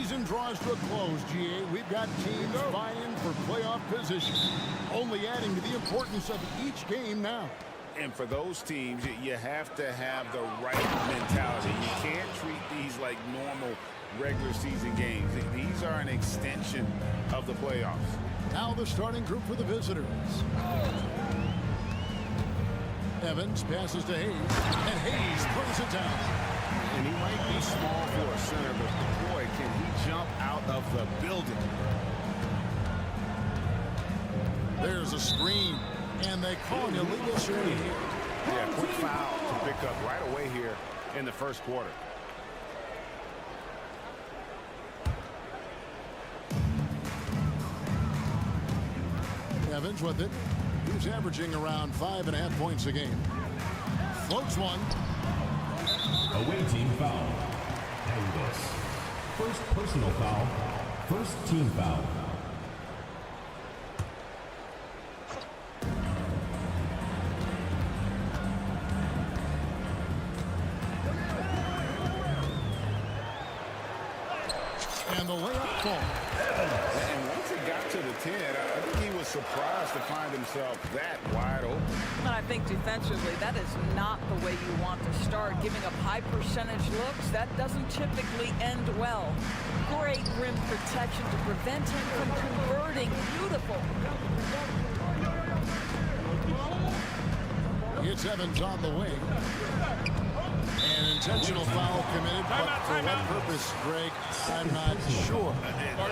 season draws to a close, GA, we've got teams vying for playoff position, only adding to the importance of each game now. And for those teams, you have to have the right mentality. You can't treat these like normal regular season games. These are an extension of the playoffs. Now the starting group for the visitors. Evans passes to Hayes, and Hayes throws it down. And he might be small for a center, but boy, can he jump out of the building. There's a screen, and they call an illegal screen. Yeah, quick foul to pick up right away here in the first quarter. Evans with it. He's averaging around 5.5 points a game. Floats one. Away team foul. And this. First personal foul. First team foul. And the layup fall. And once it got to the 10, I think he was surprised to find himself that wide open. And I think defensively, that is not the way you want to start. Giving up high percentage looks, that doesn't typically end well. Great rim protection to prevent him from converting. Beautiful. It's Evans on the wing. An intentional foul committed, but for what purpose, Greg, I'm not sure.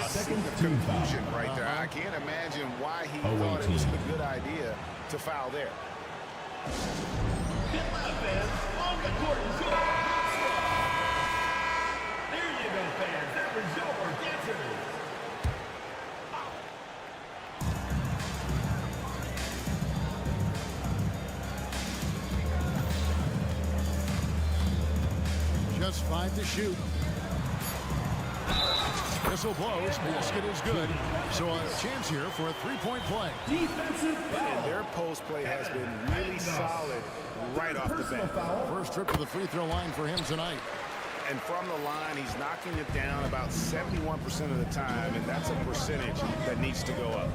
Second confusion right there. I can't imagine why he thought it was a good idea to foul there. On the court, there you go, fans. That was your answer. Just 5 to shoot. Whistle blows. Basket is good. So a chance here for a three-point play. Defensive foul. And their post play has been really solid right off the bat. First trip to the free throw line for him tonight. And from the line, he's knocking it down about 71% of the time, and that's a percentage that needs to go up.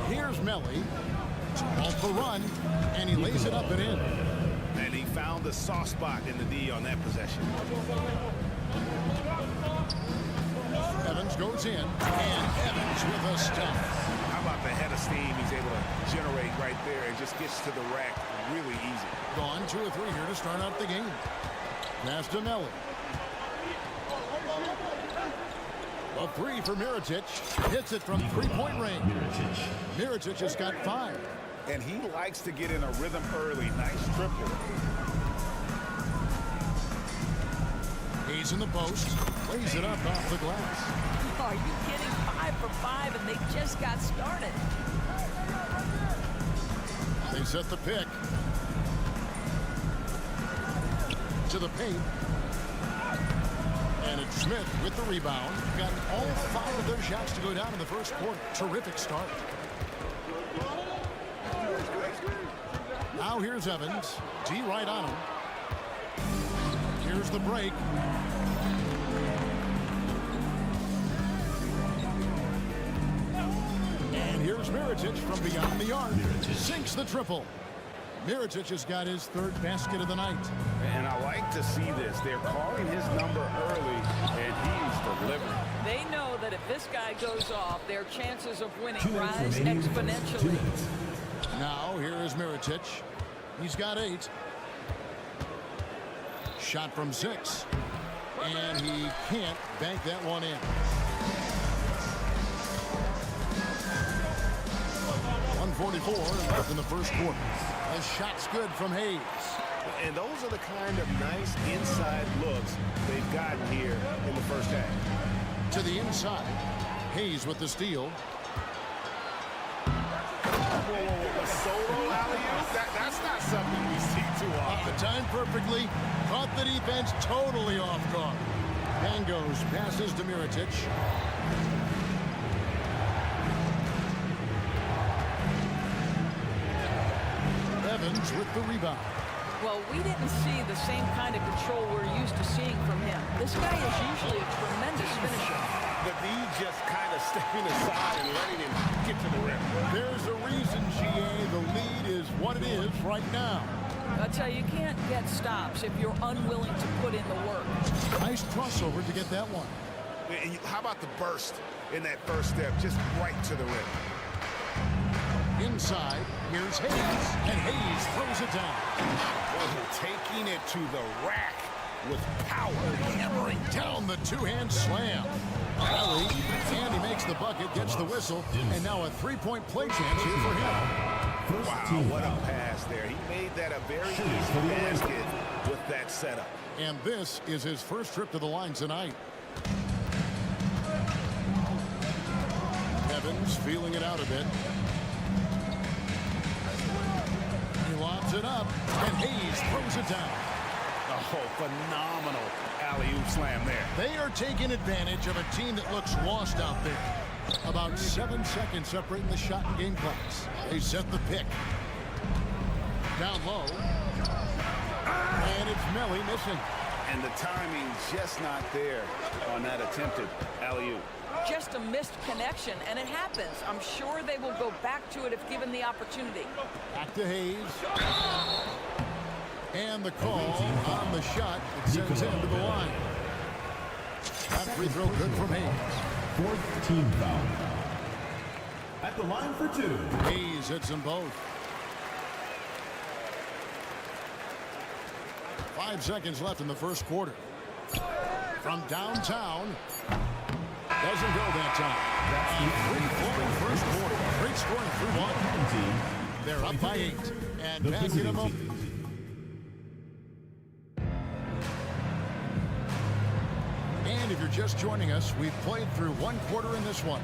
Here's Melly. Off the run, and he lays it up and in. And he found the soft spot in the D on that possession. Evans goes in, and Evans with a stop. How about the head of steam he's able to generate right there and just gets to the rack really easy. Gone 2 or 3 here to start out the game. Pass to Melly. A three for Mirotic. Hits it from three-point range. Mirotic has got 5. And he likes to get in a rhythm early. Nice triple. He's in the post. Lays it up off the glass. Are you kidding? 5 for 5, and they just got started. They set the pick. To the paint. And it's Smith with the rebound. Got all 5 of their shots to go down in the first quarter. Terrific start. Now here's Evans. D right on him. Here's the break. And here's Mirotic from beyond the arc. Sinks the triple. Mirotic has got his 3rd basket of the night. And I like to see this. They're calling his number early, and he's delivering. They know that if this guy goes off, their chances of winning rise exponentially. Now here is Mirotic. He's got 8. Shot from 6. And he can't bank that one in. 1:44 left in the first quarter. A shot's good from Hayes. And those are the kind of nice inside looks they've gotten here in the first half. To the inside. Hayes with the steal. A solo alley-oop? That's not something we see too often. Timed perfectly. Caught the defense totally off guard. Mangos passes to Mirotic. Evans with the rebound. Well, we didn't see the same kind of control we're used to seeing from him. This guy is usually a tremendous finisher. The D just kind of stepping aside and letting him get to the rim. There's a reason, GA. The lead is what it is right now. I tell you, you can't get stops if you're unwilling to put in the work. Nice crossover to get that one. And how about the burst in that first step, just right to the rim? Inside, here's Hayes, and Hayes throws it down. Taking it to the rack with power. Hammering down the two-hand slam. Kelly, and he makes the bucket, gets the whistle, and now a three-point play chance here for him. Wow, what a pass there. He made that a very easy basket with that setup. And this is his first trip to the line tonight. Evans feeling it out a bit. He lobs it up, and Hayes throws it down. Oh, phenomenal alley-oop slam there. They are taking advantage of a team that looks lost out there. About 7 seconds separating the shot and game clocks. They set the pick. Down low. And it's Melly missing. And the timing just not there on that attempted alley-oop. Just a missed connection, and it happens. I'm sure they will go back to it if given the opportunity. Back to Hayes. And the call on the shot that sends him to the line. That free throw good from Hayes. Fourth team foul. At the line for two. Hayes hits them both. 5 seconds left in the first quarter. From downtown. Doesn't go that time. Free-flowing first quarter. Great scoring through one. They're up by 8. And backing them up. And if you're just joining us, we've played through one quarter in this one.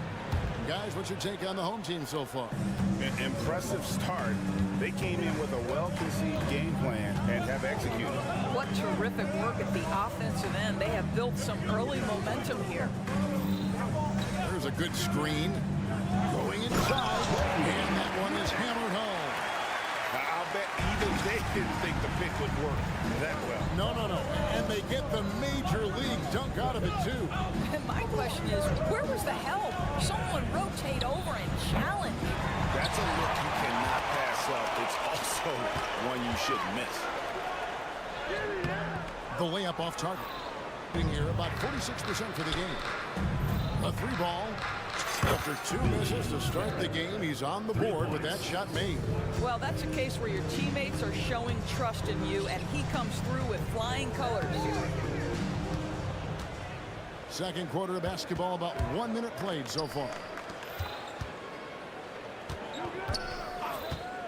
Guys, what's your take on the home team so far? An impressive start. They came in with a well-conceived game plan and have executed. What terrific work at the offensive end. They have built some early momentum here. There's a good screen. Going inside. And that one is hammered home. I'll bet even they didn't think the pick would work that well. No. And they get the major league dunk out of it, too. And my question is, where was the help? Someone rotate over and challenge. That's a look you cannot pass up. It's also one you shouldn't miss. The layup off target. Being here about 46% for the game. A 3-ball. After 2 misses to start the game, he's on the board with that shot made. Well, that's a case where your teammates are showing trust in you, and he comes through with flying colors. Second quarter of basketball, about 1 minute played so far.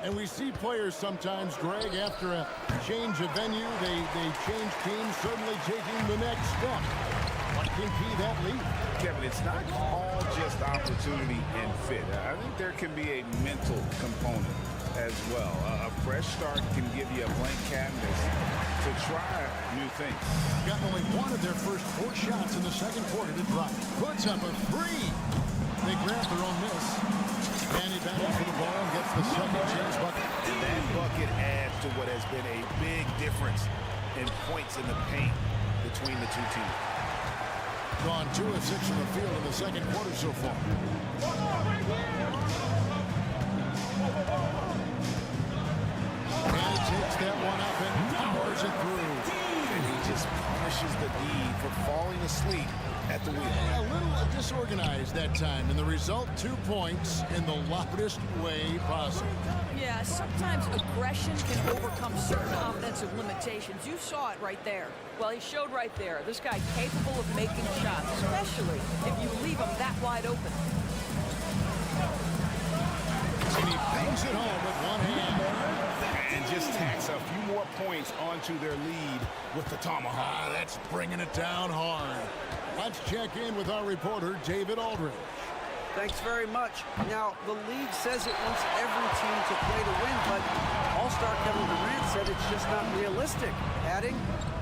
And we see players sometimes, Greg, after a change of venue, they change teams, certainly taking the next step. What can be that lead? Kevin, it's not all just opportunity and fit. I think there can be a mental component as well. A fresh start can give you a blank canvas to try new things. Got only one of their first 4 shots in the second quarter to drop. Puts up a 3. They grab their own miss. Danny battles for the ball and gets the second chance bucket. And that bucket adds to what has been a big difference in points in the paint between the two teams. Gone 2 of 6 from the field in the second quarter so far. And he takes that one up and powers it through. And he just punishes the D for falling asleep at the wheel. A little disorganized that time, and the result 2 points in the loudest way possible. Yeah, sometimes aggression can overcome certain offensive limitations. You saw it right there. Well, he showed right there. This guy capable of making shots, especially if you leave him that wide open. And he bangs it home with one hand. And just tacks a few more points onto their lead with the tomahawk. That's bringing it down hard. Let's check in with our reporter, David Aldridge. Thanks very much. Now, the league says it wants every team to play to win, but All-Star Kevin Durant said it's just not realistic, adding,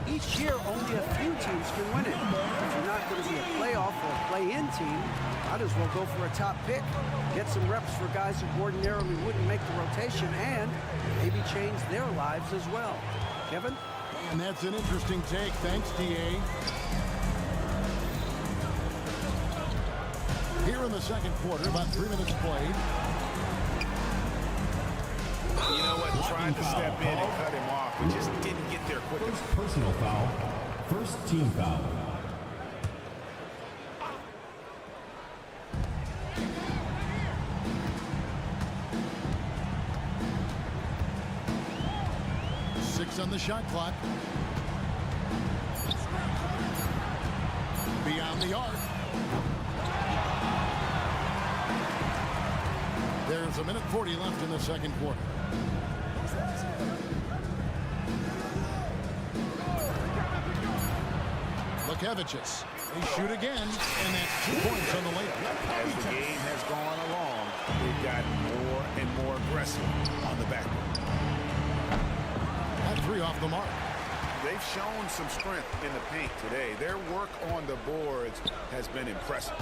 each year only a few teams can win it. If you're not going to be a playoff or a play-in team, might as well go for a top pick, get some reps for guys who ordinarily wouldn't make the rotation, and maybe change their lives as well. Kevin? And that's an interesting take. Thanks, D.A. Here in the second quarter, about 3 minutes played. You know what? Tried to step in and cut him off, but just didn't get there quick enough. First personal foul. First team foul. On the shot clock. Beyond the arc. There's 1:40 left in the second quarter. Lukevicius. They shoot again, and that's 2 points on the layup. As the game has gone along, they've gotten more and more aggressive on the back. 3 off the mark. They've shown some strength in the paint today. Their work on the boards has been impressive.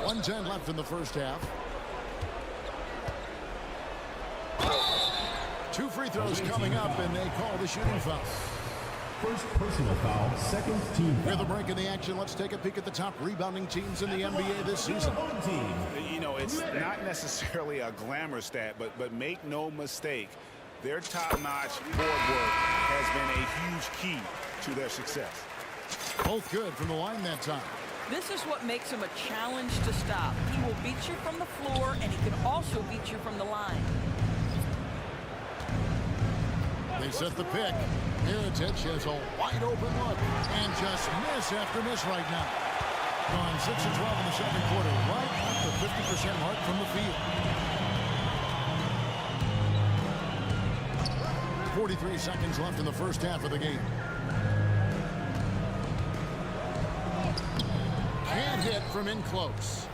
1:10 left in the first half. 2 free throws coming up, and they call the shooting foul. First personal foul, second team foul. We're the break in the action. Let's take a peek at the top rebounding teams in the NBA this season. You know, it's not necessarily a glamour stat, but make no mistake, their top-notch board work has been a huge key to their success. Both good from the line that time. This is what makes him a challenge to stop. He will beat you from the floor, and he can also beat you from the line. They set the pick. Mirotic has a wide open look and just miss after miss right now. Gone 6 of 12 in the second quarter, right at the 50% mark from the field. 43 seconds left in the first half of the game. Can't hit from in close.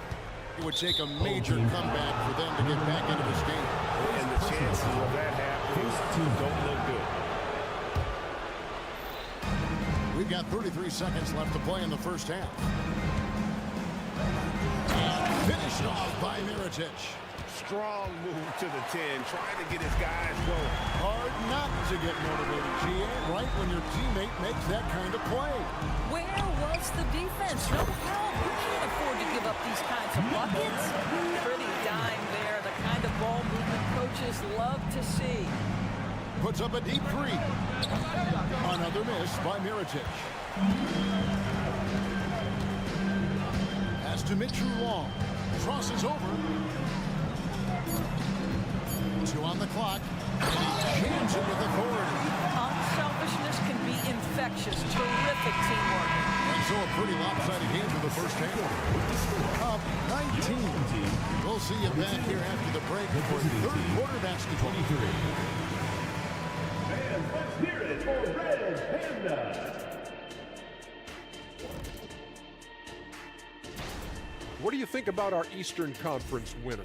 It would take a major comeback for them to get back into this game. And the chances of that happening don't look good. We've got 33 seconds left to play in the first half. And finished off by Mirotic. Strong move to the 10, trying to get his guys going. Hard not to get motivated, GA, right when your teammate makes that kind of play. Where was the defense? No help. You can't afford to give up these kinds of buckets. Pretty dime there, the kind of ball movement coaches love to see. Puts up a deep three. Another miss by Mirotic. Pass to Mitchell Long. Crosses over. 2 on the clock. Jams it with authority. Unselfishness can be infectious. Terrific teamwork. And so a pretty lopsided game for the first half. Up 19. We'll see you back here after the break for third quarter basketball. And let's hear it for Red Panda. What do you think about our Eastern Conference winner?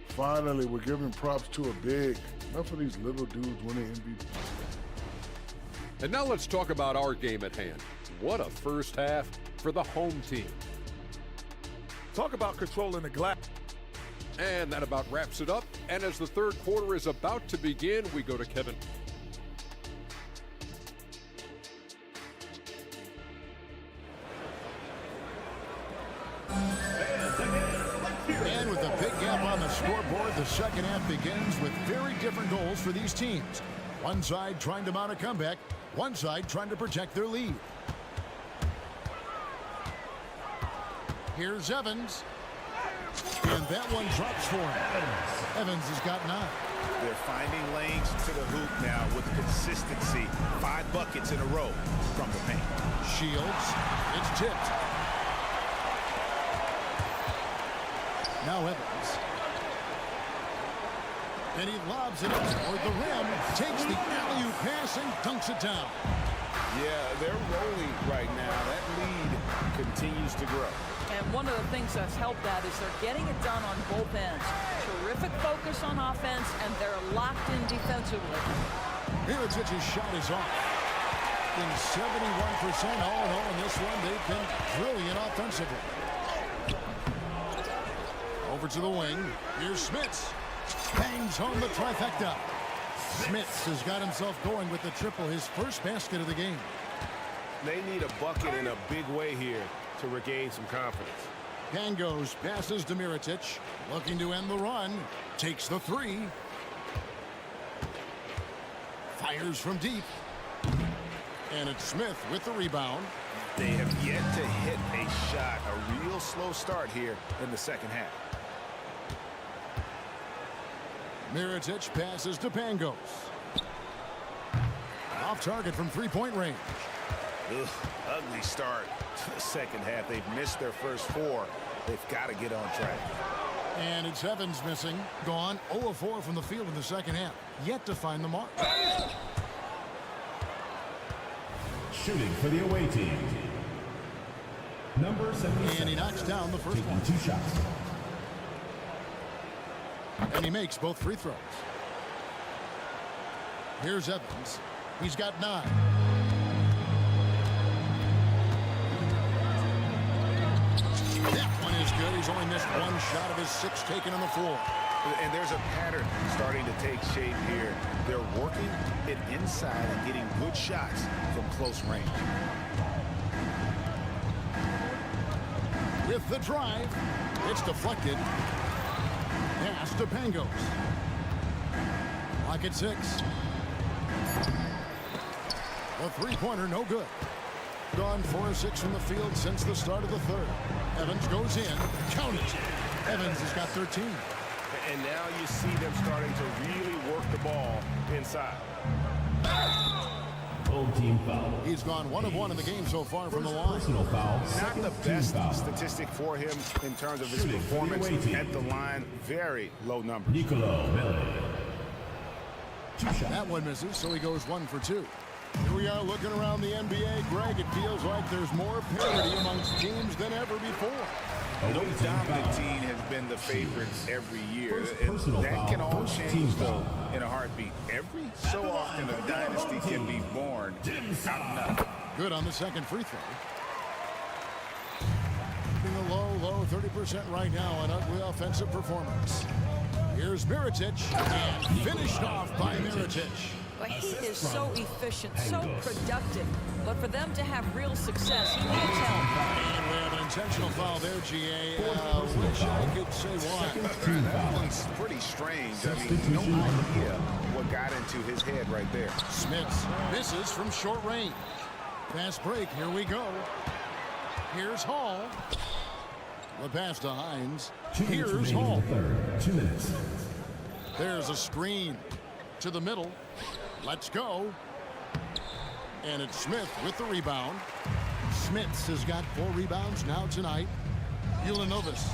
Finally, we're giving props to a big. Enough of these little dudes winning MVP. And now let's talk about our game at hand. What a first half for the home team. Talk about controlling the glass. And that about wraps it up. And as the third quarter is about to begin, we go to Kevin. And with a big gap on the scoreboard, the second half begins with very different goals for these teams. One side trying to mount a comeback, one side trying to protect their lead. Here's Evans. And that one drops for him. Evans has got 9. They're finding lanes to the hoop now with consistency. 5 buckets in a row from the paint. Shields. It's tipped. Now Evans. And he lobs it up toward the rim. Takes the alley-oop pass and dunks it down. Yeah, they're rolling right now. That lead continues to grow. And one of the things that's helped that is they're getting it done on both ends. Terrific focus on offense, and they're locked in defensively. Mirotic's shot is off. In 71% all in all in this one, they've been brilliant offensively. Over to the wing. Here's Smits. Bangs home the trifecta. Smits has got himself going with the triple, his first basket of the game. They need a bucket in a big way here to regain some confidence. Pangos passes to Mirotic, looking to end the run. Takes the three. Fires from deep. And it's Smith with the rebound. They have yet to hit a shot. A real slow start here in the second half. Mirotic passes to Pangos. Off target from three-point range. Ugh, ugly start to the second half. They've missed their first four. They've got to get on track. And it's Evans missing. Gone 0 of 4 from the field in the second half. Yet to find the mark. Shooting for the away team. Number 77. And he knocks down the first taking one. 2 shots. And he makes both free throws. Here's Evans. He's got 9. That one is good. He's only missed 1 shot of his 6 taken on the floor. And there's a pattern starting to take shape here. They're working it inside and getting good shots from close range. With the drive, it's deflected. Pass to Pangos. Lock at 6. A three-pointer, no good. Gone 4 of 6 from the field since the start of the third. Evans goes in. Count it. Evans has got 13. And now you see them starting to really work the ball inside. Home team foul. He's gone 1 of 1 in the game so far from the line. Personal foul. Not Second the team best foul. statistic for him in terms of his Shooting for the performance away team. at the line. Very low numbers. Nicolo Mille. 2 shots. That one misses, so he goes 1 for 2. Here we are looking around the NBA. Greg, it feels like there's more parity amongst teams than ever before. No Away team dominant foul. team has been the favorites every year. First And personal that foul. can all First team change, foul. though, in a heartbeat. Every so often, a dynasty can be born out of nothing. Good on the second free throw. Being a low 30% right now, an ugly offensive performance. Here's Mirotic, and finished off by Mirotic. But he is so efficient, so productive. But for them to have real success, he needs help. And we have an intentional foul there, GA. Wish I could say why. That one's pretty strange. I mean, no idea what got into his head right there. Smith misses from short range. Fast break, here we go. Here's Hall. The pass to Hines. 2 minutes Here's remaining in Hall. the third. 2 minutes. There's a screen to the middle. Let's go. And it's Smith with the rebound. Smith has got 4 rebounds now tonight. Ulanovas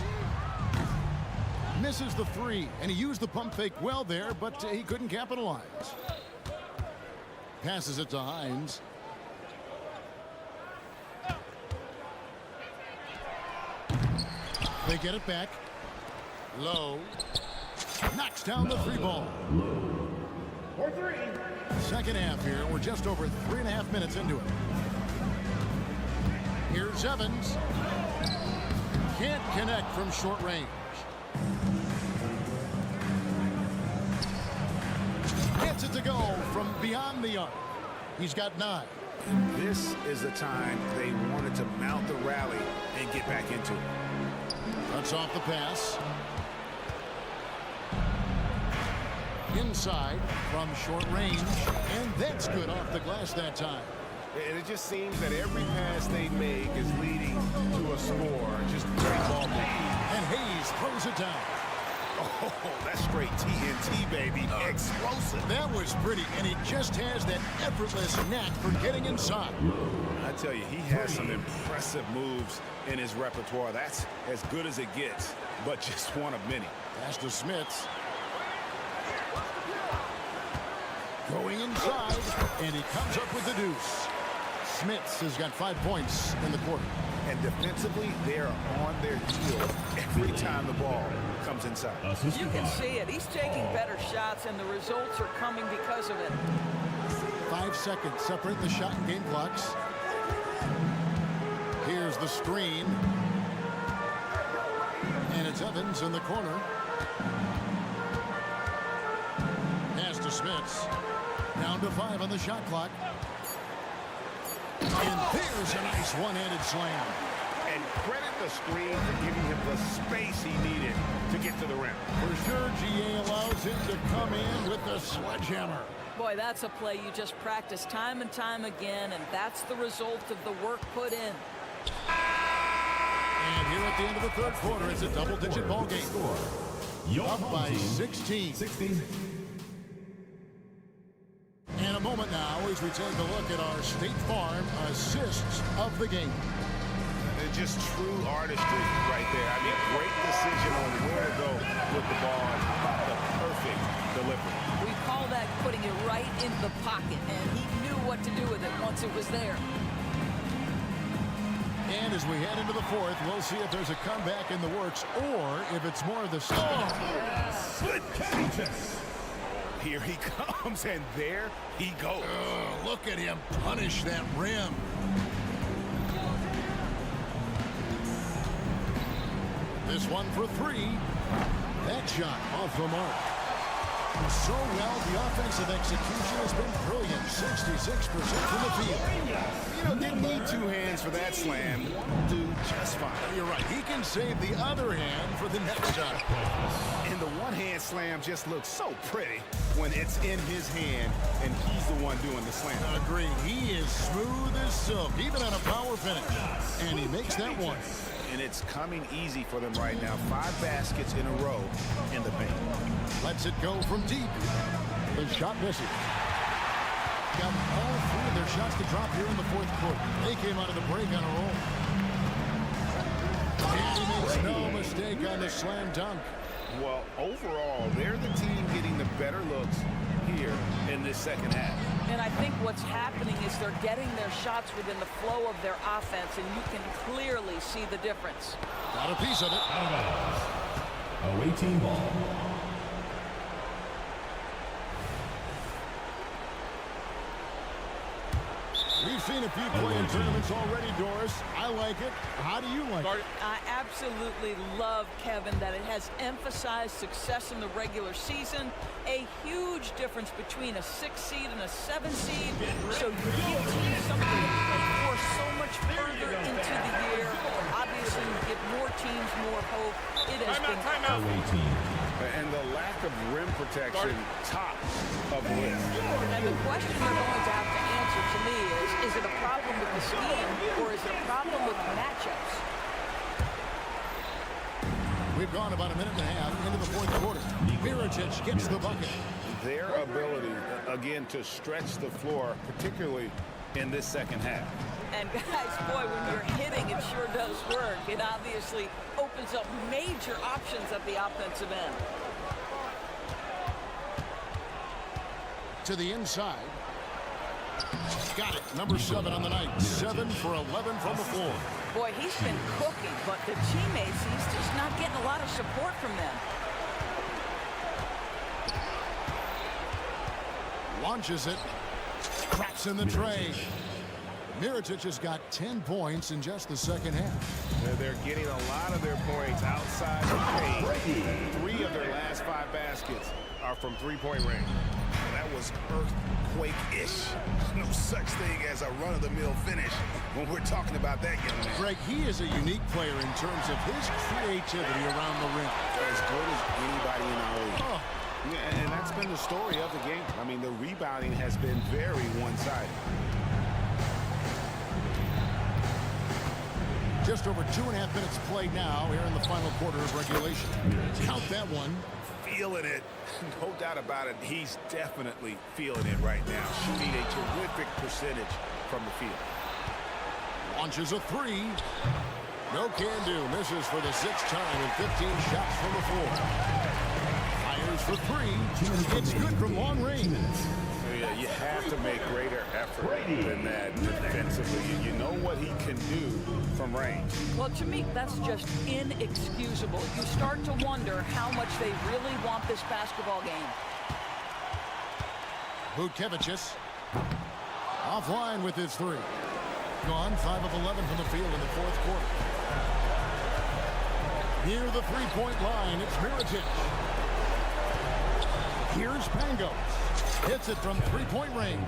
misses the 3, and he used the pump fake well there, but he couldn't capitalize. Passes it to Hines. They get it back. Low. Knocks down the 3 ball. For 3. Second half here. We're just over 3.5 minutes into it. Here's Evans. Can't connect from short range. Gets it to go from beyond the arc. He's got 9. This is the time they wanted to mount the rally and get back into it. Cuts off the pass. Inside from short range. And that's good off the glass that time. And it just seems that every pass they make is leading to a score. Just great ball making. And Hayes throws it down. Oh, that's straight TNT, baby. Explosive. That was pretty, and he just has that effortless knack for getting inside. I tell you, he has some impressive moves in his repertoire. That's as good as it gets, but just one of many. Pass to Smith. Going inside, and he comes up with the deuce. Smith has got 5 points in the quarter. And defensively, they're on their heel every time the ball comes inside. You can see it. He's taking better shots, and the results are coming because of it. 5 seconds separate the shot and game clocks. Here's the screen. And it's Evans in the corner. Smiths. Down to 5 on the shot clock. And there's a nice one-handed slam. And credit the screen for giving him the space he needed to get to the rim. For sure, GA allows him to come in with the sledgehammer. Boy, that's a play you just practice time and time again, and that's the result of the work put in. And here at the end of the third quarter, it's a double-digit ball game. Up by 16. And a moment now as we take a look at our State Farm assists of the game. Just true artistry right there. I mean, great decision on where to go with the ball. And how about the perfect delivery? We call that putting it right in the pocket, and he knew what to do with it once it was there. And as we head into the fourth, we'll see if there's a comeback in the works or if it's more of the same. Good catch. Here he comes, and there he goes. Look at him punish that rim. This one for 3. That shot off the mark. So well, the offensive execution has been brilliant. 66% from the field. You know, didn't need 2 hands for that slam. Do just fine. You're right. He can save the other hand for the next shot. And the one-hand slam just looks so pretty when it's in his hand and he's the one doing the slam. Agreed. He is smooth as silk, even on a power finish. And he makes that one. And it's coming easy for them right now. 5 baskets in a row in the paint. Lets it go from deep. The shot misses. Got all 3 of their shots to drop here in the fourth quarter. They came out of the break on a roll. And he makes no mistake on the slam dunk. Well, overall, they're the team getting the better looks here in this second half. And I think what's happening is they're getting their shots within the flow of their offense, and you can clearly see the difference. Got a piece of it. Away team ball. We've seen a few play-in tournaments already, Doris. I like it. How do you like it? I absolutely love, Kevin, that it has emphasized success in the regular season. A huge difference between a 6 seed and a 7 seed. So you give teams something to play for so much further into the year. Obviously, you give more teams more hope. It has been Away team. And the lack of rim protection, top of the list. And the question you're going to have to answer to me is it a problem with the scheme or is it a problem with matchups? We've gone about a minute and a half into the fourth quarter. Mirotic gets the bucket. Their ability, again, to stretch the floor, particularly in this second half. And guys, boy, when you're hitting, it sure does work. It obviously opens up major options at the offensive end. To the inside. Got it. Number 7 on the night. 7 for 11 from the floor. Boy, he's been cooking, but the teammates, he's just not getting a lot of support from them. Launches it. Cracks in the tray. Mirotic has got 10 points in just the second half. They're getting a lot of their points outside the paint. 3 of their last 5 baskets are from three-point range. That was earthquake-ish. No such thing as a run-of-the-mill finish when we're talking about that young man. Greg, he is a unique player in terms of his creativity around the rim. As good as anybody in our league. Oh. Yeah, and that's been the story of the game. I mean, the rebounding has been very one-sided. Just over 2.5 minutes played now here in the final quarter of regulation. Count that one. Feeling it. No doubt about it. He's definitely feeling it right now. Shooting a terrific percentage from the field. Launches a 3. No can do. Misses for the 6th time with 15 shots from the floor. Fires for 3. It's good from long range. Yeah, you have to make greater effort than that defensively. You know what he can do from range. Well, to me, that's just inexcusable. You start to wonder how much they really want this basketball game. Bjelica offline with his 3. Gone 5 of 11 from the field in the fourth quarter. Near the three-point line, it's Mirotic. Here's Pango. Hits it from three-point range.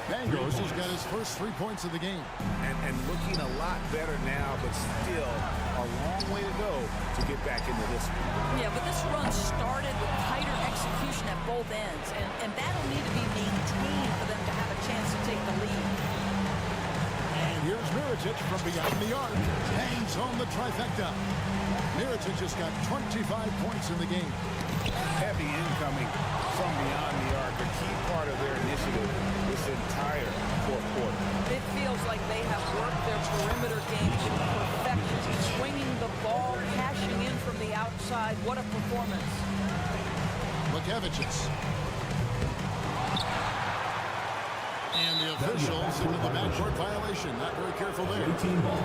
Bangos has got his first 3 points of the game. And looking a lot better now, but still a long way to go to get back into this one. Yeah, but this run started with tighter execution at both ends, and that'll need to be maintained for them to have a chance to take the lead. And here's Mirotic from beyond the arc. Hangs on the trifecta. Mirotic just got 25 points in the game. Heavy incoming from beyond the arc, a key part of their initiative this entire fourth quarter. It feels like they have worked their perimeter game to perfection, swinging the ball, cashing in from the outside. What a performance. Lukevicius. And the officials into the backcourt violation. Not very careful there. Team ball.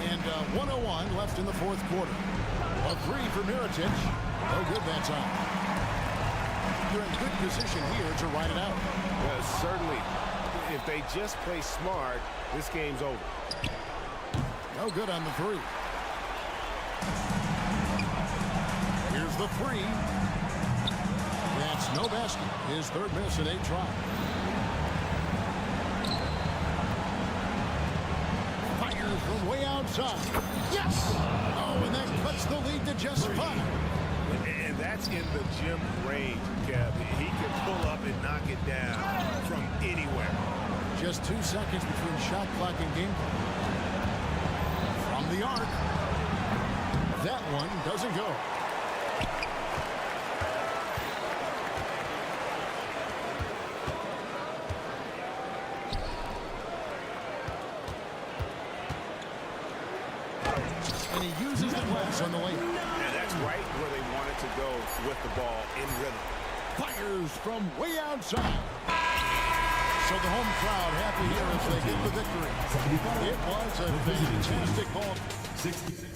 And 1:01 left in the fourth quarter. A three for Mirotic. No good that time. They're in good position here to ride it out. Well, certainly, if they just play smart, this game's over. No good on the three. Here's the three. That's no basket. His third miss at 8 tries. Fires from way outside. Yes! Oh, and that cuts the lead to just 5. And that's in the gym range, Kev. He can pull up and knock it down from anywhere. Just 2 seconds between shot clock and game clock. From the arc. That one doesn't go. And he uses the glass on the lane. And that's right where they wanted to go with the ball in rhythm. Fires from way outside. So the home crowd happy here as they get the victory. It was a fantastic ball. 66.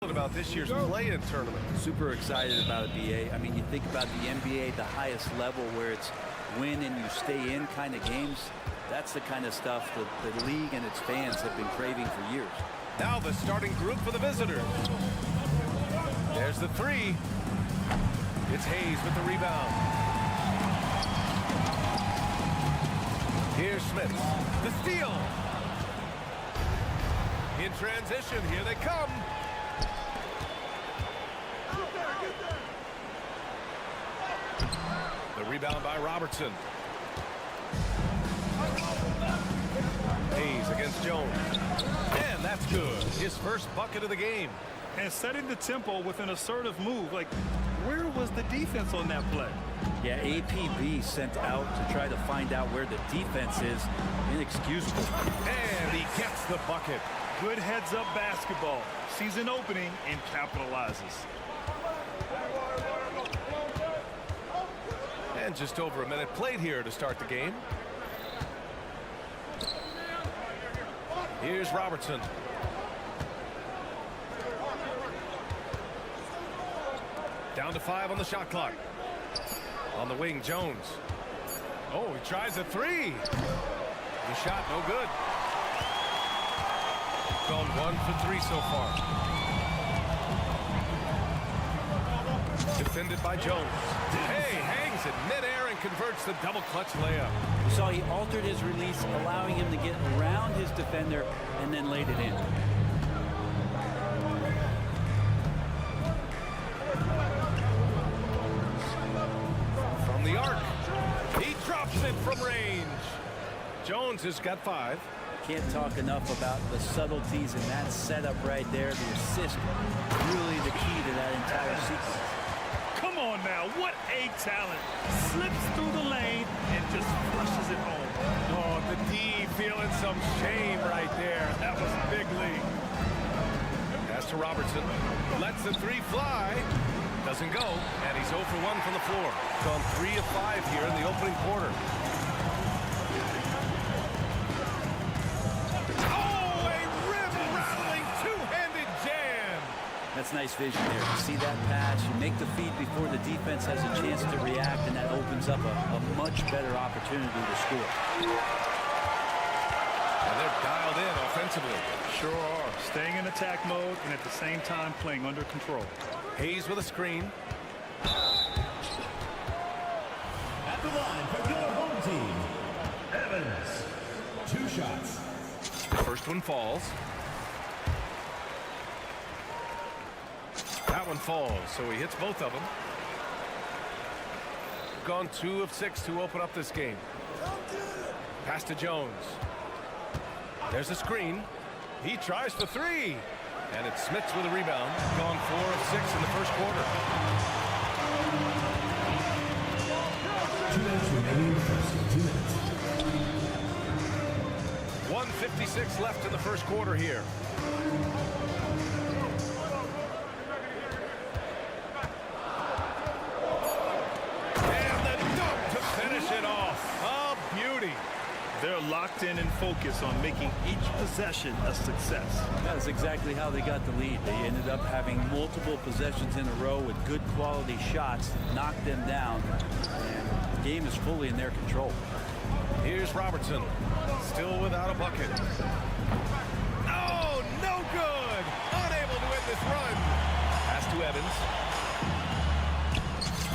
feeling about this year's play-in tournament? Super excited about it, BA. I mean, you think about the NBA, the highest level where it's win and you stay in kind of games. That's the kind of stuff that the league and its fans have been craving for years. Now the starting group for the visitors. There's the three. It's Hayes with the rebound. Here's Smith. The steal. In transition, here they come. The rebound by Robertson. Hayes against Jones. And that's good. His first bucket of the game. And setting the tempo with an assertive move. Like, where was the defense on that play? Yeah, APB sent out to try to find out where the defense is. Inexcusable. And he gets the bucket. Good heads-up basketball. Season opening and capitalizes. And just over a minute played here to start the game. Here's Robertson. Down to 5 on the shot clock. On the wing, Jones. Oh, he tries a three. The shot no good. Gone 1 for 3 so far. Defended by Jones. Hey, hangs it midair and converts the double clutch layup. You saw he altered his release, allowing him to get around his defender and then laid it in. From the arc. He drops it from range. Jones has got 5. Can't talk enough about the subtleties in that setup right there. The assist, really the key to that entire sequence. Come on now, what a talent. Slips through the lane and just flushes it home. Oh, the D feeling some shame right there. That was big league. Pass to Robertson. Lets the three fly. Doesn't go. And he's 0 for 1 from the floor. Gone 3 of 5 here in the opening quarter. That's nice vision there. You see that pass, you make the feed before the defense has a chance to react, and that opens up a much better opportunity to score. And they're dialed in offensively. Sure are. Staying in attack mode and at the same time playing under control. Hayes with a screen. At the line for your home team, Evans. 2 shots. The first one falls. That one falls, so he hits both of them. Gone 2 of 6 to open up this game. Pass to Jones. There's a screen. He tries for 3. And it's Smits with a rebound. Gone 4 of 6 in the first quarter. 2 minutes remaining in the first. 2 minutes. 1:56 left in the first quarter here. They're locked in and focused on making each possession a success. That's exactly how they got the lead. They ended up having multiple possessions in a row with good quality shots, knocked them down, and the game is fully in their control. Here's Robertson, still without a bucket. Oh, no good! Unable to win this run. Pass to Evans.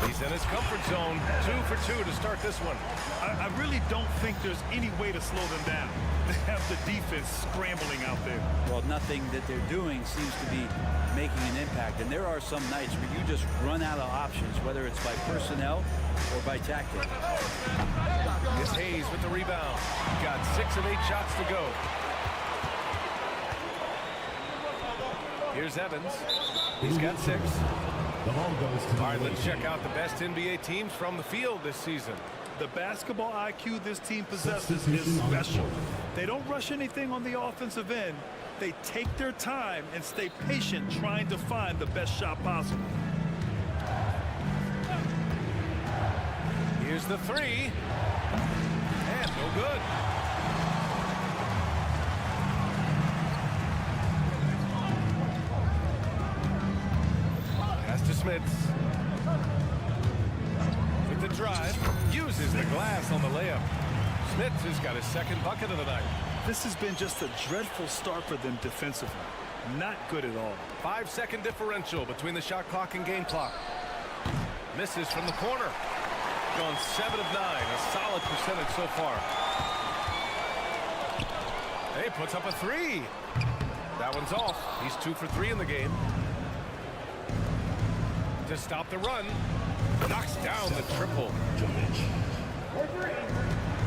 He's in his comfort zone. 2 for 2 to start this one. I really don't think there's any way to slow them down. They have the defense scrambling out there. Well, nothing that they're doing seems to be making an impact. And there are some nights where you just run out of options, whether it's by personnel or by tactic. It's Hayes with the rebound. Got 6 of 8 shots to go. Here's Evans. He's got 6. The ball goes to the All right, let's check out the best NBA teams from the field this season. The basketball IQ this team possesses is special. They don't rush anything on the offensive end. They take their time and stay patient trying to find the best shot possible. Here's the 3. And no good. Smits. With the drive, uses the glass on the layup. Smits has got his second bucket of the night. This has been just a dreadful start for them defensively. Not good at all. 5-second differential between the shot clock and game clock. Misses from the corner. Gone 7 of 9, a solid percentage so far. Hey, puts up a 3. That one's off. He's 2 for 3 in the game. To stop the run, knocks down the triple.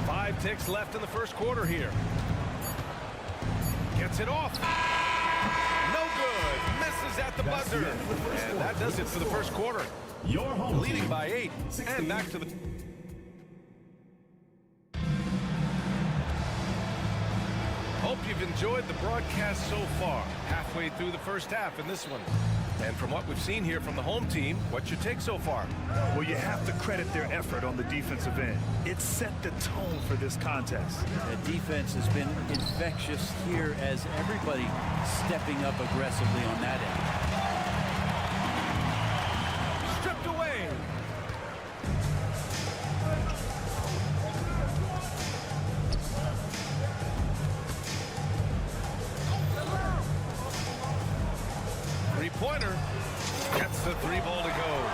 5 ticks left in the first quarter here. Gets it off. No good. Misses at the buzzer. And that does it for the first quarter. Your home Leading team. by 8. And back to the... Hope you've enjoyed the broadcast so far. Halfway through the first half in this one. And from what we've seen here from the home team, what's your take so far? Well, you have to credit their effort on the defensive end. It set the tone for this contest. The defense has been infectious here as everybody stepping up aggressively on that end. Stripped away. Three-pointer. Gets the 3 ball to go.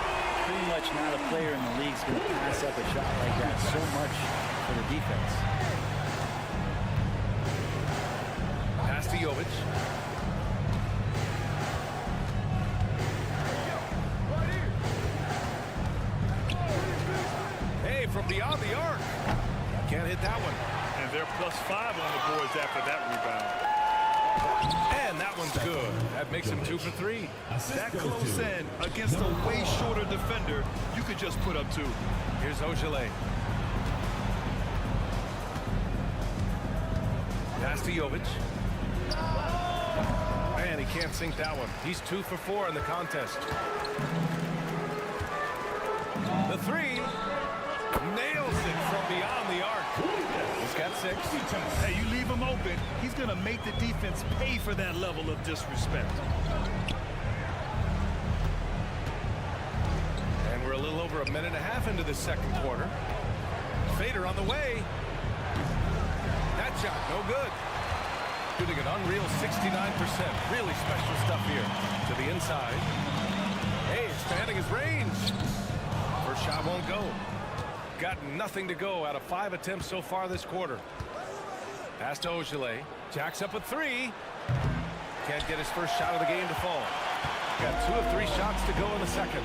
Pretty much not a player in the league is going to pass up a shot like that so much for the defense. Pass to Jovic. Hey, from beyond the arc. Can't hit that one. And they're +5 on the boards after that rebound. And that one's good. That makes him 2 for 3. That close in against a way shorter defender, you could just put up 2. Here's Ojale. Pass to Jovic. Man, he can't sink that one. He's 2 for 4 in the contest. The 3. Nails it from beyond the arc. He's got 6. Hey, you leave him open, he's going to make the defense pay for that level of disrespect. And we're a little over a minute and a half into the second quarter. Fader on the way. That shot, no good. Shooting an unreal 69%. Really special stuff here. To the inside. Hey, expanding his range. First shot won't go. Got nothing to go out of 5 attempts so far this quarter. Pass to Ojale. Jacks up a 3. Can't get his first shot of the game to fall. Got 2 of 3 shots to go in the second.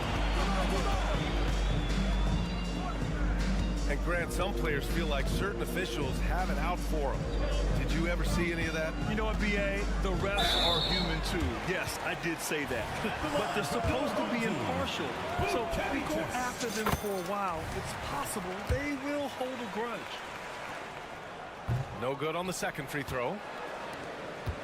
And Grant, some players feel like certain officials have it out for them. Did you ever see any of that? You know what, B.A.? The refs are human too. Yes, I did say that. But they're supposed to be impartial. So if we go after them for a while, it's possible they will hold a grudge. No good on the second free throw.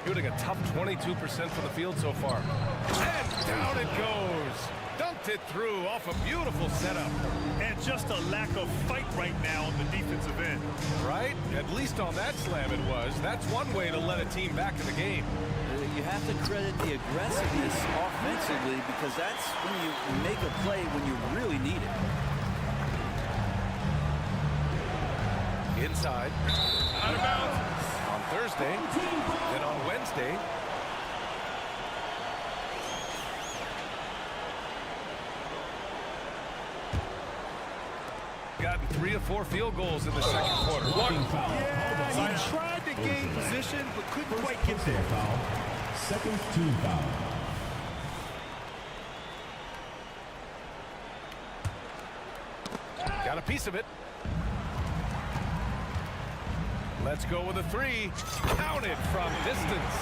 Shooting a tough 22% from the field so far. And down it goes. Dunked it through off a beautiful setup. And just a lack of fight right now on the defensive end. Right? At least on that slam it was. That's one way to let a team back in the game. You have to credit the aggressiveness offensively because that's when you make a play when you really need it. Inside. Out of bounds. On Thursday. Then on Wednesday. Gotten 3 of 4 field goals in the second quarter. Yeah, he tried to gain position, but couldn't quite get there. Foul. Second team foul. Got a piece of it. Let's go with a 3. Counted from distance.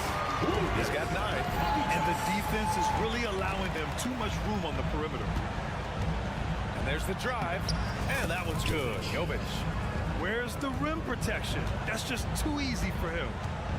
He's got 9. And the defense is really allowing them too much room on the perimeter. And there's the drive. And that one's good. Jovic. Where's the rim protection? That's just too easy for him.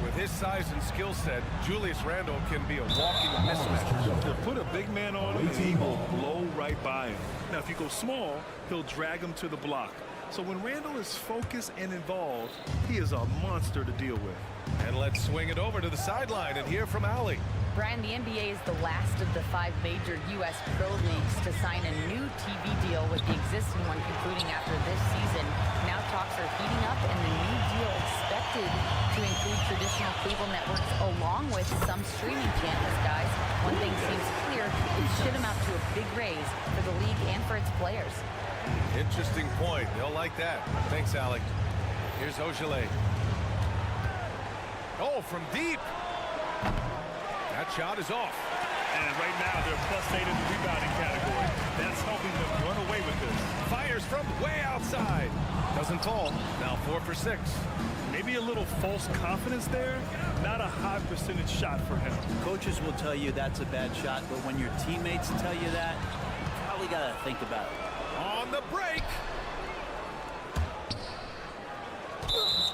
With his size and skill set, Julius Randle can be a walking mismatch. They'll put a big man on him and he will blow right by him. Now, if you go small, he'll drag him to the block. So when Randall is focused and involved, he is a monster to deal with. And let's swing it over to the sideline and hear from Allie. Brian, the NBA is the last of the 5 major U.S. pro leagues to sign a new TV deal, with the existing one concluding after this season. Now talks are heating up, and the new deal expected to include traditional cable networks along with some streaming channels, guys. One thing seems clear, it should amount to a big raise for the league and for its players. Interesting point. They'll like that. Thanks, Allie. Here's Ogilvy. Oh, from deep. That shot is off. And right now, they're +8 in the rebounding category. That's helping them run away with this. Fires from way outside. Doesn't fall. Now 4 for 6. Maybe a little false confidence there. Not a high percentage shot for him. Coaches will tell you that's a bad shot, but when your teammates tell you that, you probably got to think about it. On the break.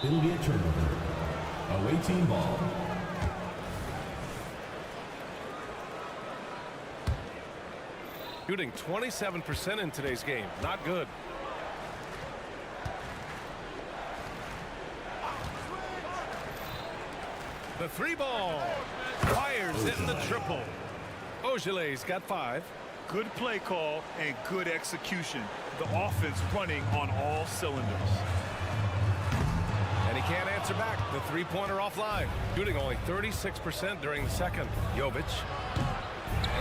It'll be a turnover. Away team ball. Shooting 27% in today's game. Not good. The 3 ball. Fires in the triple. Ogilvy's got 5. Good play call and good execution. The offense running on all cylinders. And he can't answer back. The 3-pointer offline. Shooting only 36% during the second. Jovic.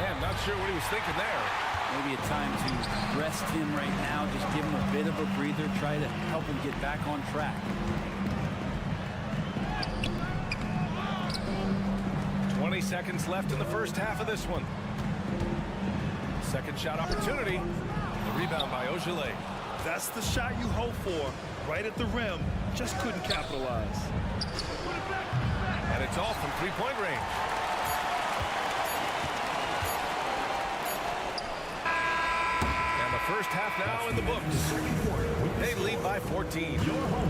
And not sure what he was thinking there. Maybe a time to rest him right now. Just give him a bit of a breather. Try to help him get back on track. 20 seconds left in the first half of this one. Second shot opportunity. The rebound by Ogilvy. That's the shot you hope for. Right at the rim. Just couldn't capitalize. And it's off from 3-point range. And the first half now in the books. They lead by 14.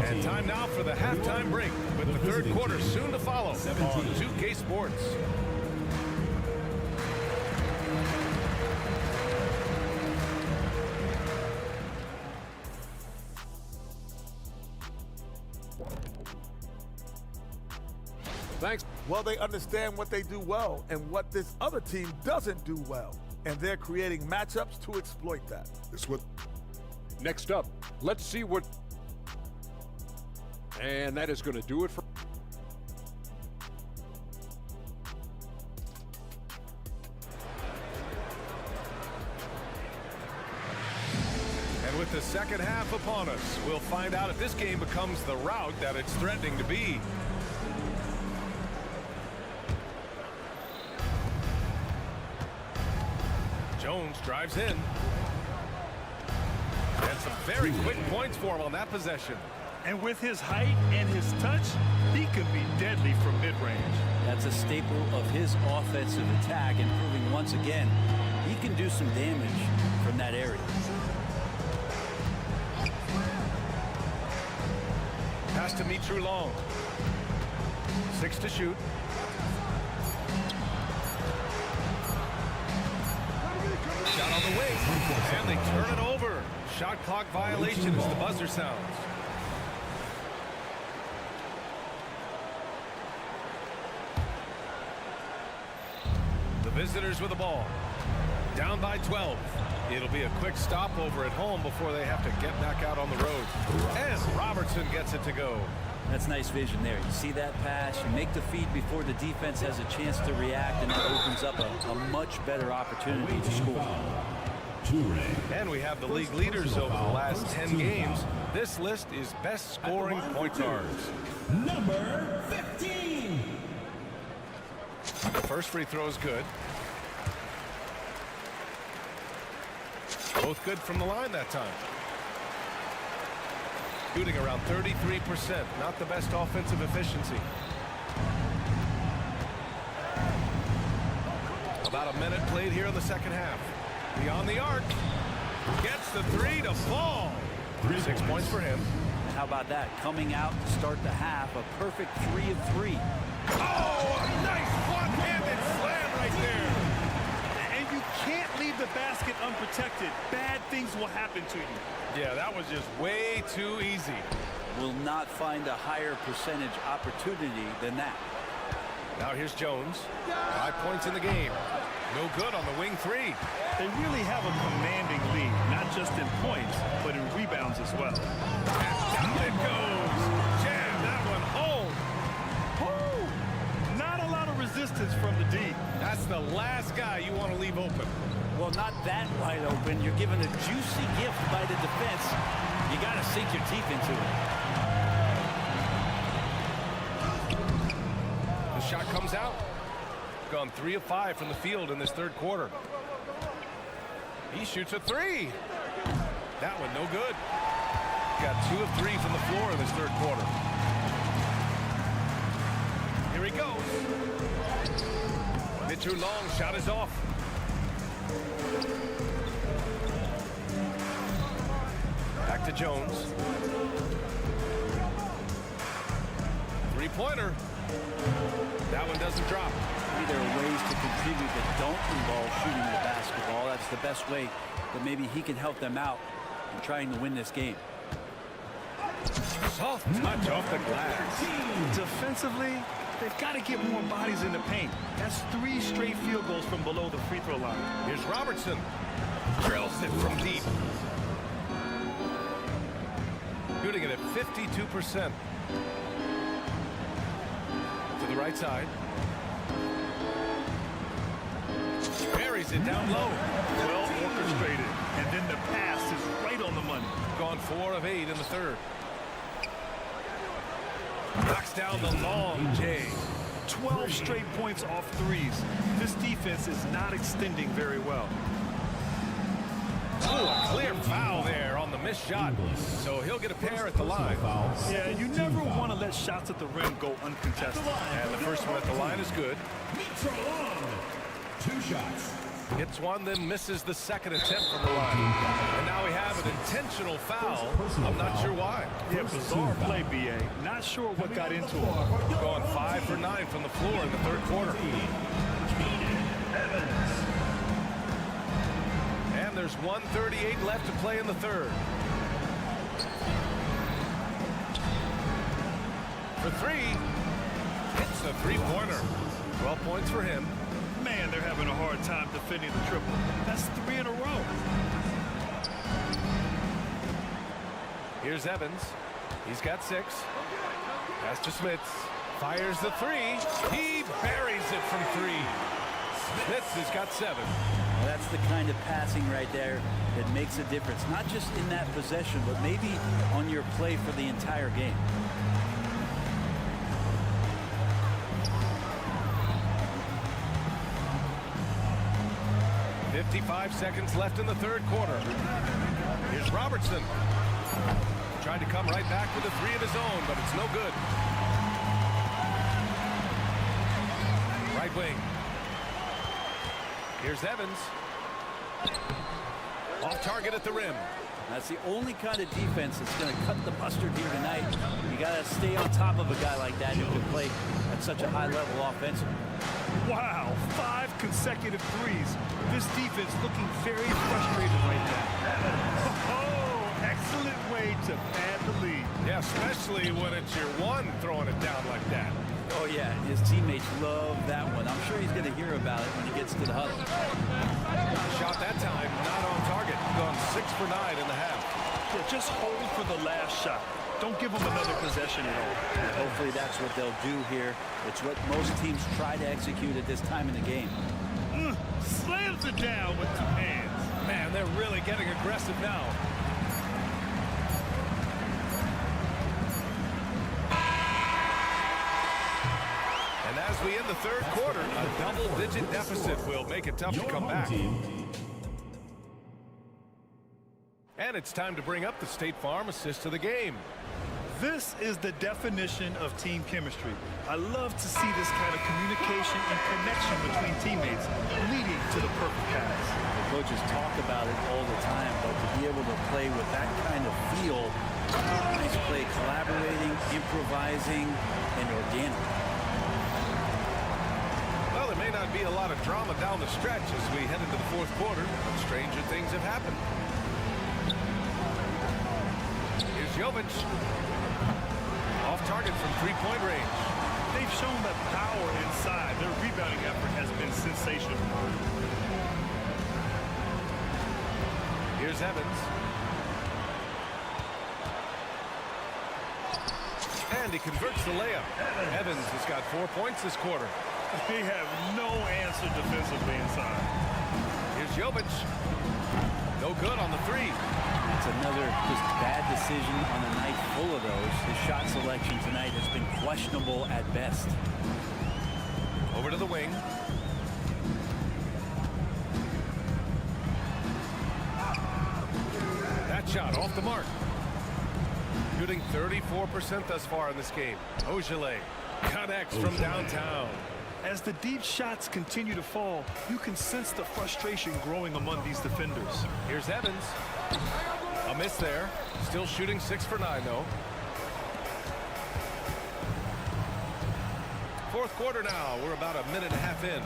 And time now for the halftime break, with the third quarter soon to follow on 2K Sports. Thanks. Well, they understand what they do well and what this other team doesn't do well. And they're creating matchups to exploit that. It's what. Next up, let's see what. And that is going to do it for. And with the second half upon us, we'll find out if this game becomes the rout that it's threatening to be. Jones drives in. And some very quick points for him on that possession. And with his height and his touch, he can be deadly from mid-range. That's a staple of his offensive attack, and proving once again he can do some damage from that area. Pass to Mitru Long. 6 to shoot. Shot on the wing, and they turn it over. Shot clock violation as the buzzer sounds. The visitors with the ball. Down by 12. It'll be a quick stopover at home before they have to get back out on the road. And Robertson gets it to go. That's nice vision there. You see that pass, you make the feed before the defense has a chance to react, and that opens up a much better opportunity to score. And we have the league leaders over the last 10 games. This list is best scoring point guards. Number 15. The first free throw is good. Both good from the line that time. Shooting around 33%. Not the best offensive efficiency. About a minute played here in the second half. Beyond the arc. Gets the 3 to fall. 6 points for him. And how about that? Coming out to start the half, a perfect 3 of 3. Oh, a nice one-handed slam right there. And you can't leave the basket unprotected, bad things will happen to you. Yeah, that was just way too easy. Will not find a higher percentage opportunity than that. Now here's Jones. 5 points in the game. No good on the wing three. They really have a commanding lead, not just in points, but in rebounds as well. Down it goes. Jam that one home. Woo! Not a lot of resistance from the D. That's the last guy you want to leave open. Well, not that wide open. You're given a juicy gift by the defense. You got to sink your teeth into it. The shot comes out. Gone 3 of 5 from the field in this third quarter. He shoots a three. That one no good. Got 2 of 3 from the floor in this third quarter. Here he goes. Bit too long. Shot is off. Back to Jones. Three-pointer. That one doesn't drop. Maybe there are ways to contribute that don't involve shooting the basketball. That's the best way that maybe he can help them out in trying to win this game. Soft touch off the glass. Defensively, they've got to get more bodies in the paint. That's 3 straight field goals from below the free throw line. Here's Robertson. Drills it from deep. Shooting it at 52%. To the right side. Buries it down low. Well orchestrated. And then the pass is right on the money. Gone 4 of 8 in the third. Knocks down the long J. 12 straight points off threes. This defense is not extending very well. Oh, a clear foul there on the missed shot. So he'll get a pair at the line. Yeah, you never want to let shots at the rim go uncontested. And the first one at the line is good. 2 shots. Hits one, then misses the second attempt from the line. And now we have an intentional foul. I'm not sure why. Yeah, bizarre play, BA. Not sure what got into him. Going 5 for 9 from the floor in the third quarter. And there's 1:38 left to play in the third. For 3, hits a three-pointer. 12 points for him. Man, they're having a hard time defending the triple. That's 3 in a row. Here's Evans. He's got 6. Pass to Smits. Fires the 3. He buries it from 3. Smits has got 7. Well, that's the kind of passing right there that makes a difference. Not just in that possession, but maybe on your play for the entire game. 55 seconds left in the third quarter. Here's Robertson. Tried to come right back with a 3 of his own, but it's no good. Right wing. Here's Evans. Off target at the rim. That's the only kind of defense that's going to cut the mustard here tonight. You got to stay on top of a guy like that who can play at such a high level offensively. Wow, 5 consecutive threes. This defense looking very frustrated right now. Oh, excellent way to pad the lead. Yeah, especially when it's your one throwing it down like that. Oh, yeah, his teammates love that one. I'm sure he's going to hear about it when he gets to the huddle. Shot that time, not on target. Gone 6 for 9 in the half. Yeah, just hold for the last shot. Don't give them another possession at all. And hopefully that's what they'll do here. It's what most teams try to execute at this time in the game. Slams it down with 2 hands. Man, they're really getting aggressive now. And as we end the third quarter, a double-digit deficit will make it tough to come back. And it's time to bring up the State Farm assist of the game. This is the definition of team chemistry. I love to see this kind of communication and connection between teammates leading to the perfect pass. The coaches talk about it all the time, but to be able to play with that kind of feel, nice play, collaborating, improvising, and organic. Well, there may not to be a lot of drama down the stretch as we head into the fourth quarter. But stranger things have happened. Here's Jovic. Off target from three-point range. They've shown that power inside. Their rebounding effort has been sensational. Here's Evans. And he converts the layup. Evans has got 4 points this quarter. They have no answer defensively inside. Here's Jovic. No good on the three. It's another just bad decision on a night full of those. His shot selection tonight has been questionable at best. Over to the wing. That shot off the mark. Shooting 34% thus far in this game. Ojale connects from downtown. As the deep shots continue to fall, you can sense the frustration growing among these defenders. Here's Evans. A miss there. Still shooting 6 for 9, though. Fourth quarter now. We're about a minute and a half in.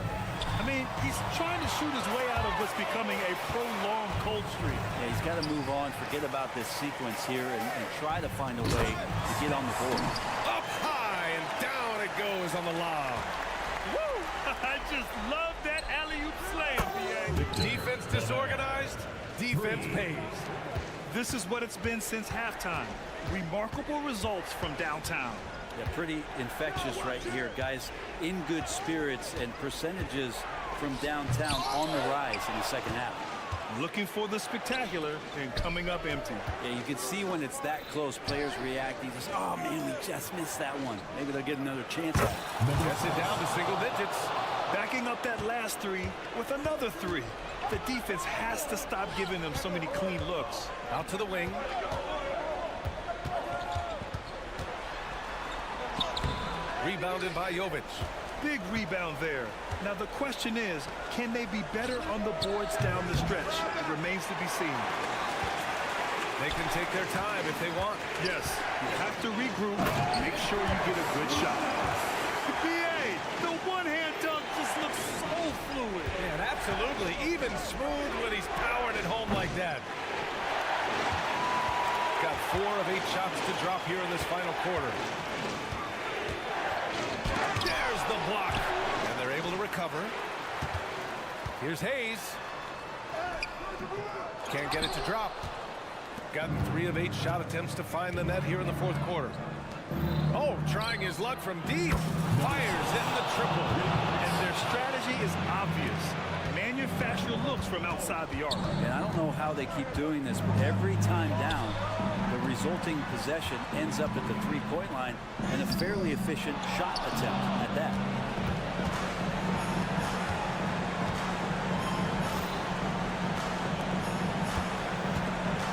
I mean, he's trying to shoot his way out of what's becoming a prolonged cold streak. Yeah, he's got to move on, forget about this sequence here, and try to find a way to get on the board. Up high and down it goes on the lob. Woo! I just love that alley-oop slam, BA. Defense disorganized. Defense pays. This is what it's been since halftime. Remarkable results from downtown. Yeah, pretty infectious right here. Guys in good spirits and percentages from downtown on the rise in the second half. Looking for the spectacular and coming up empty. Yeah, you can see when it's that close, players reacting. Just, oh, man, we just missed that one. Maybe they'll get another chance at it. Gets it down to single digits. Backing up that last three with another three. The defense has to stop giving them so many clean looks. Out to the wing. Rebounded by Jovic. Big rebound there. Now the question is, can they be better on the boards down the stretch? It remains to be seen. They can take their time if they want. Yes, you have to regroup. Make sure you get a good shot. BA, the one-hand dunk just looks so fluid. Man, absolutely. Even smooth when he's powering it home like that. Got 4 of 8 shots to drop here in this final quarter. There's the block. And they're able to recover. Here's Hayes. Can't get it to drop. Gotten 3 of 8 shot attempts to find the net here in the fourth quarter. Oh, trying his luck from deep. Fires in the triple. And their strategy is obvious. Manufacture looks from outside the arc. And I don't know how they keep doing this, but every time down, the resulting possession ends up at the three-point line and a fairly efficient shot attempt at that.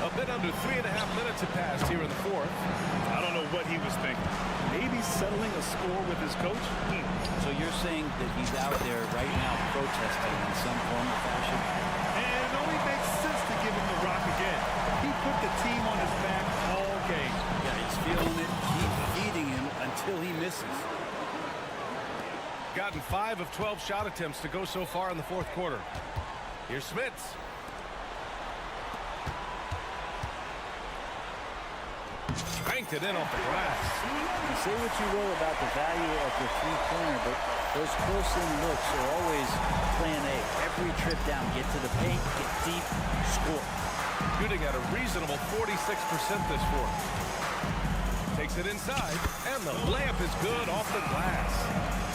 A bit under 3.5 minutes have passed here in the fourth. I don't know what he was thinking. Maybe settling a score with his coach? So you're saying that he's out there right now protesting in some form or fashion? And it only makes sense to give him the rock again. He put the team on his back all game. Yeah, he's feeling it. Keep feeding him until he misses. Gotten 5 of 12 shot attempts to go so far in the fourth quarter. Here's Smits. Banked it in off the glass. You say what you will about the value of the three-pointer, but those close-in looks are always plan A. Every trip down, get to the paint, get deep, score. Shooting at a reasonable 46% this fourth. Takes it inside, and the layup is good off the glass.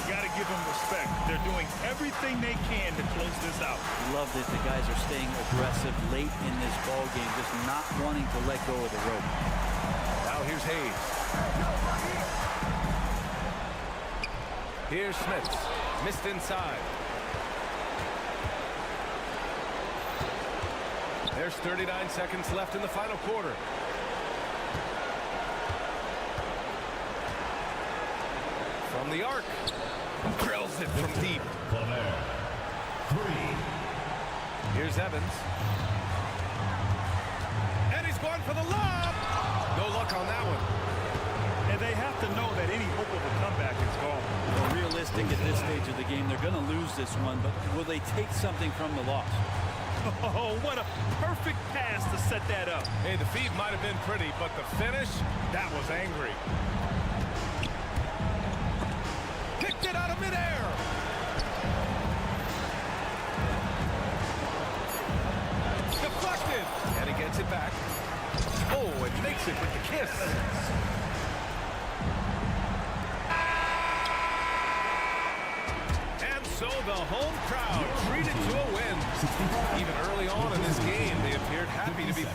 You got to give them respect. They're doing everything they can to close this out. Love that the guys are staying aggressive late in this ball game, just not wanting to let go of the rope. Now here's Hayes. Here's Smith. Missed inside. There's 39 seconds left in the final quarter. From the arc. Drills it from deep. 3. Here's Evans. And he's going for the lob. No luck on that one. And they have to know that any hope of a comeback is gone. Well, realistically, think at this stage of the game they're going to lose this one, but will they take something from the loss? Oh, what a perfect pass to set that up. Hey, the feed might have been pretty, but the finish, that was angry. Kicked it out of midair. Deflected. And he gets it back. Oh, and makes it with the kiss. And so the home crowd treated to a win. Even early on in this game, they appeared happy to be...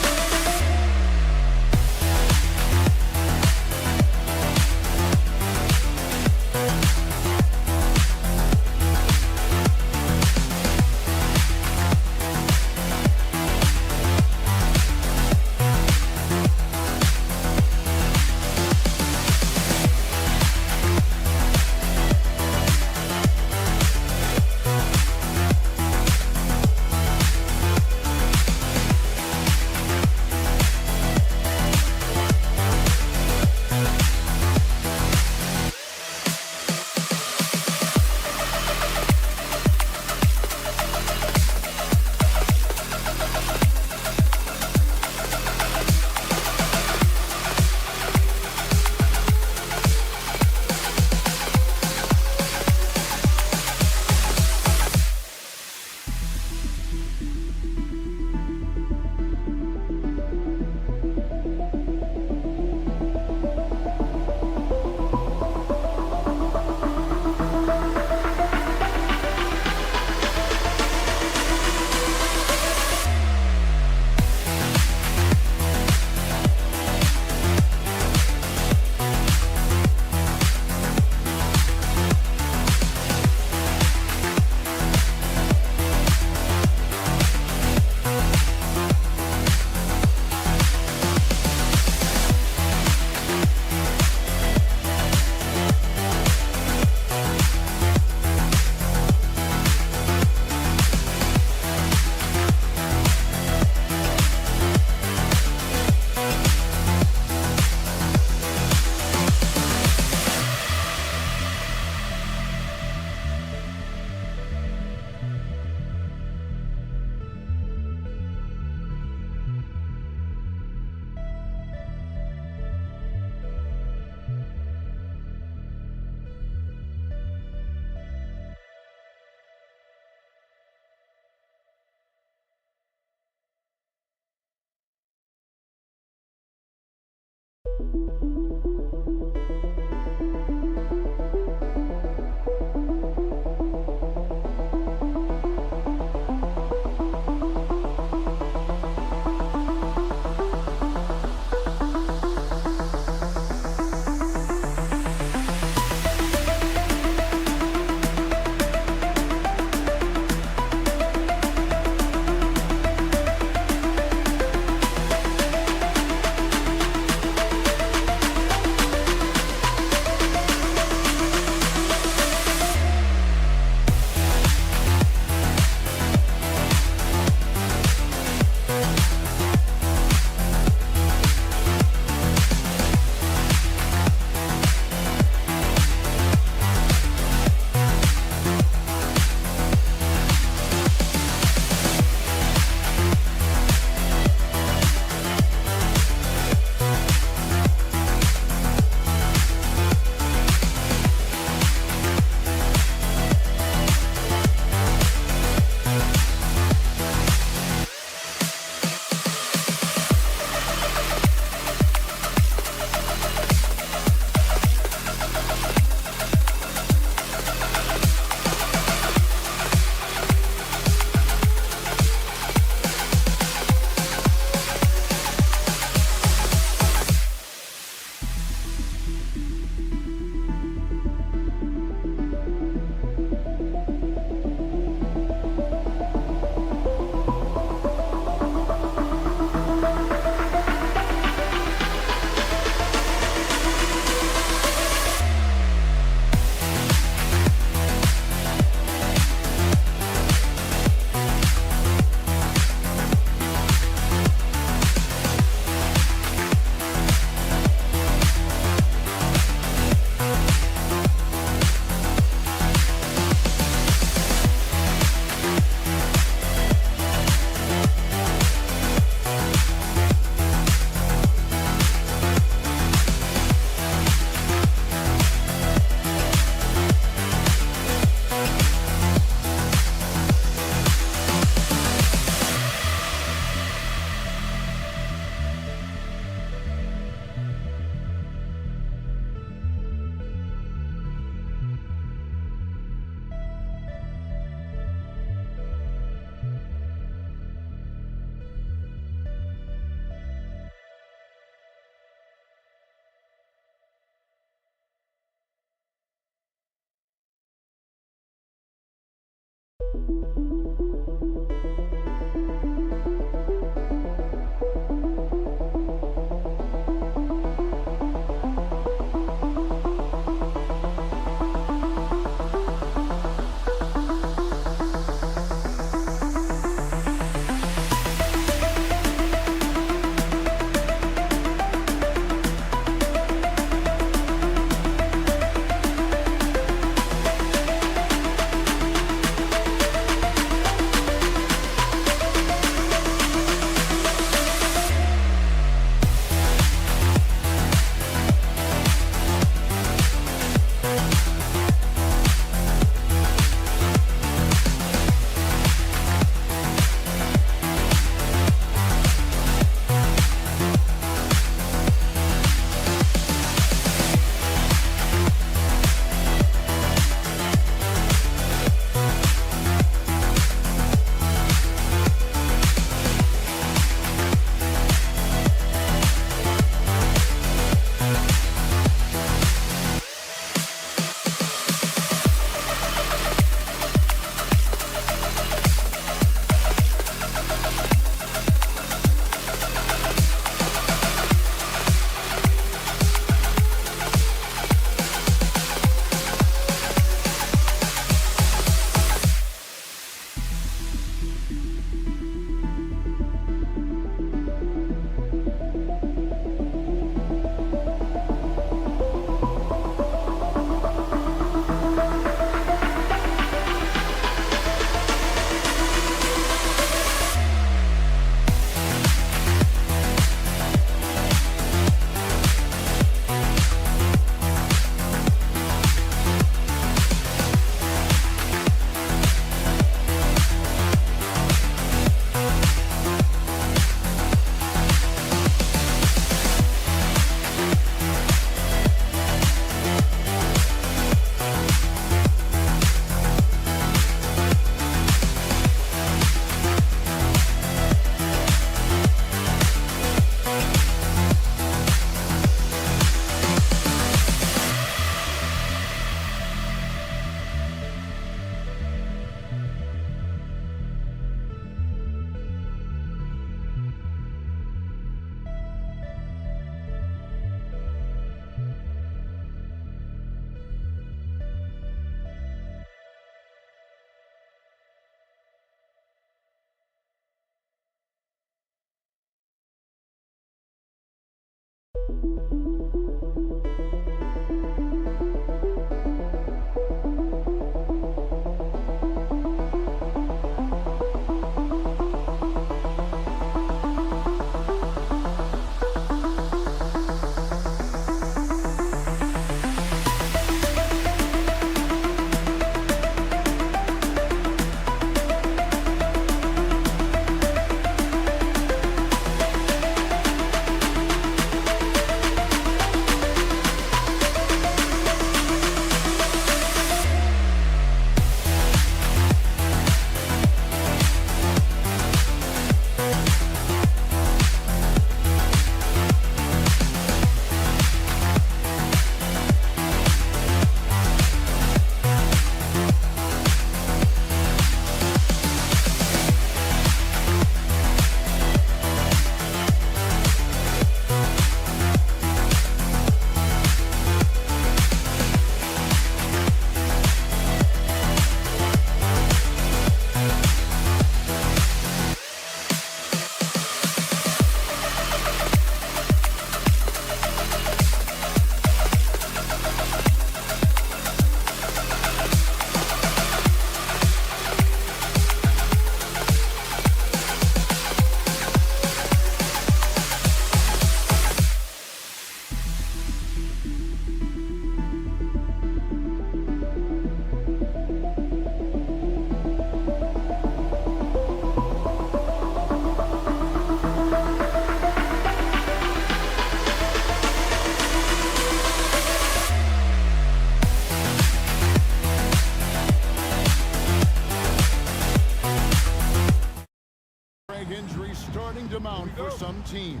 Injury starting to mount for some teams.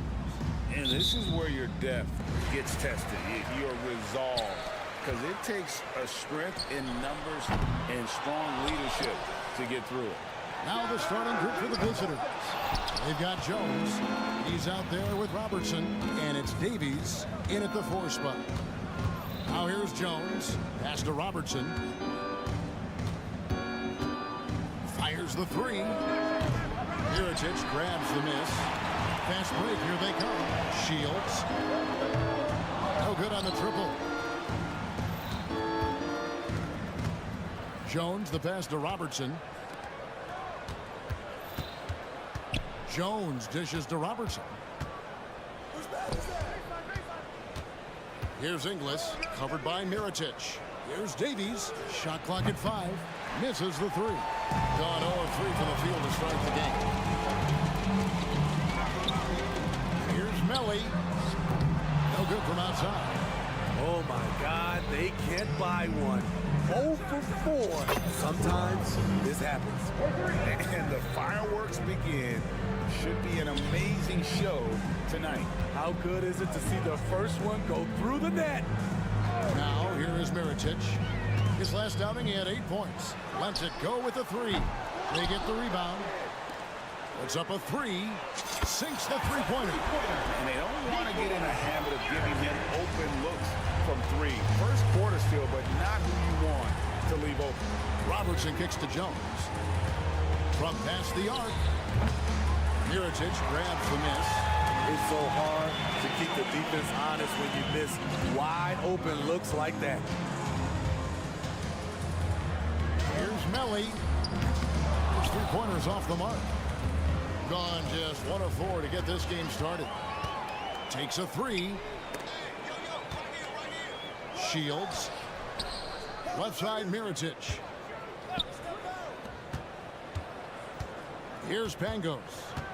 And this is where your depth gets tested, your resolve. Because it takes a strength in numbers and strong leadership to get through it. Now the starting group for the visitors. They've got Jones. He's out there with Robertson. And it's Davies in at the 4 spot. Now here's Jones. Pass to Robertson. Fires the 3. Mirotic grabs the miss. Fast break, here they come. Shields. No good on the triple. Jones, the pass to Robertson. Jones dishes to Robertson. Here's Inglis, covered by Mirotic. Here's Davies. Shot clock at 5. Misses the 3. Gone 0 of 3 from the field to start the game. Here's Melly. No good from outside. Oh my God, they can't buy one. 0 for 4. Sometimes this happens. And the fireworks begin. Should be an amazing show tonight. How good is it to see the first one go through the net? Now here is Mirotic. His last outing, he had 8 points. Lets it go with the 3. They get the rebound. Puts up a 3. Sinks the 3-pointer. And they don't want to get in a habit of giving him open looks from 3. First quarter still, but not who you want to leave open. Robertson kicks to Jones. From past the arc. Mirotic grabs the miss. It's so hard to keep the defense honest when you miss wide open looks like that. Here's Melly. His 3-pointers off the mark. Gone just 1 of 4 to get this game started. Takes a 3. Shields. Left side Mirotic. Here's Pangos.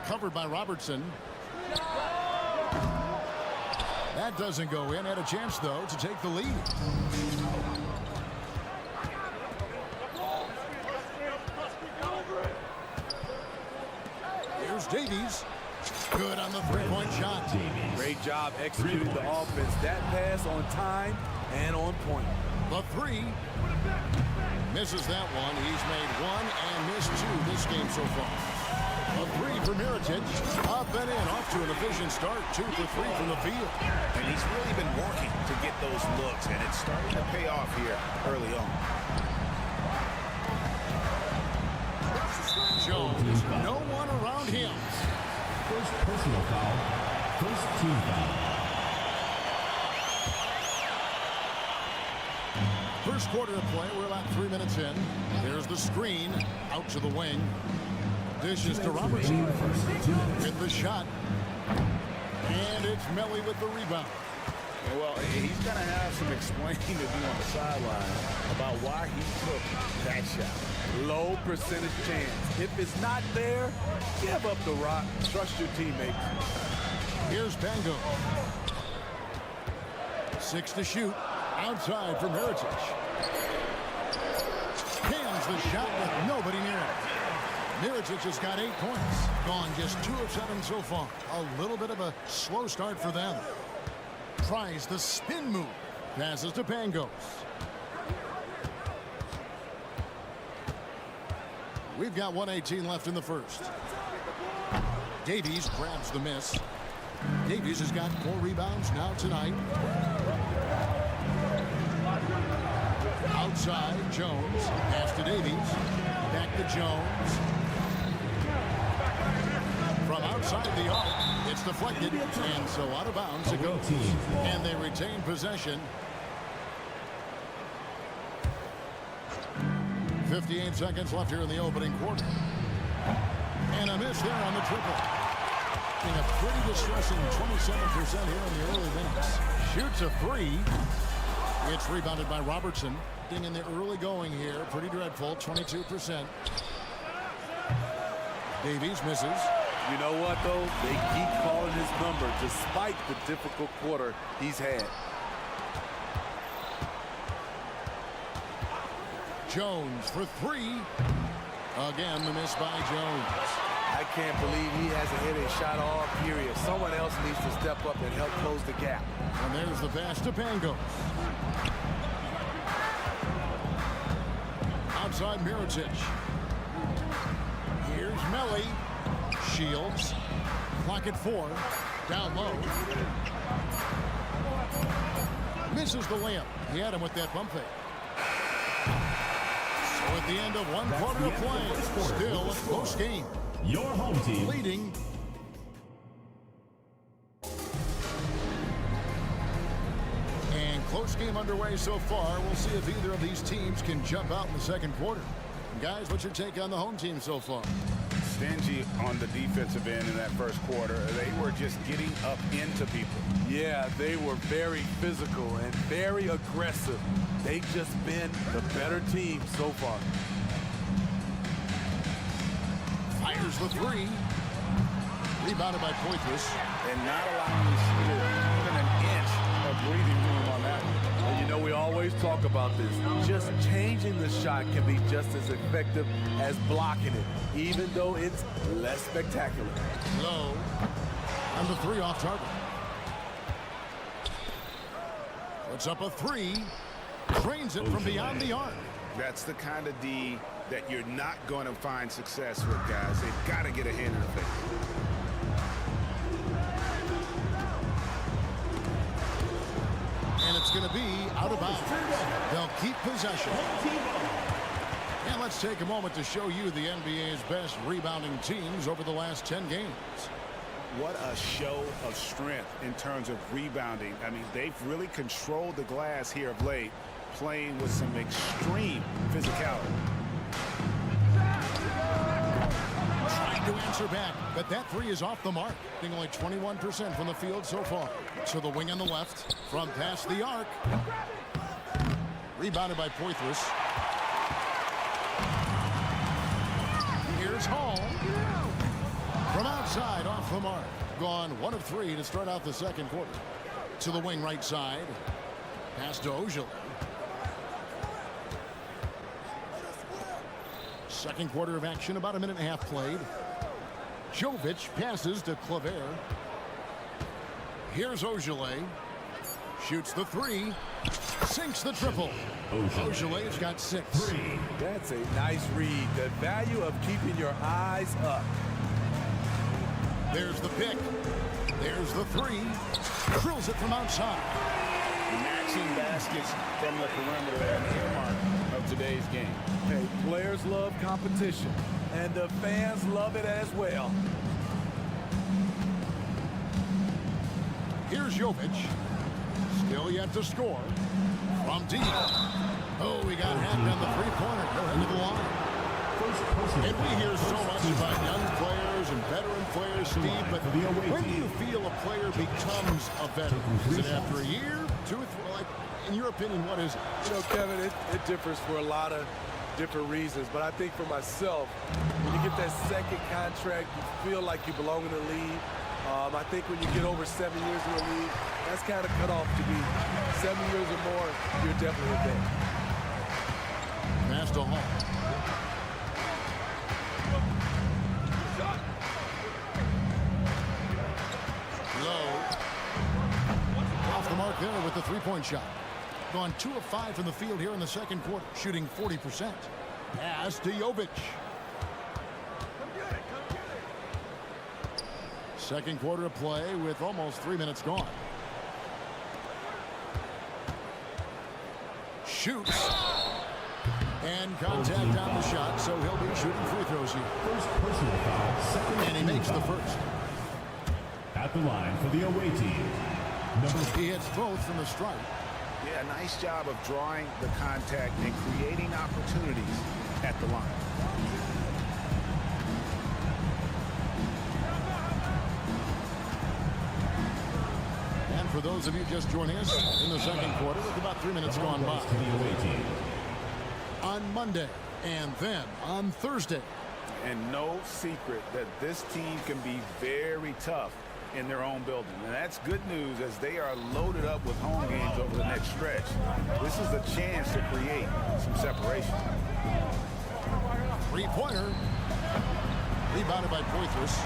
Covered by Robertson. That doesn't go in. Had a chance, though, to take the lead. Here's Davies. Good on the 3-point shot. Great job executing the offense. That pass on time and on point. The 3. Misses that one. He's made 1 and missed 2 this game so far. A 3 for Mirotic. Up and in. Off to an efficient start. 2 for 3 from the field. And he's really been working to get those looks, and it's starting to pay off here early on. Jones, no one around him. First personal foul. First team foul. First quarter of play. We're about 3 minutes in. There's the screen out to the wing. Dishes to Robertson with the shot. And it's Melly with the rebound. Well, he's going to have some explaining to do on the sideline about why he took that shot. Low percentage chance. If it's not there, give up the rock. Trust your teammates. Here's Bango. 6 to shoot. Outside from Heritage. Hands the shot with nobody near it. Mirotic has got 8 points. Gone just 2 of 7 so far. A little bit of a slow start for them. Tries the spin move. Passes to Pangos. We've got 1:18 left in the first. Davies grabs the miss. Davies has got 4 rebounds now tonight. Outside, Jones. Pass to Davies. Back to Jones. From outside the arc, it's deflected, and so out of bounds it goes. And they retain possession. 58 seconds left here in the opening quarter. And a miss there on the triple. And a pretty distressing 27% here in the early minutes. Shoots a 3. It's rebounded by Robertson. In the early going here, pretty dreadful, 22%. Davies misses. You know what, though? They keep calling his number despite the difficult quarter he's had. Jones for 3. Again, the miss by Jones. I can't believe he hasn't hit a shot all period. Someone else needs to step up and help close the gap. And there's the pass to Pangos. Outside Mirotic. Here's Melly. Shields. Clock at 4. Down low. Misses the layup. He had him with that bump fake. So at the end of 1 quarter of play, still a close game. Your home team leading. And close game underway so far. We'll see if either of these teams can jump out in the second quarter. And guys, what's your take on the home team so far? Stingy on the defensive end in that first quarter. They were just getting up into people. Yeah, they were very physical and very aggressive. They've just been the better team so far. Fires the 3. Rebounded by Poitras. And not allowing the shooter even an inch of breathing room on that one. Well, you know, we always talk about this. Just changing the shot can be just as effective as blocking it, even though it's less spectacular. Low. And the 3 off target. Puts up a 3. Trains it from beyond the arc. That's the kind of D that you're not going to find success with, guys. They've got to get a hand in the face. And it's going to be out of bounds. They'll keep possession. And let's take a moment to show you the NBA's best rebounding teams over the last 10 games. What a show of strength in terms of rebounding. I mean, they've really controlled the glass here of late, playing with some extreme physicality. Trying to answer back, but that 3 is off the mark, being only 21% from the field so far. To the wing on the left, from past the arc. Rebounded by Poitras. Here's Hall. From outside, off the mark. Gone 1 of 3 to start out the second quarter. To the wing right side. Pass to Ojale. Second quarter of action, about a minute and a half played. Jovic passes to Claver. Here's Ojale. Shoots the 3. Sinks the triple. Ojale's got 6. That's a nice read. The value of keeping your eyes up. There's the pick. There's the 3. Drills it from outside. Matching baskets from the perimeter and the earmark of today's game. Hey, players love competition, and the fans love it as well. Here's Jovic. Still yet to score. From deep. Oh, we got hacked on the three-pointer. Go ahead to the line. And we hear so much about young players and veteran players, Steve, but when do you feel a player becomes a veteran? Is it after a year, 2 or 3? Like, in your opinion, what is it? You know, Kevin, it differs for a lot of different reasons, but I think for myself, when you get that second contract, you feel like you belong in the league. I think when you get over 7 years in the league, that's kind of cut off to be 7 years or more, you're definitely a vet. Pass to Hall. Low. Off the mark there with the three-point shot. Gone 2 of 5 from the field here in the second quarter, shooting 40%. Pass to Jovic. Second quarter of play with almost 3 minutes gone. Shoots. And contact on the shot, so he'll be shooting free throws here. First personal foul, second and he makes the first. At the line for the away team. He hits both from the stripe. Yeah, nice job of drawing the contact and creating opportunities at the line. And for those of you just joining us in the second quarter with about 3 minutes gone by. On Monday and then on Thursday. And no secret that this team can be very tough in their own building. And that's good news as they are loaded up with home games over the next stretch. This is a chance to create some separation. Three-pointer. Rebounded by Poitras.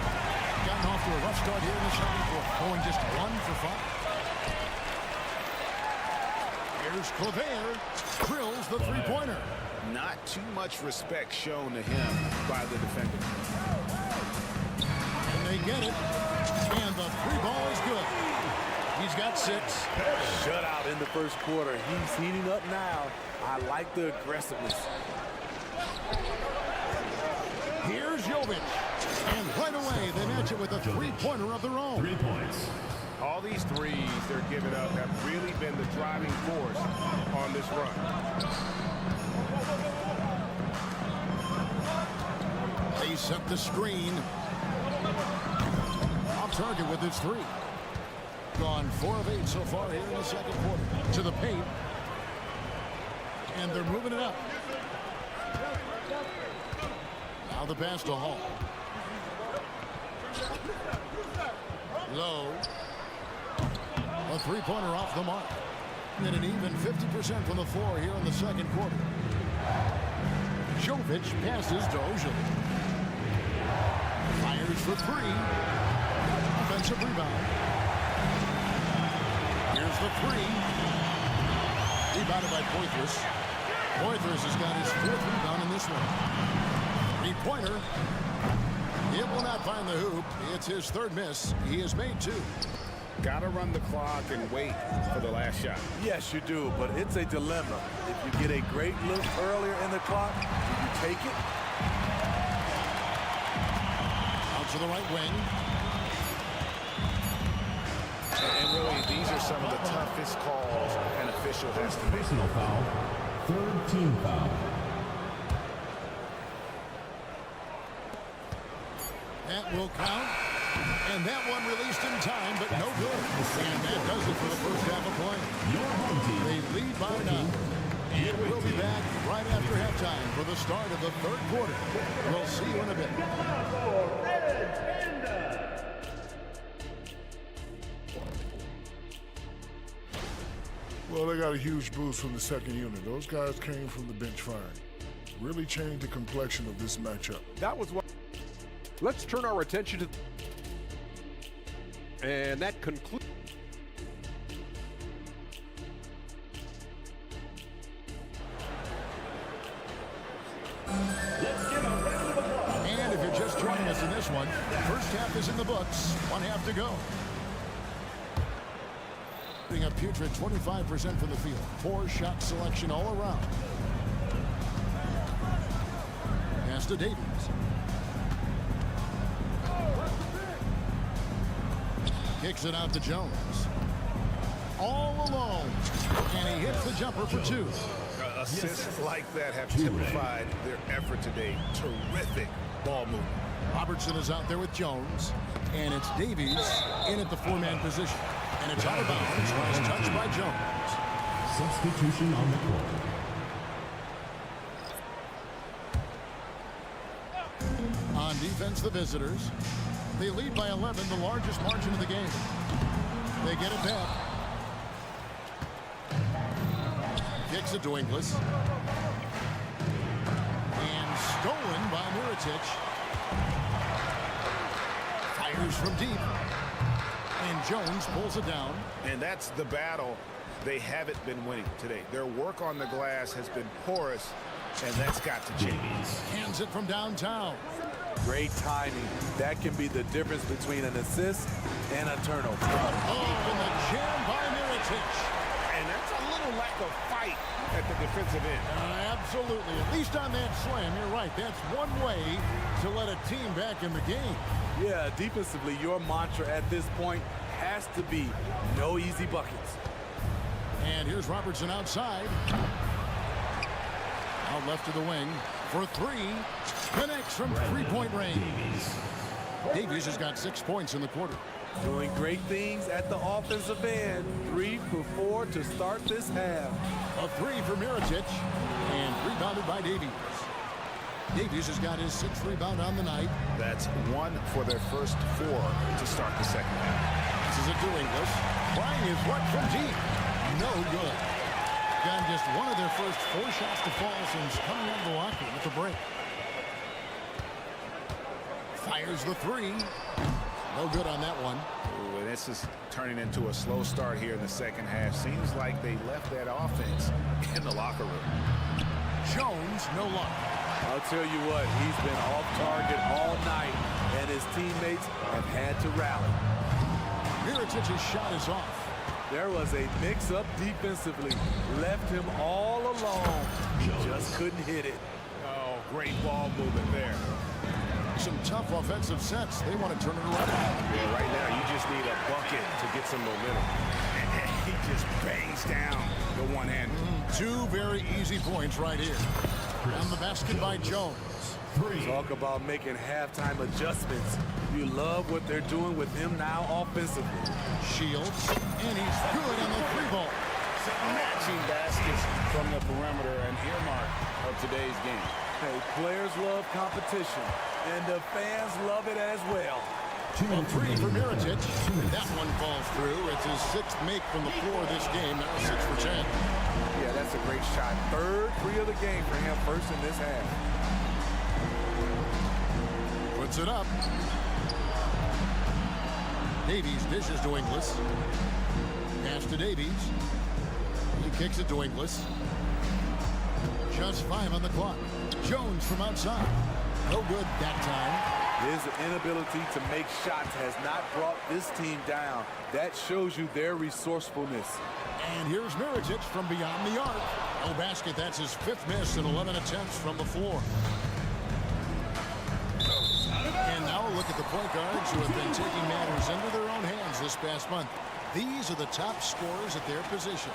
Gotten off to a rough start here in the second quarter. Going just 1 for 5. Here's Clavert. Drills the three-pointer. Not too much respect shown to him by the defender. And they get it. And the free ball is good. He's got 6. Shutout in the first quarter. He's heating up now. I like the aggressiveness. Here's Jovic. And right away, they match it with a three-pointer of their own. 3 points. All these threes they're giving up have really been the driving force on this run. They set the screen. Off target with his 3. Gone 4 of 8 so far here in the second quarter. To the paint. And they're moving it up. Now the pass to Hall. Low. A three-pointer off the mark. And an even 50% from the floor here in the second quarter. Jovic passes to Ojale. Fires for 3. Offensive rebound. Here's the 3. Rebounded by Poitras. Poitras has got his 4th rebound in this one. Three-pointer. It will not find the hoop. It's his 3rd miss. He has made 2. Got to run the clock and wait for the last shot. Yes, you do, but it's a dilemma. If you get a great look earlier in the clock, do you take it? Out to the right wing. And really, these are some of the toughest calls an official has to make. Personal foul, 3rd team foul. That will count. And that one released in time, but no good. And that does it for the first half of play. They lead by 9. And we'll be back right after halftime for the start of the 3rd quarter. We'll see you in a bit. Well, they got a huge boost from the second unit. Those guys came from the bench firing. Really changed the complexion of this matchup. That was what. Let's turn our attention to. And that concludes. And if you're just joining us in this one, first half is in the books. 1 half to go. Being a putrid 25% from the field. 4 shot selection all around. Pass to Davies. Kicks it out to Jones. all alone. And he hits the jumper for two. Assists like that have typified their effort today. Terrific ball movement. Robertson is out there with Jones. And it's Davies in at the four-man position. And it's out of bounds. Nice touch by Jones. Substitution on the court. On defense, the visitors. They lead by 11, the largest margin of the game. They get it back. Kicks it to Inglis. And stolen by Mirotic. Fires from deep. And Jones pulls it down. And that's the battle they haven't been winning today. Their work on the glass has been porous, and that's got to change. Hands it from downtown. Great timing. That can be the difference between an assist and a turnover. Oh, and the jam by Mirotic. And that's a little lack of fight at the defensive end. Absolutely. At least on that slam, you're right. That's one way to let a team back in the game. Yeah, defensively, your mantra at this point has to be no easy buckets. And here's Robertson outside. Out left to the wing for three. Connects from three-point range. Davies has got 6 points in the quarter. Doing great things at the offensive end. 3 for 4 to start this half. A three for Mirotic. And rebounded by Davies. Davies has got his 6th rebound on the night. That's 1 for their first 4 to start the second half. This is a two English. Trying his luck from deep. No good. Got just one of their first 4 shots to fall since coming out of the locker room at the break. Fires the three. No good on that one. Ooh, and this is turning into a slow start here in the second half. Seems like they left that offense in the locker room. Jones, no luck. I'll tell you what, he's been off target all night, and his teammates have had to rally. Mirotic's shot is off. There was a mix-up defensively. Left him all alone. Just couldn't hit it. Oh, great ball movement there. Some tough offensive sets. They want to turn it around. Yeah, right now you just need a bucket to get some momentum. And he just bangs down the one-hand. 2 very easy points right here. On the basket by Jones. Talk about making halftime adjustments. You love what they're doing with him now offensively. Shields, and he's good on the 3-ball. Matching baskets from the perimeter, an earmark of today's game. Hey, players love competition, and the fans love it as well. A three for Mirotic. That one falls through. It's his 6th make from the floor this game. Now 6 for 10. Yeah, that's a great shot. 3rd free of the game for him, first in this half. Puts it up. Davies dishes to Inglis. Pass to Davies. He kicks it to Inglis. Just 5 on the clock. Jones from outside. No good that time. His inability to make shots has not brought this team down. That shows you their resourcefulness. And here's Mirotic from beyond the arc. No basket. That's his 5th miss in 11 attempts from the floor. And now a look at the point guards who have been taking matters into their own hands this past month. These are the top scorers at their position.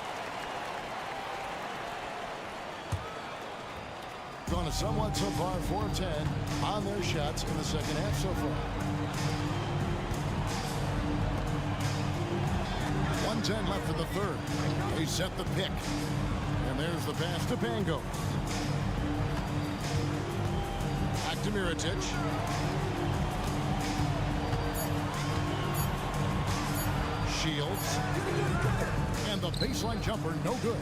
Gone somewhat so far 4-10 on their shots in the second half so far. 1:10 left for the third. They set the pick. And there's the pass to Pango. Back to Mirotic. Shields. And the baseline jumper, no good.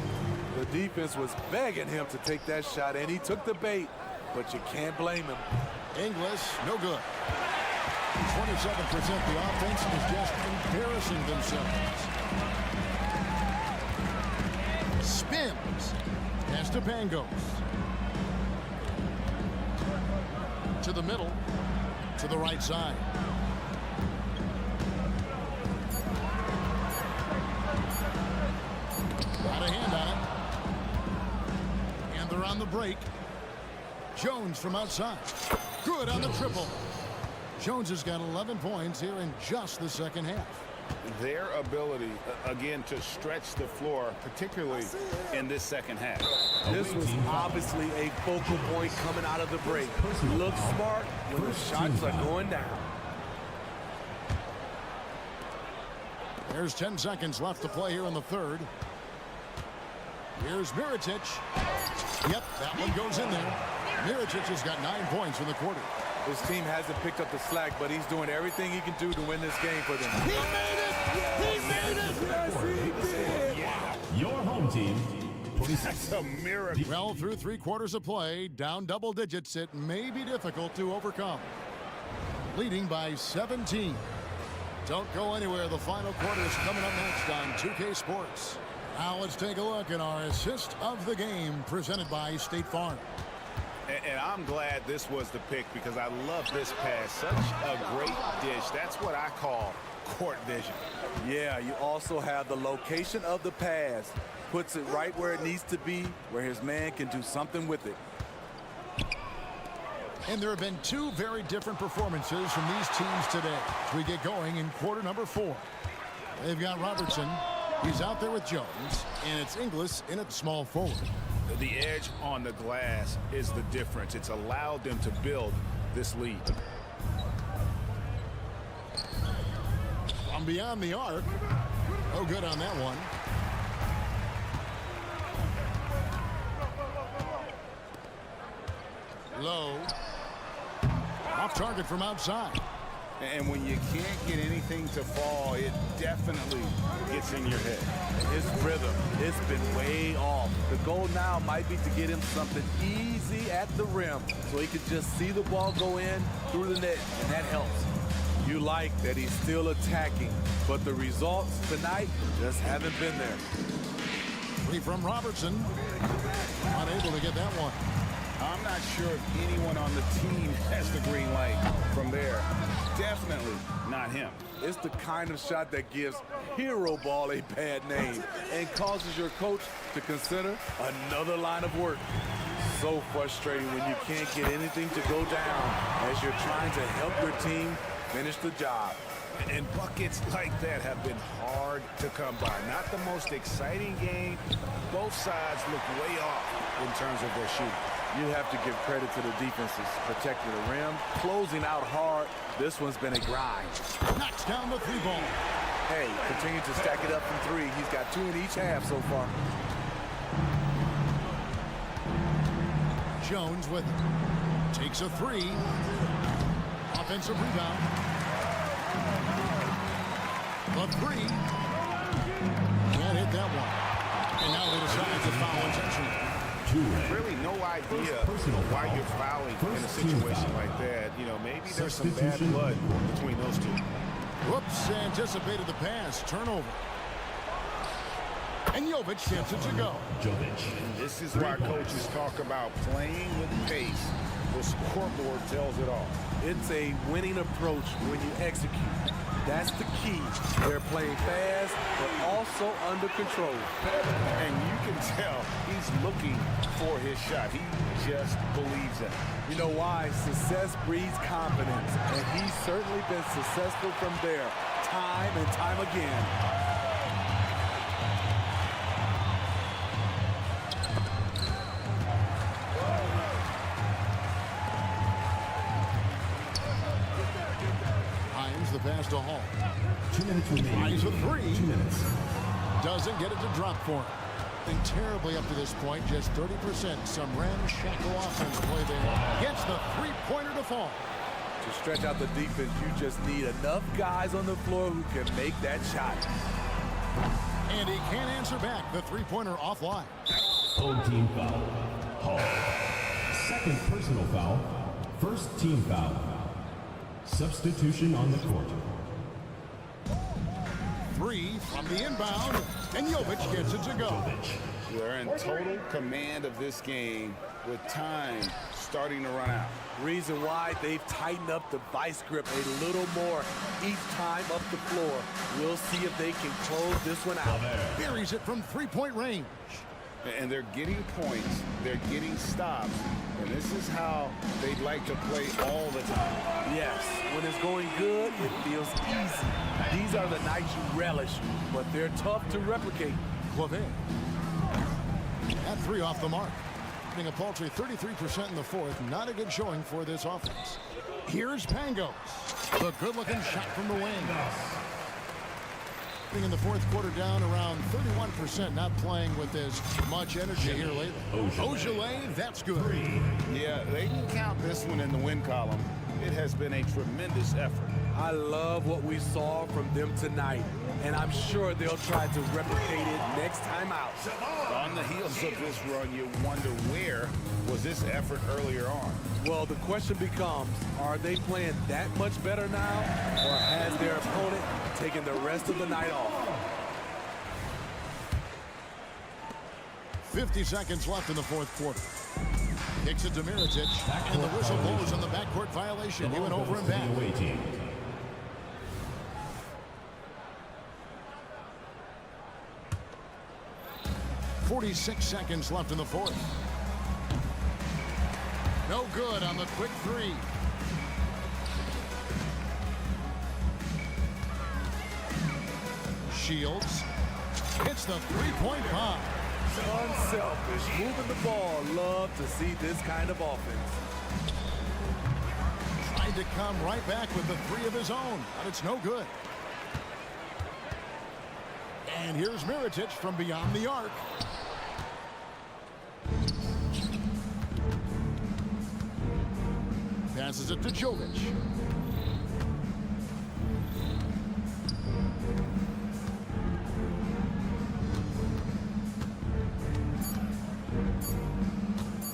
The defense was begging him to take that shot, and he took the bait, but you can't blame him. Inglis, no good. 27%. The offense is just embarrassing themselves. Spins. Pass to Pangos. To the middle. To the right side. Got a hand on it. And they're on the break. Jones from outside. Good on the triple. Jones has got 11 points here in just the second half. their ability, again, to stretch the floor, particularly in this second half. This was obviously a focal point coming out of the break. Look smart when the shots are going down. There's 10 seconds left to play here in the third. Here's Mirotic. Yep, that one goes in there. Mirotic has got 9 points in the quarter. His team hasn't picked up the slack, but he's doing everything he can do to win this game for them. He made it! He made it! Yes, he did! Your home team, 26. That's a miracle. Well, through 3 quarters of play, down double digits, it may be difficult to overcome. Leading by 17. Don't go anywhere. The final quarter is coming up next on 2K Sports. Now let's take a look at our assist of the game presented by State Farm. And I'm glad this was the pick because I love this pass. Such a great dish. That's what I call court vision. Yeah, you also have the location of the pass. Puts it right where it needs to be, where his man can do something with it. And there have been 2 very different performances from these teams today as we get going in quarter number 4. They've got Robertson. He's out there with Jones, and it's Inglis in at small forward. The edge on the glass is the difference. It's allowed them to build this lead. From beyond the arc. No good on that one. Low. Off target from outside. And when you can't get anything to fall, it definitely gets in your head. His rhythm, it's been way off. The goal now might be to get him something easy at the rim so he could just see the ball go in through the net, and that helps. You like that he's still attacking, but the results tonight just haven't been there. 3 from Robertson. Unable to get that one. I'm not sure if anyone on the team has the green light from there. Definitely not him. It's the kind of shot that gives hero ball a bad name and causes your coach to consider another line of work. So frustrating when you can't get anything to go down as you're trying to help your team finish the job. And buckets like that have been hard to come by. Not the most exciting game. Both sides look way off in terms of their shooting. You have to give credit to the defenses. Protecting the rim, closing out hard. This one's been a grind. Knocks down the 3 ball. Hey, continue to stack it up from 3. He's got 2 in each half so far. Jones with it. Takes a 3. Offensive rebound. The 3. Can't hit that one. And now they decide to foul intentionally. Really no idea why you're fouling in a situation like that. You know, maybe there's some bad blood between those 2. Whoops, anticipated the pass. Turnover. And Jovic gets it to go. And this is why coaches talk about playing with pace. The scoreboard tells it all. It's a winning approach when you execute. That's the key. They're playing fast, but also under control. And you can tell he's looking for his shot. He just believes it. You know why? Success breeds confidence, and he's certainly been successful from there, time and time again. The pass to Hall. 2 minutes remaining. Tries a 3. 2 minutes. Doesn't get it to drop for him. Been terribly up to this point, just 30%. Some ramshackle offense play there. Gets the 3-pointer to fall. To stretch out the defense, you just need enough guys on the floor who can make that shot. And he can't answer back. The 3-pointer offline. Home team foul. Hall. Second personal foul. First team foul. Substitution on the court. 3 from the inbound, and Jovic gets it to go. They're in total command of this game with time starting to run out. Reason why they've tightened up the vice grip a little more each time up the floor. We'll see if they can close this one out. Buries it from 3-point range. And they're getting points, they're getting stops, and this is how they'd like to play all the time. Yes, when it's going good, it feels easy. These are the nights you relish, but they're tough to replicate. Clavet. At 3 off the mark. Hitting a paltry 33% in the fourth. Not a good showing for this offense. Here's Pangos. The good-looking shot from the wing. In the fourth quarter down around 31%, not playing with as much energy here lately. Ojale, that's good. Yeah, they can count this one in the win column. It has been a tremendous effort. I love what we saw from them tonight, and I'm sure they'll try to replicate it next time out. On the heels of this run, you wonder where was this effort earlier on? Well, the question becomes, are they playing that much better now, or has their opponent taken the rest of the night off? 50 seconds left in the fourth quarter. Kicks it to Mirotic, and the whistle blows on the backcourt violation. He went over and back. 46 seconds left in the fourth. No good on the quick three. Shields hits the three-point bomb. Unselfish, moving the ball. Love to see this kind of offense. Tried to come right back with the three of his own, but it's no good. And here's Mirotic from beyond the arc. Passes it to Jovic.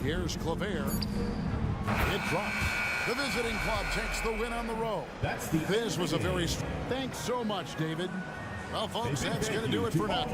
Here's Claver. It drops. The visiting club takes the win on the road. This was a very... Thanks so much, David. Well, folks, that's going to do it for now.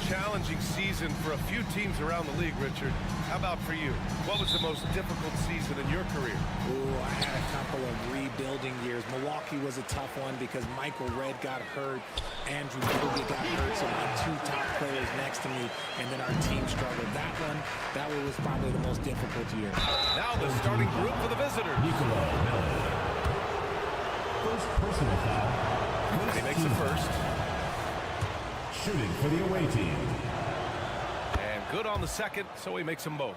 Challenging season for a few teams around the league, Richard. How about for you? What was the most difficult season in your career? Ooh, I had a couple of rebuilding years. Milwaukee was a tough one because Michael Redd got hurt, Andrew Bogut got hurt, so my two top players next to me, and then our team struggled. That one was probably the most difficult year. Now the starting group for the visitors. First personal foul. He makes the first. Shooting for the away team. And good on the second, so he makes them both.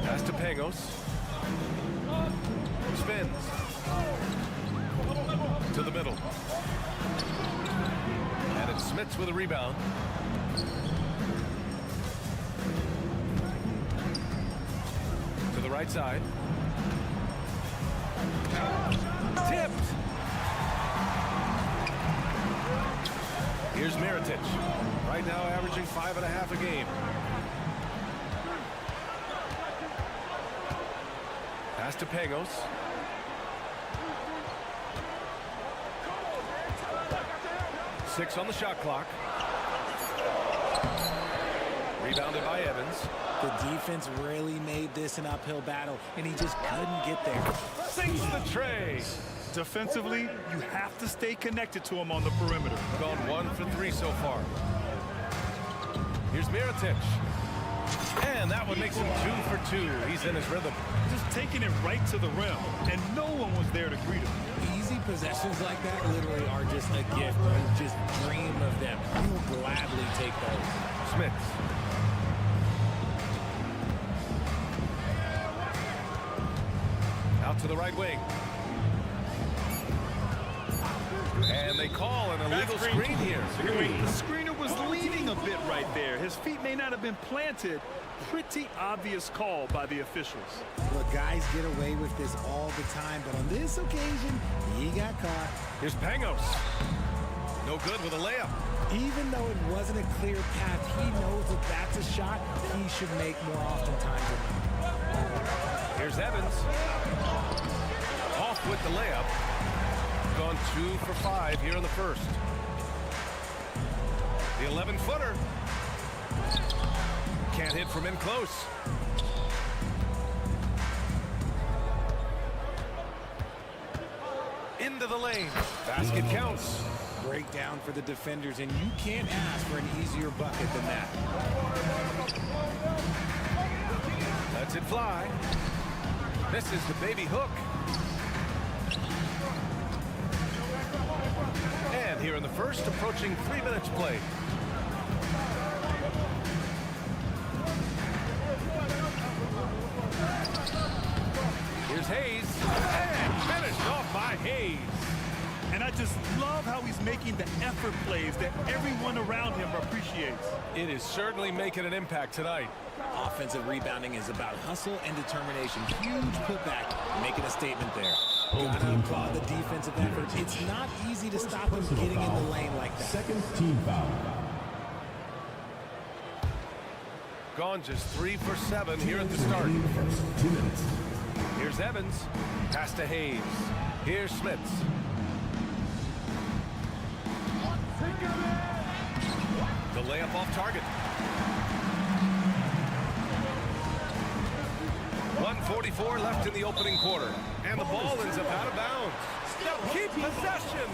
Pass to Pangos. Spins. To the middle. And it's Smits with a rebound. To the right side. Tipped. Here's Mirotic. Right now averaging 5.5 a game. Pass to Pangos. Six on the shot clock. Rebounded by Evans. The defense really made this an uphill battle, and he just couldn't get there. Sinks the tray. Defensively, you have to stay connected to him on the perimeter. Gone 1 for 3 so far. Here's Mirotic. And that one makes him 2 for 2. He's in his rhythm. Just taking it right to the rim, and no one was there to greet him. Easy possessions like that literally are just a gift. You just dream of them. You'll gladly take those. Smith. Out to the right wing. And they call an illegal screen here. The screener was leaning a bit right there. His feet may not have been planted. Pretty obvious call by the officials. Look, guys get away with this all the time, but on this occasion, he got caught. Here's Pangos. No good with a layup. Even though it wasn't a clear path, he knows that that's a shot he should make more oftentimes than not. Here's Evans. Off with the layup. Gone 2 for 5 here in the first. The 11-footer. Can't hit from in close. Into the lane. Basket counts. Breakdown for the defenders, and you can't ask for an easier bucket than that. Lets it fly. Misses the baby hook. And here in the first, approaching 3 minutes played. Here's Hayes. And finished off by Hayes. And I just love how he's making the effort plays that everyone around him appreciates. It is certainly making an impact tonight. Offensive rebounding is about hustle and determination. Huge putback, making a statement there. Gotta applaud the defensive effort. It's not easy to stop him getting in the lane like that. Second team foul. Gone just 3 for 7 here at the start. 2 minutes. Here's Evans. Pass to Hayes. Here's Smits. The layup off target. 1:44 left in the opening quarter. And the ball ends up out of bounds. Now keep possession.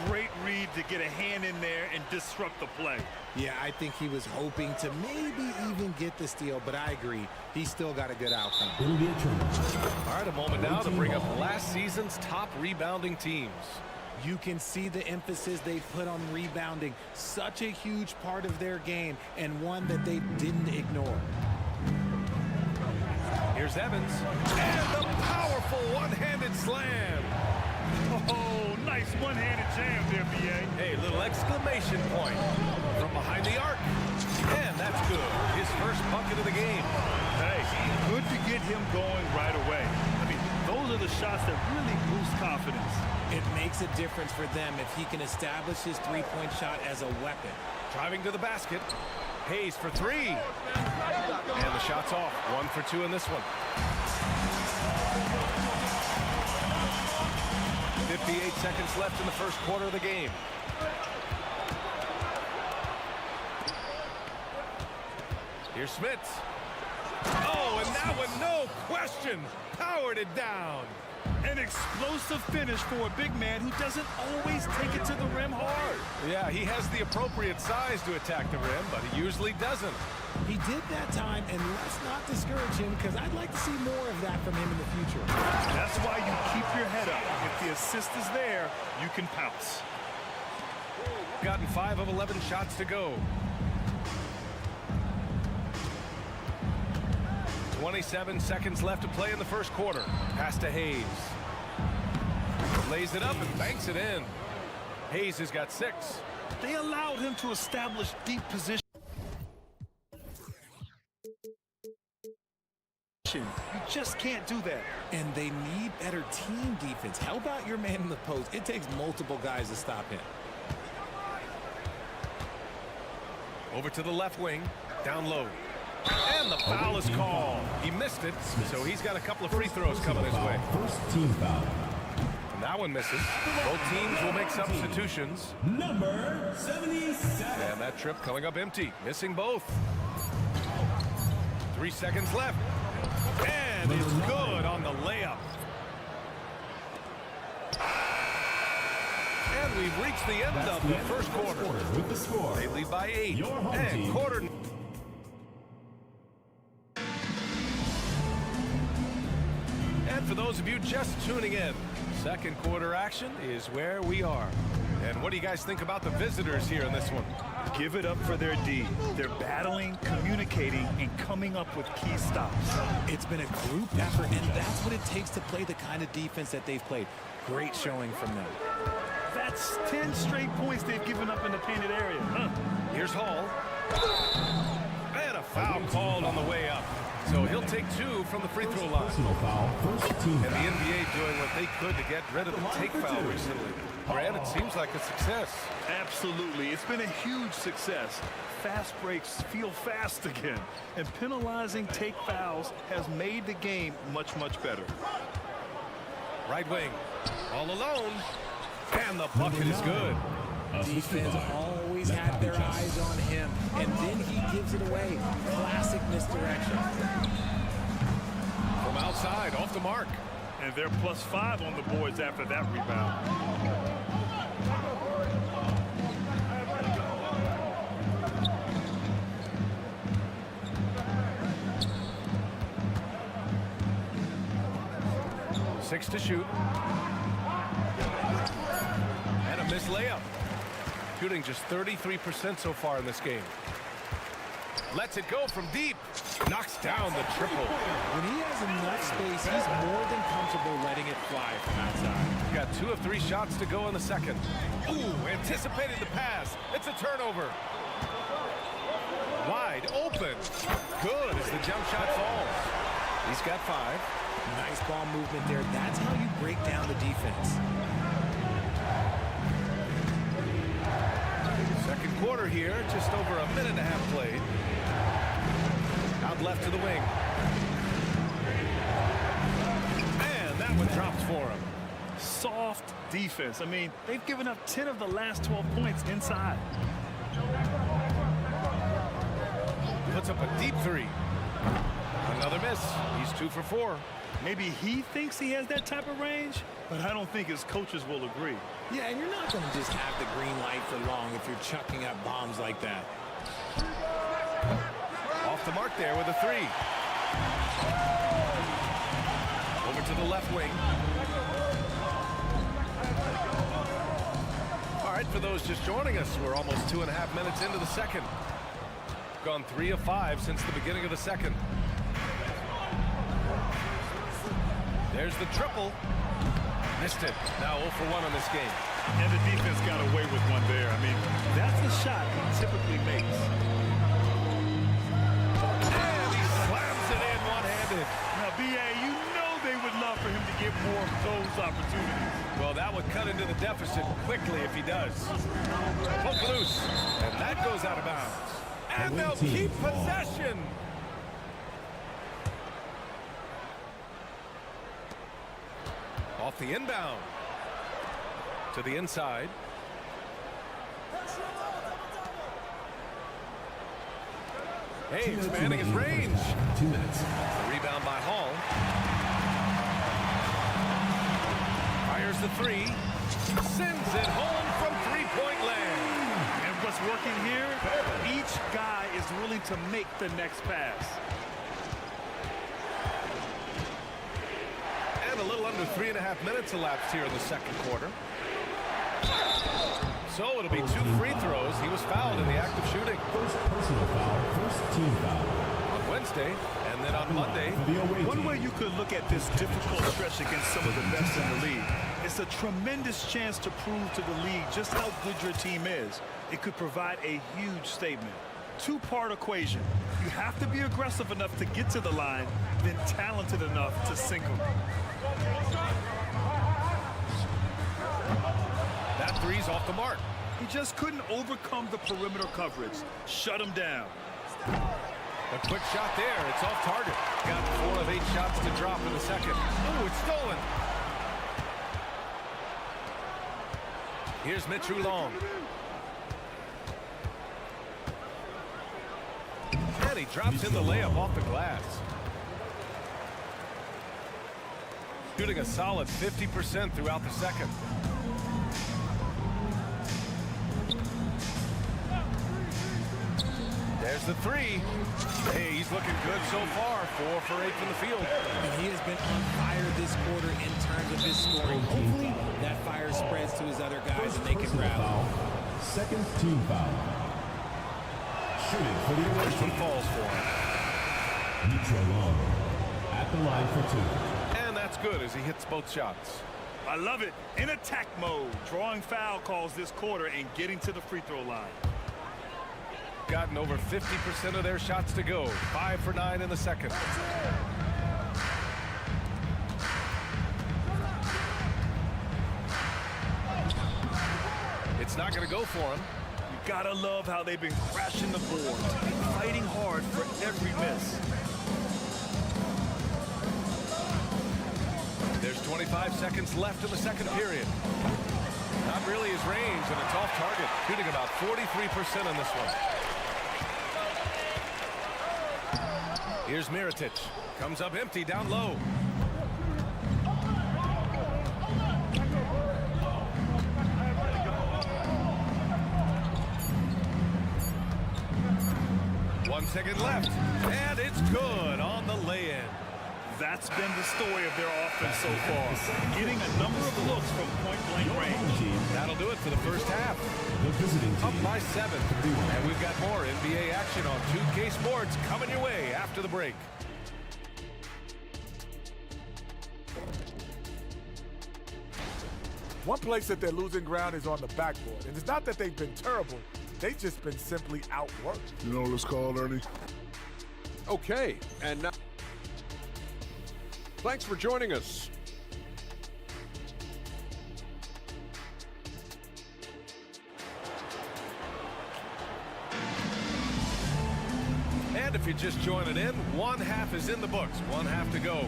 Great read to get a hand in there and disrupt the play. Yeah, I think he was hoping to maybe even get the steal, but I agree. He still got a good outcome. It'll be a turnover. All right, a moment now to bring up last season's top rebounding teams. You can see the emphasis they put on rebounding. Such a huge part of their game, and one that they didn't ignore. Here's Evans. And the powerful one-handed slam. Oh, nice one-handed jam there, B.A. Hey, little exclamation point from behind the arc. And that's good. His first bucket of the game. Hey, good to get him going right away. I mean, those are the shots that really boost confidence. It makes a difference for them if he can establish his three-point shot as a weapon. Driving to the basket. Hayes for 3. And the shot's off. 1 for 2 in this one. 58 seconds left in the first quarter of the game. Here's Smits. Oh, and that one, no question, powered it down. An explosive finish for a big man who doesn't always take it to the rim hard. Yeah, he has the appropriate size to attack the rim, but he usually doesn't. He did that time, and let's not discourage him, because I'd like to see more of that from him in the future. That's why you keep your head up. If the assist is there, you can pounce. Gotten 5 of 11 shots to go. 27 seconds left to play in the first quarter. Pass to Hayes. Lays it up and banks it in. Hayes has got 6. They allowed him to establish deep position. You just can't do that. And they need better team defense. Help out your man in the post. It takes multiple guys to stop him. Over to the left wing. Down low. And the foul is called. He missed it, so he's got a couple of free throws coming his way. First team foul. And that one misses. Both teams will make substitutions. Number 77. And that trip coming up empty. Missing both. 3 seconds left. And it's good on the layup. And we've reached the end of the first quarter. With the score. They lead by 8. And quarter. of you just tuning in, second quarter action is where we are. And what do you guys think about the visitors here in this one? Give it up for their D. They're battling, communicating, and coming up with key stops. It's been a group effort, and that's what it takes to play the kind of defense that they've played. Great showing from them. That's 10 straight points they've given up in the painted area. Here's Hall. And a foul called on the way up. So he'll take 2 from the free throw line. Personal foul, first team And the foul. NBA doing what they could to get rid of the take foul recently. Grant, it seems like a success. Absolutely. It's been a huge success. Fast breaks feel fast again. And penalizing take fouls has made the game much, much better. Right wing. All alone. And the bucket is good. Defense always had their eyes on him, and then he gives it away. Classic misdirection. From outside, off the mark. And they're +5 on the boards after that rebound. Six to shoot. And a missed layup. Shooting just 33% so far in this game. Lets it go from deep. Knocks down the triple. When he has enough space, he's more than comfortable letting it fly from outside. Got 2 of 3 shots to go in the second. Ooh, anticipated the pass. It's a turnover. Wide open. Good as the jump shot falls. He's got 5. Nice ball movement there. That's how you break down the defense. Second quarter here, just over a minute and a half played. Out left to the wing. And that one drops for him. Soft defense. I mean, they've given up 10 of the last 12 points inside. Puts up a deep 3. Another miss. He's 2 for 4. Maybe he thinks he has that type of range, but I don't think his coaches will agree. Yeah, and you're not going to just have the green light for long if you're chucking up bombs like that. Off the mark there with a 3. Over to the left wing. All right, for those just joining us, we're almost 2.5 minutes into the second. Gone 3 of 5 since the beginning of the second. There's the triple. Missed it. Now 0 for 1 on this game. And the defense got away with one there. I mean, that's the shot he typically makes. And he slams it in one-handed. Now, B.A., you know they would love for him to get more of those opportunities. Well, that would cut into the deficit quickly if he does. Poke loose. And that goes out of bounds. And they'll keep possession. Off the inbound. To the inside. Hey, expanding his range. 2 minutes. A rebound by Hall. Fires the 3. Sends it home from three-point land. And what's working here, each guy is willing to make the next pass. And a little under 3.5 minutes elapsed here in the second quarter. So it'll be 2 free throws. He was fouled in the act of shooting. First personal foul, first team foul. On Wednesday, and then on Monday. One way you could look at this difficult stretch against some of the best in the league, it's a tremendous chance to prove to the league just how good your team is. It could provide a huge statement. 2-part equation. You have to be aggressive enough to get to the line, then talented enough to sink them. That 3's off the mark. He just couldn't overcome the perimeter coverage. Shut him down. A quick shot there. It's off target. Got 4 of 8 shots to drop in the second. Ooh, it's stolen. Here's Mitch Long. And he drops in the layup off the glass. Shooting a solid 50% throughout the second. There's the three. Hey, he's looking good so far. 4 for 8 from the field. And he has been on fire this quarter in terms of his scoring. Hopefully, that fire spreads to his other guys and they can rally. Second team foul. Shooting for the away First one falls for him. at the line for 2. And that's good as he hits both shots. I love it. In attack mode. Drawing foul calls this quarter and getting to the free throw line. Gotten over 50% of their shots to go. 5 for 9 in the second. It's not going to go for him. You gotta love how they've been crashing the board, fighting hard for every miss. There's 25 seconds left in the second period. Not really his range, and it's off target. Shooting about 43% on this one. Here's Mirotic. Comes up empty down low. One second left, and it's good on the lay-in. That's been the story of their offense so far. Getting a number of looks from point-blank range. That'll do it for the first half. The visiting Up team. by 7. And we've got more NBA action on 2K Sports coming your way after the break. One place that they're losing ground is on the backboard. And it's not that they've been terrible. They've just been simply outworked. You know what it's called, Ernie? Okay, and now, thanks for joining us. And if you're just joining in, one half is in the books. One half to go.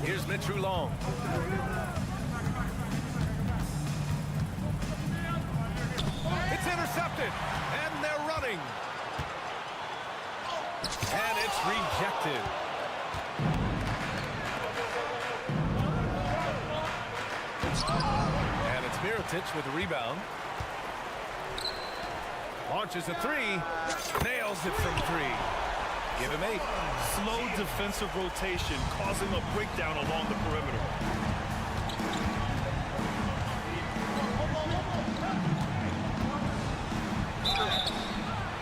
Here's Mitch Long. It's intercepted, and they're running. And it's rejected. And it's Mirotic with the rebound. Launches a three. Nails it from 3. Give him 8. Slow defensive rotation causing a breakdown along the perimeter.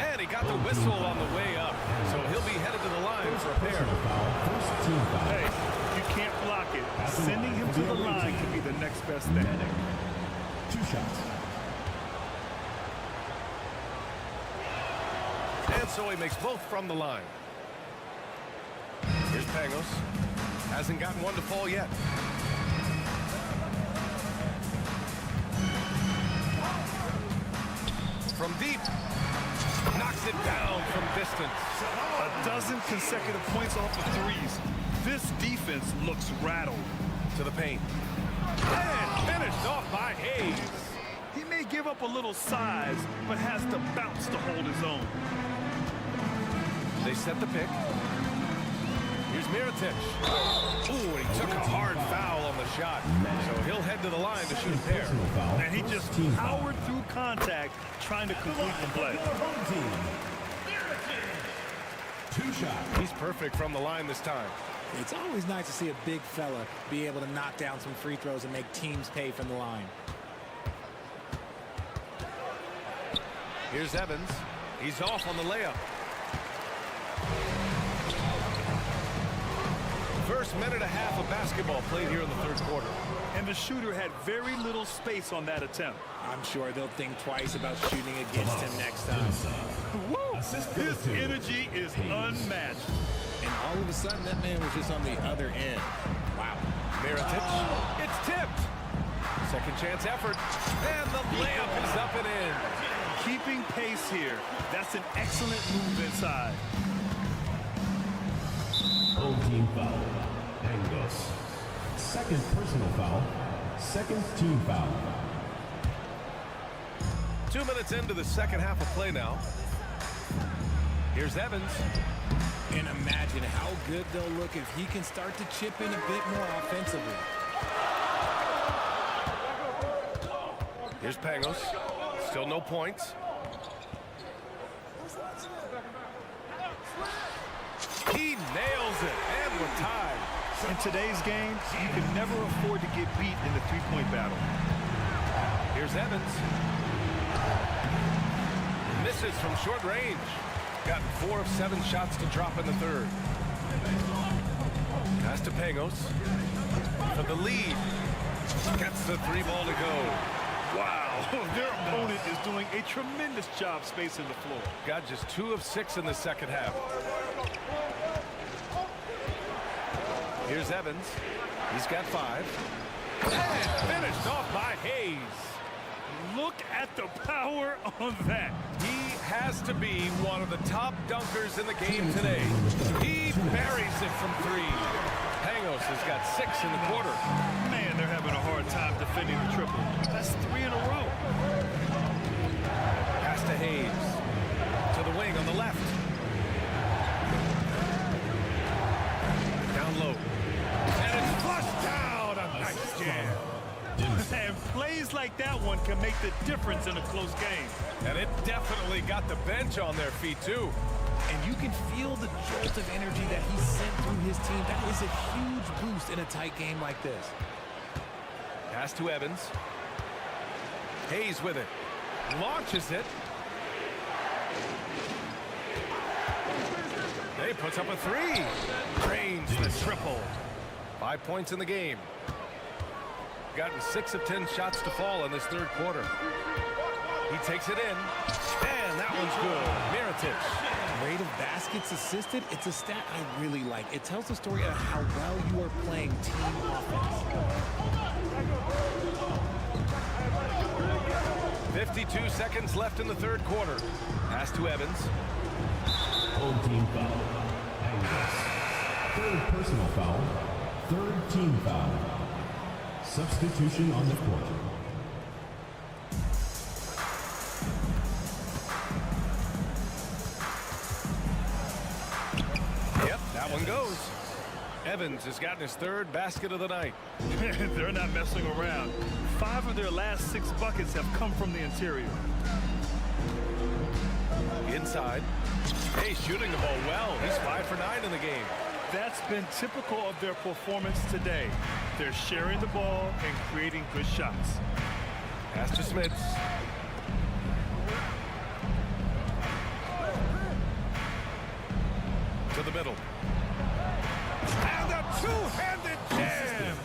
And he got the whistle on the way up. So he'll be headed to the line for a pair. First team foul. Hey, you can't block it. Sending him to the line could be the next best thing. 2 shots. And so he makes both from the line. Here's Pangos. Hasn't gotten one to fall yet. From deep. Knocks it down from distance. A dozen consecutive points off of threes. This defense looks rattled. To the paint. And finished off by Hayes. He may give up a little size, but has the bounce to hold his own. They set the pick. Here's Mirotic. Ooh, and he took a hard foul on the shot. So he'll head to the line to shoot a pair. And he just powered through contact, trying to complete the play. 2 shots. He's perfect from the line this time. It's always nice to see a big fella be able to knock down some free throws and make teams pay from the line. Here's Evans. He's off on the layup. First minute and a half of basketball played here in the third quarter. And the shooter had very little space on that attempt. I'm sure they'll think twice about shooting against him next time. Woo! His energy is unmatched. And all of a sudden, that man was just on the other end. Wow. Mirotic. It's tipped. Second chance effort. And the layup is up and in. Keeping pace here. That's an excellent move inside. Home team foul. Angos. Second personal foul. Second team foul. 2 minutes into the second half of play now. Here's Evans. And imagine how good they'll look if he can start to chip in a bit more offensively. Here's Pangos. Still no points. He nails it, and we're tied. In today's game, you can never afford to get beat in the three-point battle. Here's Evans. Misses from short range. Gotten 4 of 7 shots to drop in the third. Pass to Pangos. For the lead. Gets the 3 ball to go. Wow, their opponent is doing a tremendous job spacing the floor. Got just 2 of 6 in the second half. Here's Evans. He's got 5. And finished off by Hayes. Look at the power on that. He has to be one of the top dunkers in the game today. He buries it from 3. Pangos has got 6 in the quarter. Man, they're having a hard time defending the triple. That's 3 in a row. Pass to Hayes. To the wing on the left. Down low. And it's flushed down. A nice jam. And plays like that one can make the difference in a close game. And it definitely got the bench on their feet, too. And you can feel the jolt of energy that he sent through his team. That is a huge boost in a tight game like this. Pass to Evans. Hayes with it. Launches it. He puts up a 3. Drains the triple. 5 points in the game. Gotten 6 of 10 shots to fall in this third quarter. He takes it in. And that one's good. Mirotic. Rate of baskets assisted, it's a stat I really like. It tells the story of how well you are playing team offense. 52 seconds left in the third quarter. Pass to Evans. Home team foul. Third personal foul. Third team foul. Substitution on the court. Yep, that one goes. Evans has gotten his 3rd basket of the night. They're not messing around. 5 of their last 6 buckets have come from the interior. Inside. Hey, shooting the ball well. He's 5 for 9 in the game. That's been typical of their performance today. They're sharing the ball and creating good shots. Pass to Smith. To the middle. And a two-handed jam.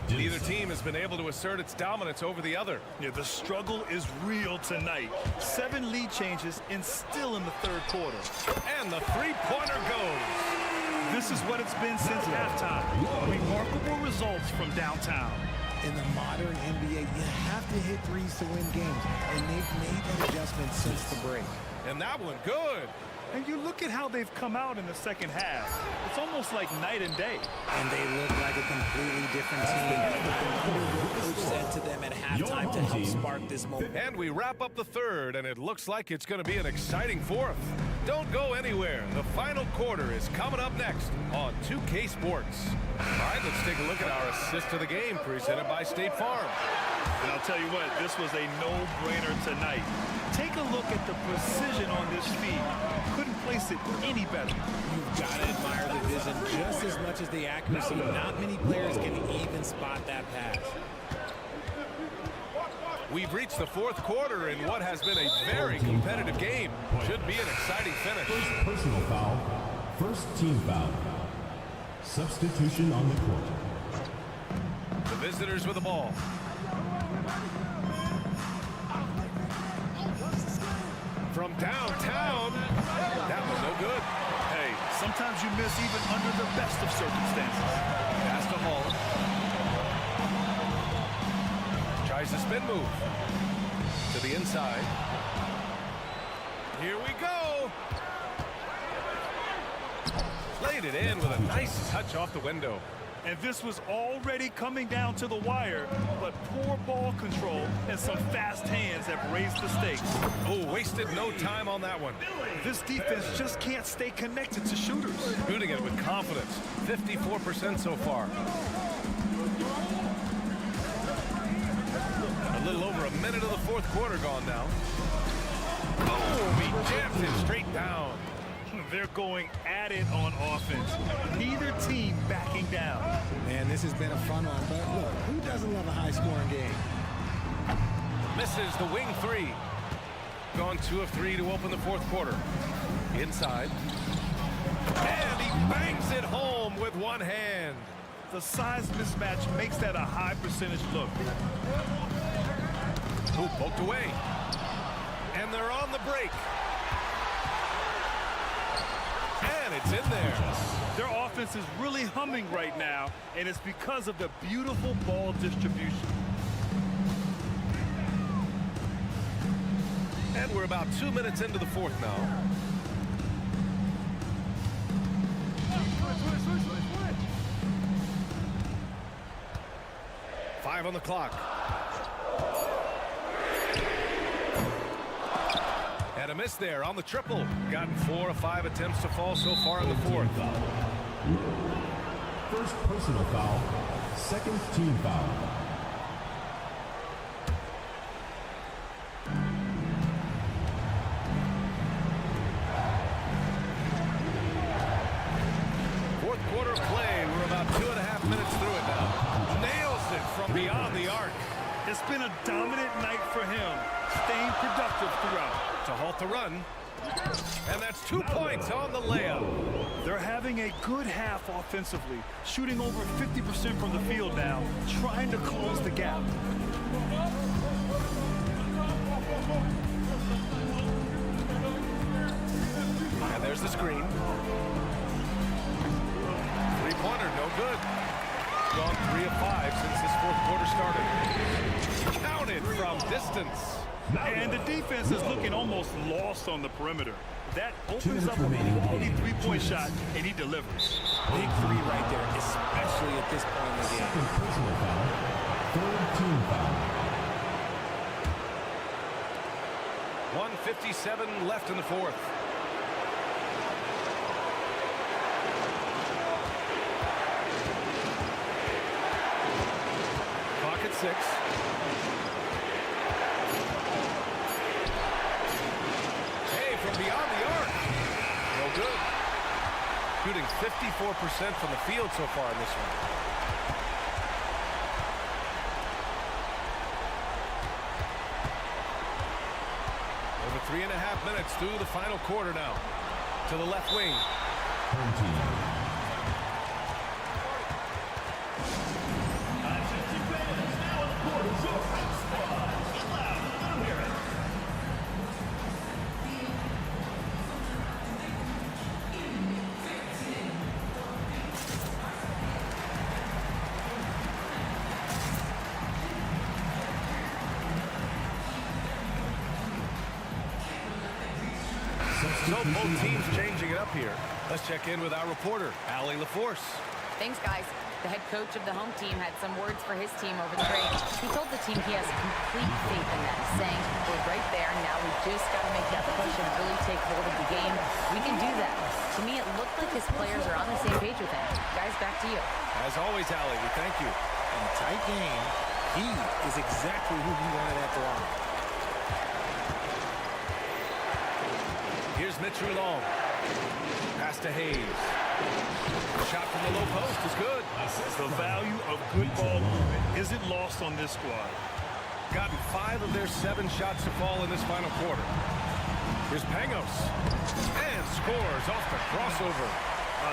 Neither team has been able to assert its dominance over the other. Yeah, the struggle is real tonight. 7 lead changes and still in the third quarter. And the three-pointer goes. This is what it's been since halftime. Remarkable results from downtown. In the modern NBA, you have to hit threes to win games, and they've made that adjustment since the break. And that one good. And you look at how they've come out in the second half. It's almost like night and day. And they look like a completely different team. What coach said to them at halftime to help spark this moment. And we wrap up the third, and it looks like it's going to be an exciting fourth. Don't go anywhere. The final quarter is coming up next on 2K Sports. All right, let's take a look at our assist of the game presented by State Farm. And I'll tell you what, this was a no-brainer tonight. Take a look at the precision on this feed. Couldn't place it any better. You've got to admire the vision just as much as the accuracy. Not many players can even spot that pass. We've reached the fourth quarter in what has been a very competitive game. Should be an exciting finish. First personal foul. First team foul. Substitution on the court. The visitors with the ball. From downtown, that was no good. Hey, sometimes you miss even under the best of circumstances. Pass to Hall. Tries the spin move. To the inside. Here we go. Laid it in with a nice touch off the window. And this was already coming down to the wire, but poor ball control and some fast hands have raised the stakes. Oh, wasted no time on that one. This defense just can't stay connected to shooters. Shooting it with confidence. 54% so far. A little over a minute of the fourth quarter gone now. Oh, he jams it straight down. They're going at it on offense. Neither team backing down. Man, this has been a fun one, but look, who doesn't love a high-scoring game? Misses the wing three. Gone 2 of 3 to open the fourth quarter. Inside. And he bangs it home with one hand. The size mismatch makes that a high percentage look. Ooh, poked away. And they're on the break. And it's in there. Their offense is really humming right now, and it's because of the beautiful ball distribution. And we're about 2 minutes into the fourth now. Five on the clock. And a miss there on the triple. Gotten 4 of 5 attempts to fall so far in the fourth. First personal foul, second team foul. Fourth quarter of play. We're about 2.5 minutes through it now. Nails it from beyond the arc. It's been a dominant night for him, staying productive throughout. To halt the run. And that's 2 points on the layup. They're having a good half offensively, shooting over 50% from the field now, trying to close the gap. And there's the screen. Three-pointer, no good. Gone 3 of 5 since this fourth quarter started. Counted from distance. And the defense is looking almost lost on the perimeter. That opens up a quality three-point shot, and he delivers. Big three right there, especially at this point in the game. Second personal foul, third team foul. 1:57 left in the fourth. Clock at 6. From beyond the arc. No good. Shooting 54% from the field so far in this one. Over 3.5 minutes through the final quarter now. To the left wing. Home team. So both teams changing it up here. Let's check in with our reporter, Allie LaForce. Thanks, guys. The head coach of the home team had some words for his team over the break. He told the team he has complete faith in them, saying, we're right there, now we just got to make that push and really take hold of the game. We can do that. To me, it looked like his players are on the same page with him. Guys, back to you. As always, Allie, we thank you. In a tight game, he is exactly who he wanted at the line. Here's Mitch Long. Pass to Hayes. Shot from the low post is good. The value of good ball movement isn't lost on this squad. Gotten 5 of their 7 shots to fall in this final quarter. Here's Pangos. And scores off the crossover.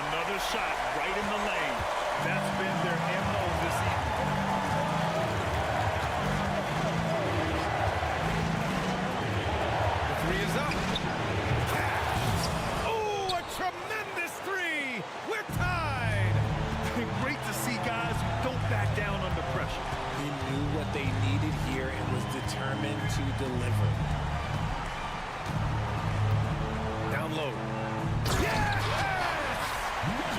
Another shot right in the lane. That's been their MO this evening. The three is up. Oh, a tremendous three. We're tied. Great to see guys who don't back down under pressure. He knew what they needed here and was determined to deliver. Down low. Yes!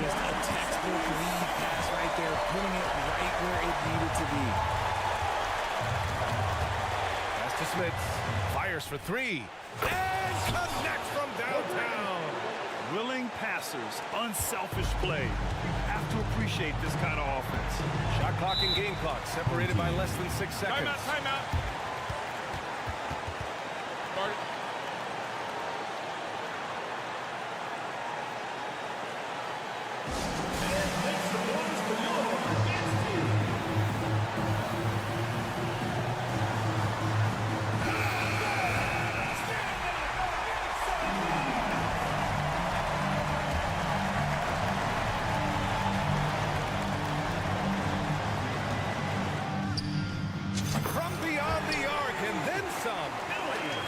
Just a textbook lead pass right there. Smits fires for three. And connects from downtown. Willing passers, unselfish play. You have to appreciate this kind of offense. Shot clock and game clock separated by less than 6 seconds. Timeout.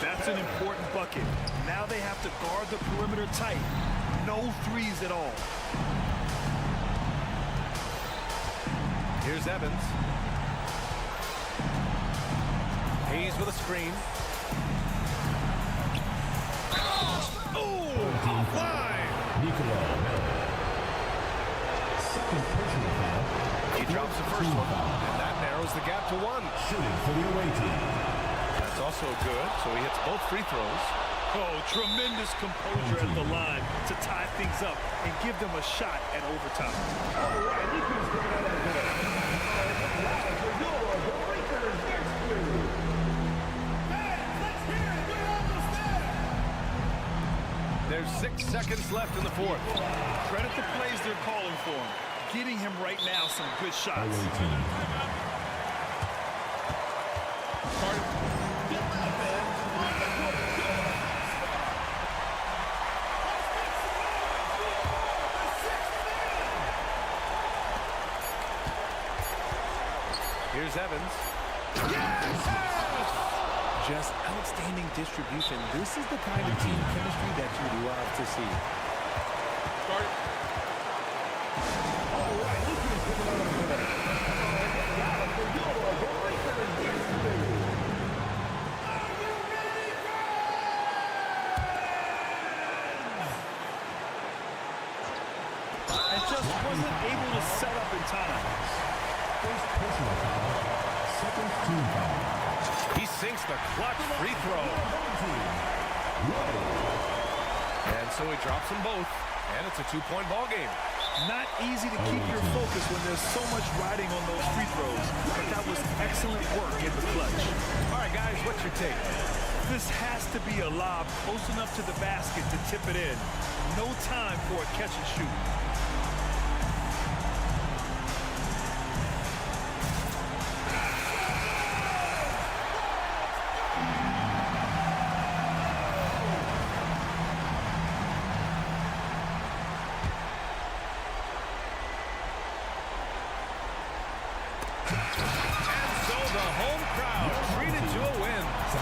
That's an important bucket. Now they have to guard the perimeter tight. No threes at all. Here's Evans. Hayes with a screen. Oh, offline. Second personal foul. He drops the first one, and that narrows the gap to one. Shooting for the away team. That's also good, so he hits both free throws. Oh, tremendous composure at the line to tie things up and give them a shot at overtime. There's 6 seconds left in the fourth. Credit the plays they're calling for him. Getting him right now some good shots. Here's Evans. Just outstanding distribution. This is the kind of team chemistry that you love to see. And just wasn't able to set up in time. First personal foul. Second team foul. He sinks the clutch free throw. And so he drops them both, and it's a 2-point ball game. Not easy to keep your focus when there's so much riding on those free throws, but that was excellent work in the clutch. All right, guys, what's your take? This has to be a lob close enough to the basket to tip it in. No time for a catch and shoot.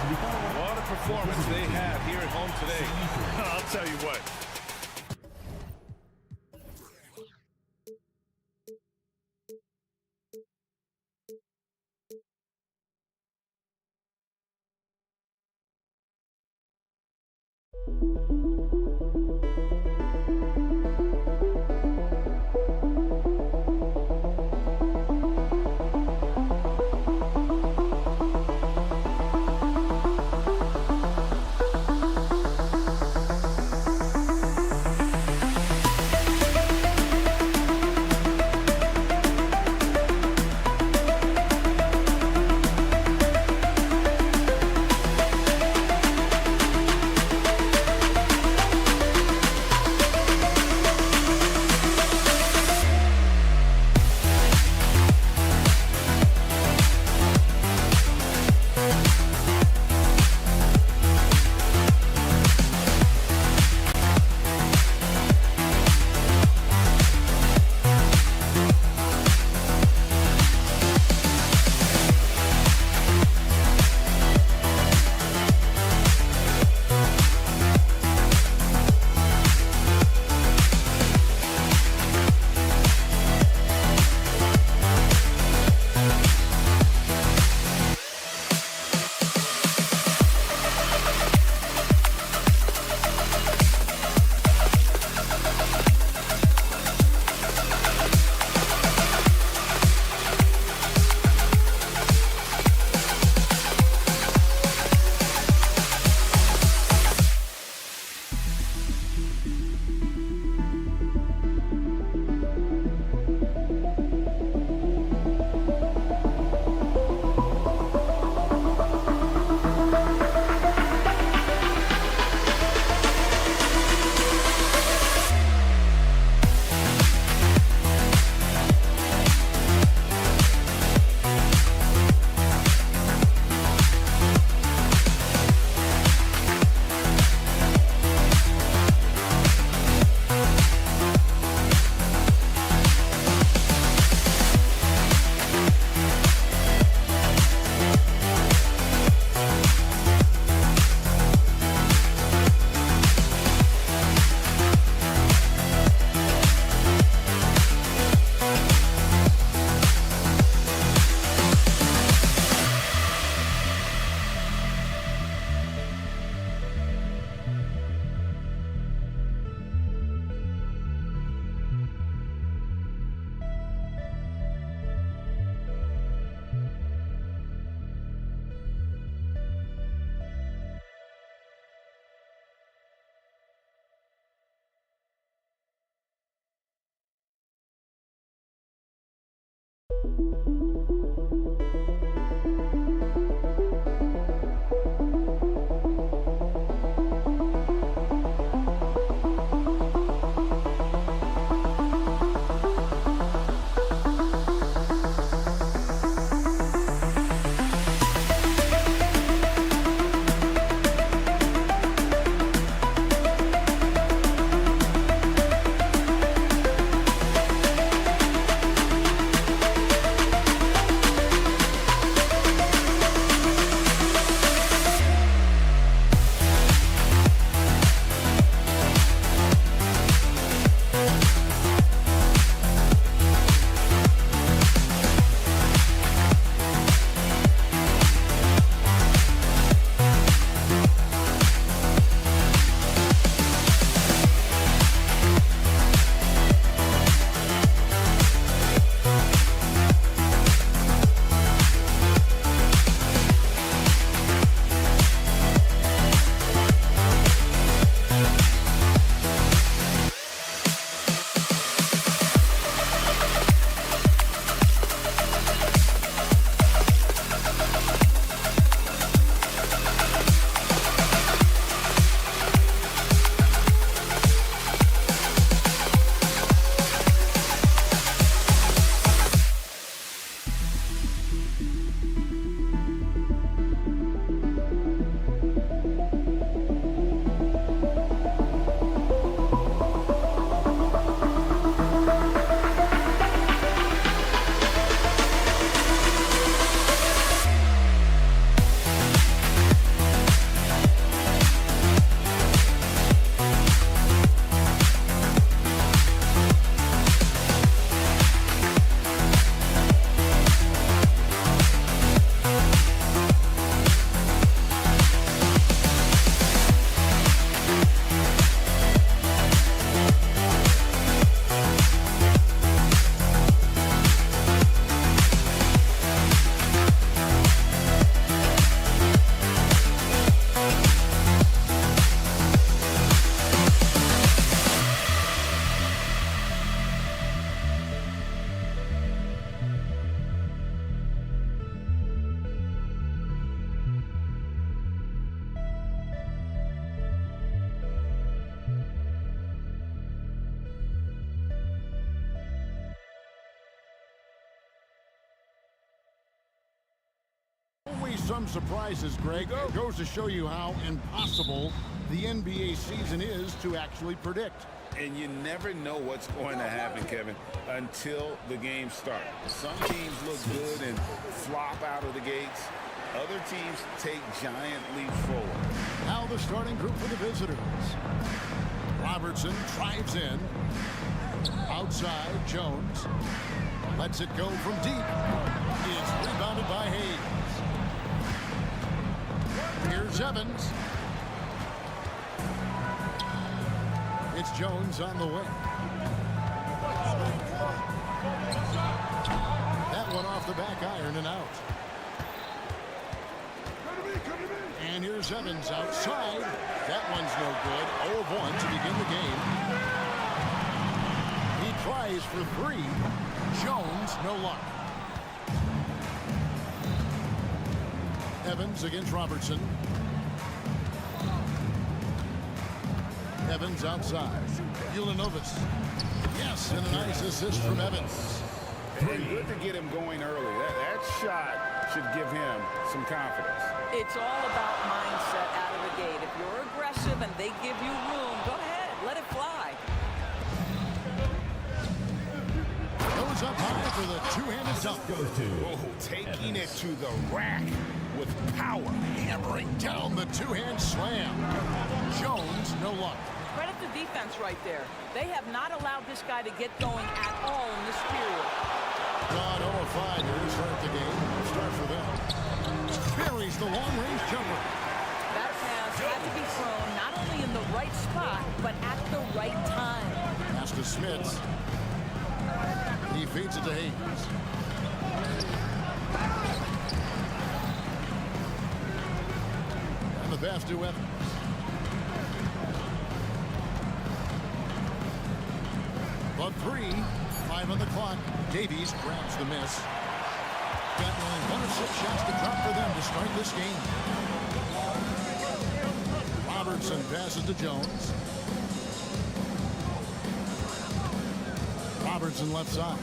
What a performance they had here at home today. I'll tell you what. Some surprises, Greg. It goes to show you how impossible the NBA season is to actually predict. And you never know what's going to happen, Kevin, until the game starts. Some teams look good and flop out of the gates. Other teams take giant leaps forward. Now the starting group for the visitors. Robertson drives in. Outside, Jones. Lets it go from deep. Is rebounded by Hayes. Here's Evans. It's Jones on the wing. That one off the back iron and out. And here's Evans outside. That one's no good. 0 of 1 to begin the game. He tries for 3. Jones, no luck. Evans against Robertson. Evans outside. Ulanovas. Yes, and a nice assist from Evans. And good to get him going early. That shot should give him some confidence. It's all about mindset out of the gate. If you're aggressive and they give you room, go ahead, let it fly. Goes up high for the two-handed dunk. Taking it to the rack with power. Hammering down the two-hand slam. Jones, no luck. Credit the defense right there. They have not allowed this guy to get going at all in this period. Gone 0 of 5 here to start the game. Start for them. Buries the long-range jumper. That pass had to be thrown not only in the right spot, but at the right time. Pass to Smits. He feeds it to Hayes. And the pass to Evans. But 3, 5 on the clock. Davies grabs the miss. gotten only 1 of 6 shots to drop for them to start this game. Robertson passes to Jones. Robertson left side.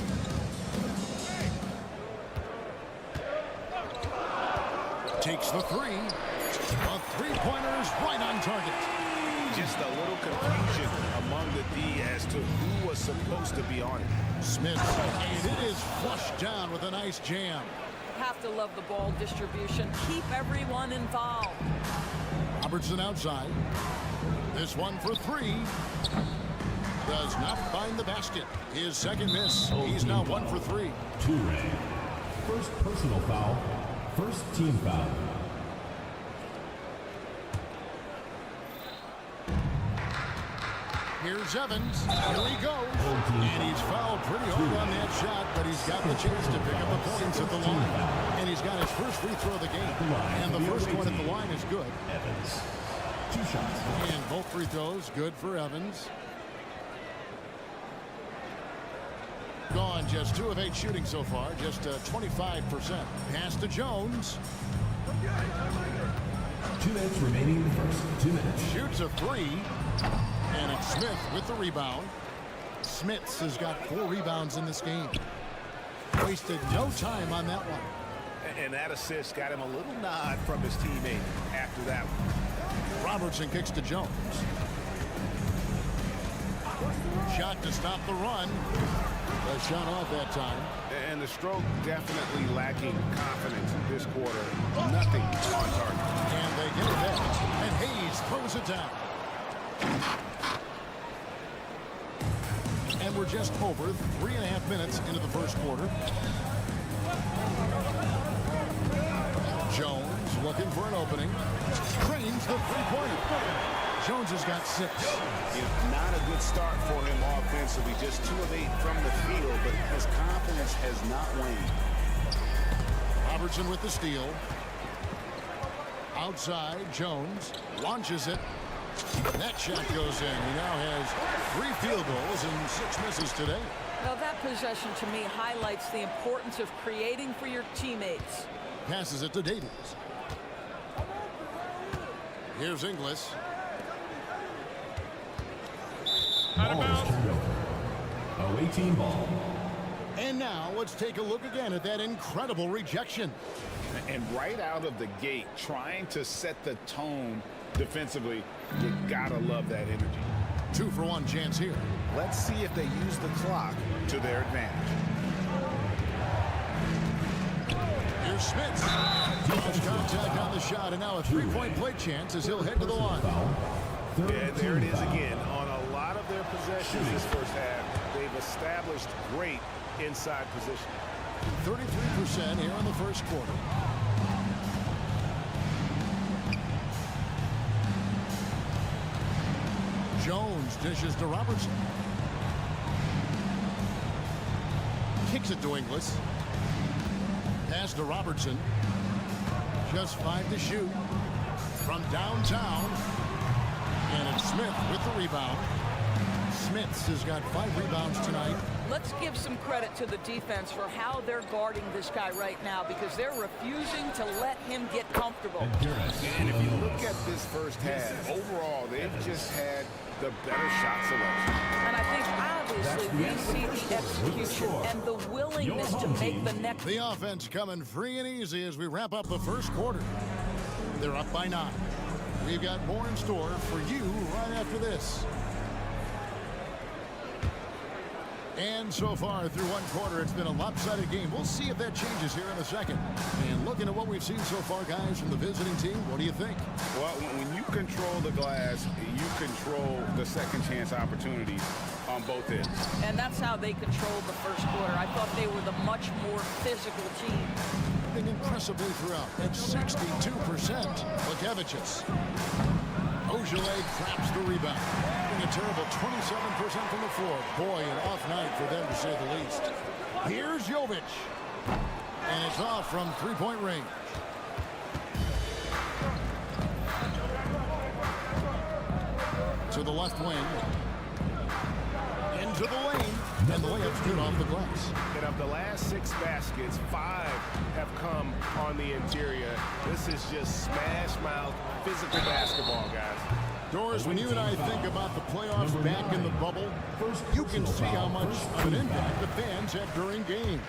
Takes the three. A three-pointer is right on target. Just a little confusion among the D as to who was supposed to be on it. Smith, and it is flushed down with a nice jam. Have to love the ball distribution. Keep everyone involved. Robertson outside. This one for three. Does not find the basket. His second miss. He's now 1 for 3. Two-ray. First personal foul. First team foul. Here's Evans. Here he goes. And he's fouled pretty hard on that shot, but he's got the chance to pick up the points at the line. And he's got his first free throw of the game. And the first one at the line is good. Evans. 2 shots. And both free throws good for Evans. Gone just 2 of 8 shooting so far, just 25%. Pass to Jones. 2 minutes remaining in the first 2 minutes. Shoots a 3. And it's Smith with the rebound. Smits has got 4 rebounds in this game. Wasted no time on that one. And that assist got him a little nod from his teammate after that one. Robertson kicks to Jones. Shot to stop the run. A shot off that time. And the stroke definitely lacking confidence this quarter. Nothing on target. And they get it back. And Hayes throws it down. And we're just over 3.5 minutes into the first quarter. Jones looking for an opening. Trains the three-pointer. Jones has got 6. Not a good start for him offensively. Just 2 of 8 from the field, but his confidence has not waned. Robertson with the steal. Outside, Jones launches it. That shot goes in. He now has 3 field goals and 6 misses today. Now that possession to me highlights the importance of creating for your teammates. Passes it to Davies. Here's Inglis. Ball is turned over. Away team ball. And now let's take a look again at that incredible rejection. And right out of the gate, trying to set the tone defensively, you gotta love that energy. 2 for 1 chance here. Let's see if they use the clock to their advantage. Here's Smith. Much contact on the shot, and now a 3-point play chance as he'll head to the line. And there it is again. On a lot of their possessions this first half, they've established great inside position. 33% here in the first quarter. Jones dishes to Robertson. Kicks it to Inglis. Pass to Robertson. Just 5 to shoot. From downtown. And it's Smith with the rebound. Smith has got 5 rebounds tonight. Let's give some credit to the defense for how they're guarding this guy right now, because they're refusing to let him get comfortable. And if you look at this first half, overall, they've just had the better shot selection. And I think obviously we see the execution and the willingness to make the next. The offense coming free and easy as we wrap up the first quarter. They're up by 9. We've got more in store for you right after this. And so far through one quarter, it's been a lopsided game. We'll see if that changes here in a second. And looking at what we've seen so far, guys, from the visiting team, what do you think? Well, when you control the glass, you control the second chance opportunities on both ends. And that's how they controlled the first quarter. I thought they were the much more physical team. And impressively throughout at 62%. Lekevicius. Ojale traps the rebound. A terrible 27% from the floor. Boy, an off night for them, to say the least. Here's Jovic. And it's off from 3-point range. To the left wing. Into the lane. And the layup's good off the glass. And of the last 6 baskets, 5 have come on the interior. This is just smash-mouth physical basketball, guys. Doris, when you and I think about the playoffs back in the bubble, you can see how much of an impact the fans have during games.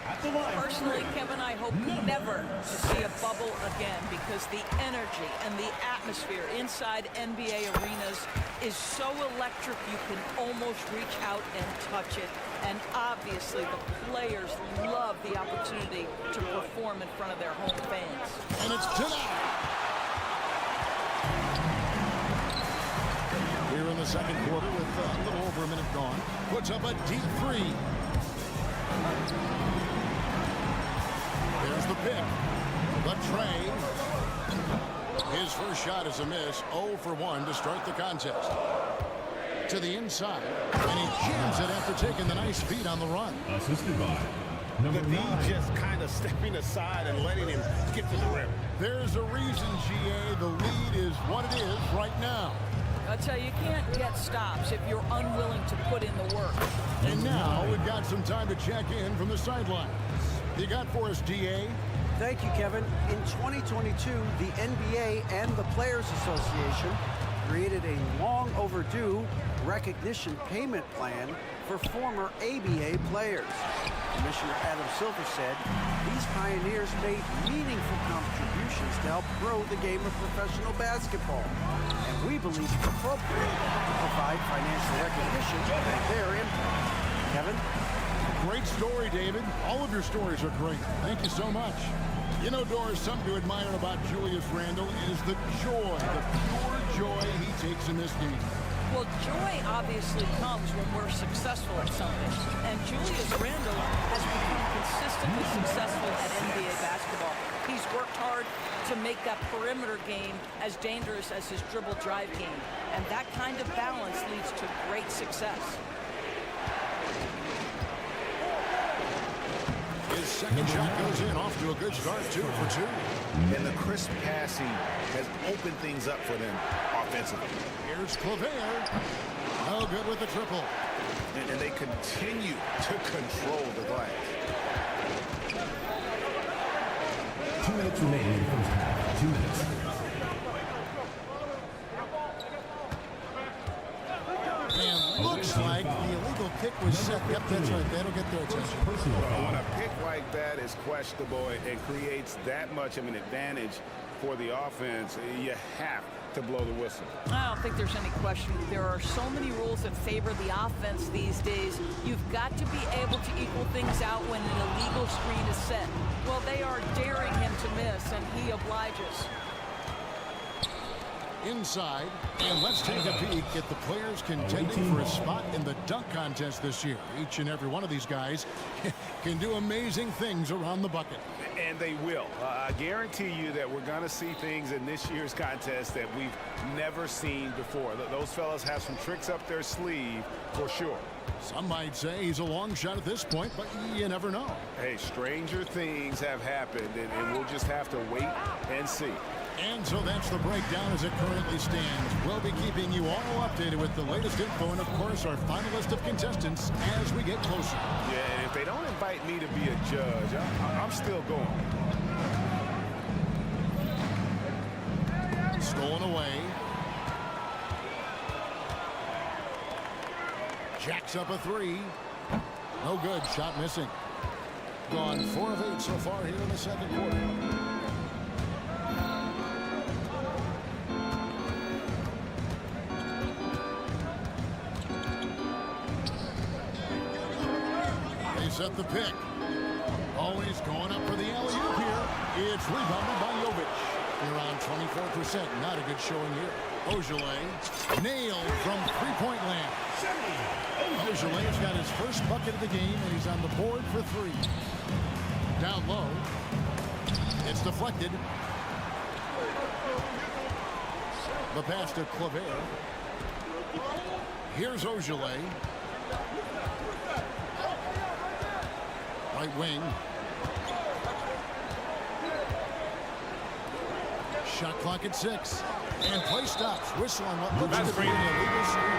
Personally, Kevin, I hope never to see a bubble again because the energy and the atmosphere inside NBA arenas is so electric you can almost reach out and touch it. And obviously, the players love the opportunity to perform in front of their home fans. And it's tonight. Here in the second quarter with a little over a minute gone. Puts up a deep 3. There's the pick. The tray. His first shot is a miss. 0 for 1 to start the contest. To the inside. And he jams it after taking the nice feed on the run. Assisted by The D just kind of stepping aside and letting him get to the rim. There's a reason, GA. The lead is what it is right now. I tell you, you can't get stops if you're unwilling to put in the work. And now we've got some time to check in from the sidelines. You got for us, DA? Thank you, Kevin. In 2022, the NBA and the Players Association created a long overdue recognition payment plan for former ABA players. Commissioner Adam Silver said these pioneers made meaningful contributions to help grow the game of professional basketball. And we believe it's appropriate to provide financial recognition for their impact. Kevin? Great story, David. All of your stories are great. Thank you so much. You know, Doris, something to admire about Julius Randle is the joy, the pure joy he takes in this game. Well, joy obviously comes when we're successful at something. And Julius Randle has become consistently successful at NBA basketball. He's worked hard to make that perimeter game as dangerous as his dribble drive game. And that kind of balance leads to great success. His second shot goes in, off to a good start, 2 for 2. And the crisp passing has opened things up for them offensively. Here's Claver. No good with the triple. And they continue to control the glass. 2 minutes remaining in the first half. 2 minutes. And looks like the illegal kick was set. Yep, that's right. That'll get their attention. When a pick like that is questionable and creates that much of an advantage for the offense, you have to blow the whistle. I don't think there's any question. There are so many rules that favor the offense these days. You've got to be able to equal things out when an illegal screen is set. Well, they are daring him to miss, and he obliges. Inside, and let's take a peek at the players contending for a spot in the dunk contest this year. Each and every one of these guys can do amazing things around the bucket. And they will. I guarantee you that we're going to see things in this year's contest that we've never seen before. Those fellas have some tricks up their sleeve for sure. Some might say he's a long shot at this point, but you never know. Hey, stranger things have happened, and we'll just have to wait and see. And so that's the breakdown as it currently stands. We'll be keeping you all updated with the latest info and, of course, our final list of contestants as we get closer. Yeah, and if they don't invite me to be a judge, I'm still going. Stolen away. Jacks up a 3. No good. Shot missing. Gone 4 of 8 so far here in the second quarter. Set the pick. Always going up for the alley-oop here. It's rebounded by Jovic. They're on 24%. Not a good showing here. Ojale nailed from three-point land. Ojale's got his first bucket of the game, and he's on the board for 3. Down low. It's deflected. The pass to Claver. Here's Ojale. Right wing. Shot clock at 6. And play stops. Whistle on what looks to be an illegal screen.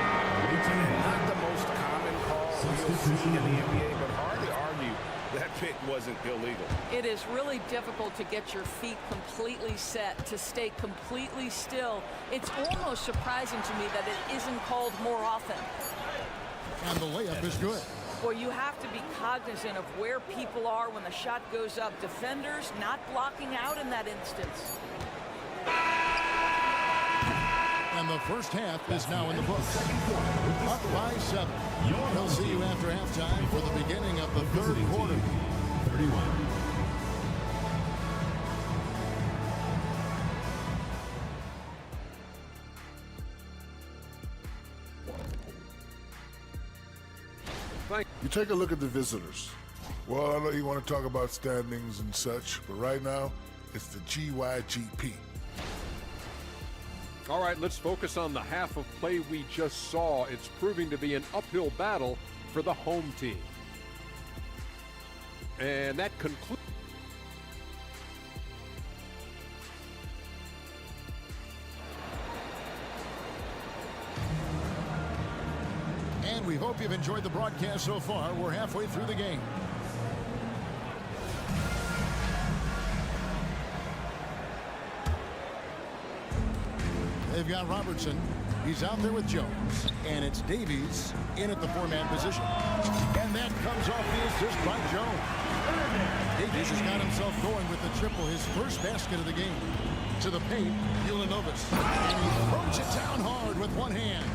Not the most common call EPC in the NBA, but hard to argue that pick wasn't illegal. It is really difficult to get your feet completely set, to stay completely still. It's almost surprising to me that it isn't called more often. And the layup is good. Well, you have to be cognizant of where people are when the shot goes up. Defenders not blocking out in that instance. And the first half is now in the books. Up by 7. We'll see you after halftime for the beginning of the third quarter. 31. You take a look at the visitors. Well, I know you want to talk about standings and such, but right now, it's the GYGP. All right, let's focus on the half of play we just saw. It's proving to be an uphill battle for the home team. And that concludes. And we hope you've enjoyed the broadcast so far. We're halfway through the game. They've got Robertson. He's out there with Jones. And it's Davies in at the 4-man position. And that comes off the assist by Jones. Davies has got himself going with the triple, his first basket of the game. To the paint, Ulanovas. And he throws it down hard with one hand.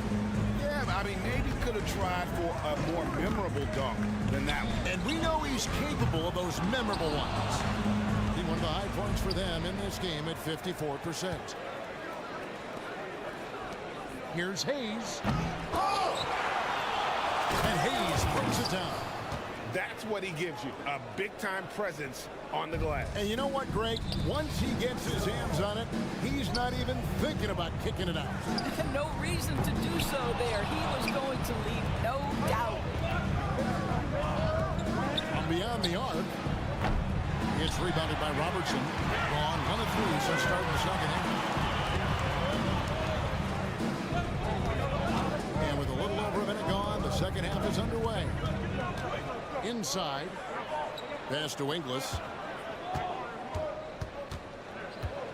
Yeah, I mean, maybe could have tried for a more memorable dunk than that one. And we know he's capable of those memorable ones. He one of the high points for them in this game at 54%. Here's Hayes. Oh! And Hayes throws it down. That's what he gives you, a big-time presence on the glass. And you know what, Greg? Once he gets his hands on it, he's not even thinking about kicking it out. No reason to do so there. He was going to leave, no doubt. From beyond the arc, it's rebounded by Robertson. Gone 1 of 3, so starting the second half. And with a little over a minute gone, the second half is underway. Inside, pass to Inglis.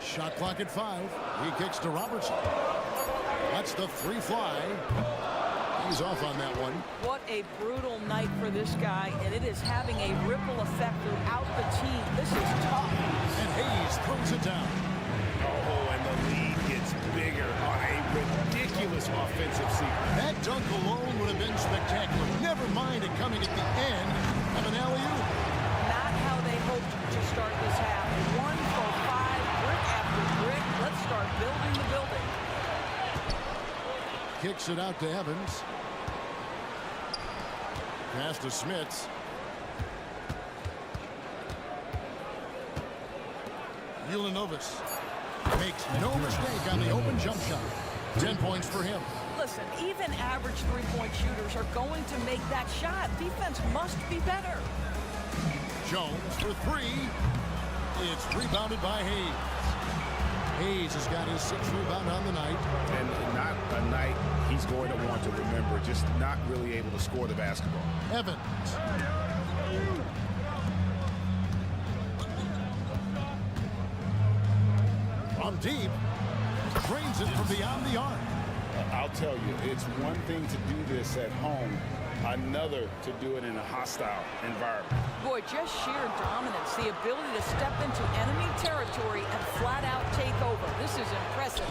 Shot clock at 5. He kicks to Robertson. That's the 3 fly. He's off on that one. What a brutal night for this guy, and it is having a ripple effect throughout the team. This is tough. And Hayes throws it down. Oh, and the lead gets bigger on a ridiculous offensive sequence. That dunk alone would have been spectacular. Never mind it coming at the end of an alley-oop. Not how they hoped to start this half. 1 for 5, brick after brick. Let's start building the building. Kicks it out to Evans. Pass to Smits. Ulanovas makes no mistake on the open jump shot. 10 points for him. Listen, even average three-point shooters are going to make that shot. Defense must be better. Jones for 3. It's rebounded by Hayes. Hayes has got his 6th rebound on the night. And not a night he's going to want to remember, just not really able to score the basketball. Evans. From deep, drains it from beyond the arc. I'll tell you, it's one thing to do this at home, another to do it in a hostile environment. Boy, just sheer dominance, the ability to step into enemy territory and flat out take over. This is impressive.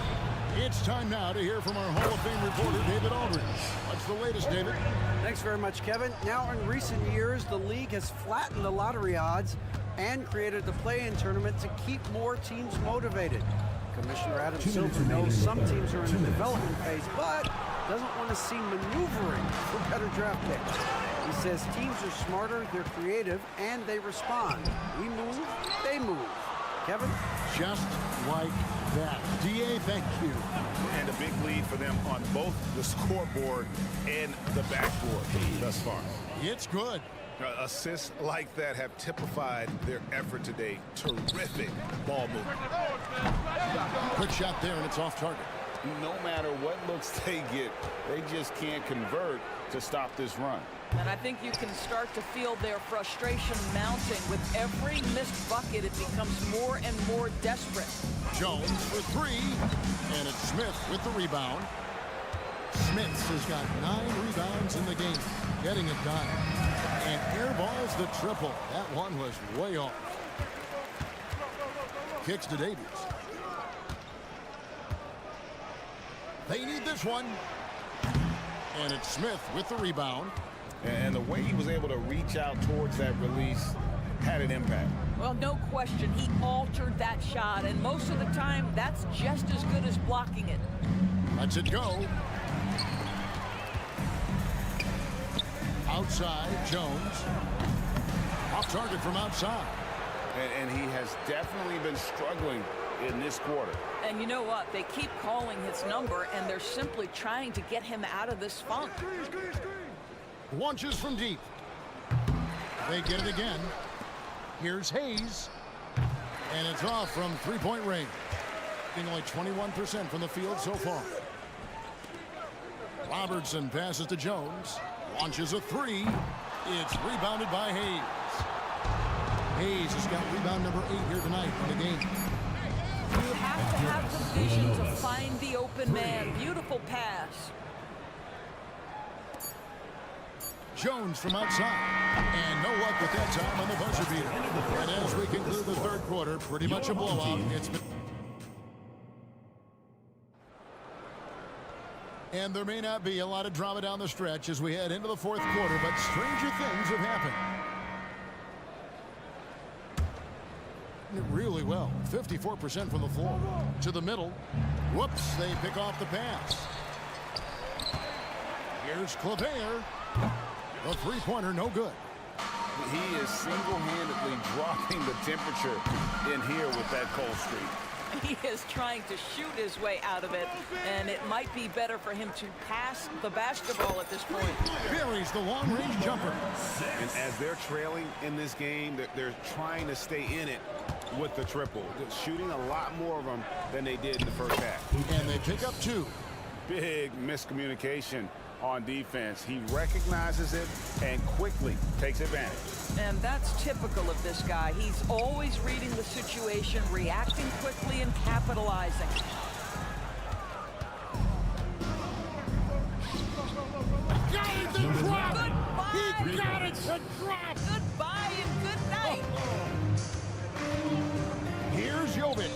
It's time now to hear from our Hall of Fame reporter, David Aldridge. What's the latest, David? Thanks very much, Kevin. Now, in recent years, the league has flattened the lottery odds and created the play-in tournament to keep more teams motivated. Commissioner Adam Silver knows some teams are in a development phase, but doesn't want to see maneuvering for better draft picks. He says teams are smarter, they're creative, and they respond. We move, they move. Kevin? Just like that. DA, thank you. And a big lead for them on both the scoreboard and the backboard thus far. It's good. Assists like that have typified their effort today. Terrific ball movement. Quick shot there, and it's off target. no matter what looks they get, they just can't convert to stop this run. And I think you can start to feel their frustration mounting. With every missed bucket, it becomes more and more desperate. Jones for three, and it's Smith with the rebound. Smith has got 9 rebounds in the game, getting it done. And airballs the triple. That one was way off. Kicks to Davies. They need this one. And it's Smith with the rebound. And the way he was able to reach out towards that release had an impact. Well, no question. He altered that shot, and most of the time, that's just as good as blocking it. Lets it go. Outside, Jones. Off target from outside. And he has definitely been struggling in this quarter. And you know what? They keep calling his number, and they're simply trying to get him out of this funk. Launches from deep. They get it again. Here's Hayes. And it's off from three-point range. Being only 21% from the field so far. Robertson passes to Jones. Launches a three. It's rebounded by Hayes. Hayes has got rebound number 8 here tonight in the game. You have to have the vision to find the open man. Beautiful pass. Jones from outside. And no luck with that time on the buzzer beater. And as we conclude the third quarter, pretty much a blowout. It's been... And there may not be a lot of drama down the stretch as we head into the fourth quarter, but stranger things have happened. Really well. 54% from the floor. To the middle. Whoops, they pick off the pass. Here's Kleber. A three-pointer, no good. He is single-handedly dropping the temperature in here with that cold streak. He is trying to shoot his way out of it, and it might be better for him to pass the basketball at this point. Buries the long-range jumper. And as they're trailing in this game, they're trying to stay in it with the triple. They're shooting a lot more of them than they did in the first half. And they pick up 2. Big miscommunication on defense. He recognizes it and quickly takes advantage. And that's typical of this guy. He's always reading the situation, reacting quickly, and capitalizing. Got it to drop! Goodbye! He got it to drop! Goodbye and good night! Here's Jovic.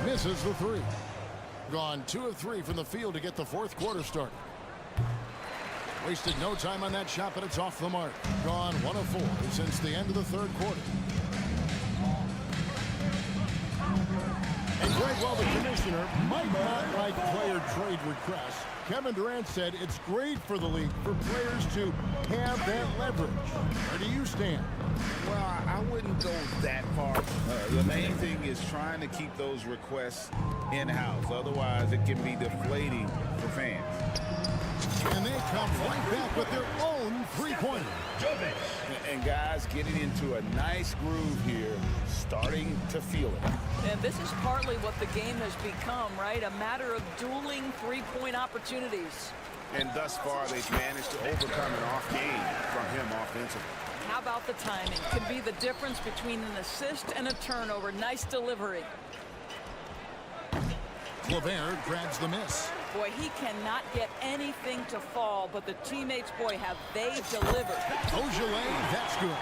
Misses the 3. Gone 2 of 3 from the field to get the fourth quarter started. Wasted no time on that shot, but it's off the mark. Gone 1 of 4 since the end of the third quarter. And Greg, while the commissioner might not like player trade requests, Kevin Durant said it's great for the league for players to have that leverage. Where do you stand? Well, I wouldn't go that far. The main thing is trying to keep those requests in-house. Otherwise, it can be deflating for fans. And they come right back with their own three-pointer. And guys getting into a nice groove here, starting to feel it. And this is partly what the game has become, right? A matter of dueling three-point opportunities. And thus far, they've managed to overcome an off game from him offensively. How about the timing? Could be the difference between an assist and a turnover. Nice delivery. Kleber grabs the miss. Boy, he cannot get anything to fall, but the teammates, boy, have they delivered. Beaujolais, that's good.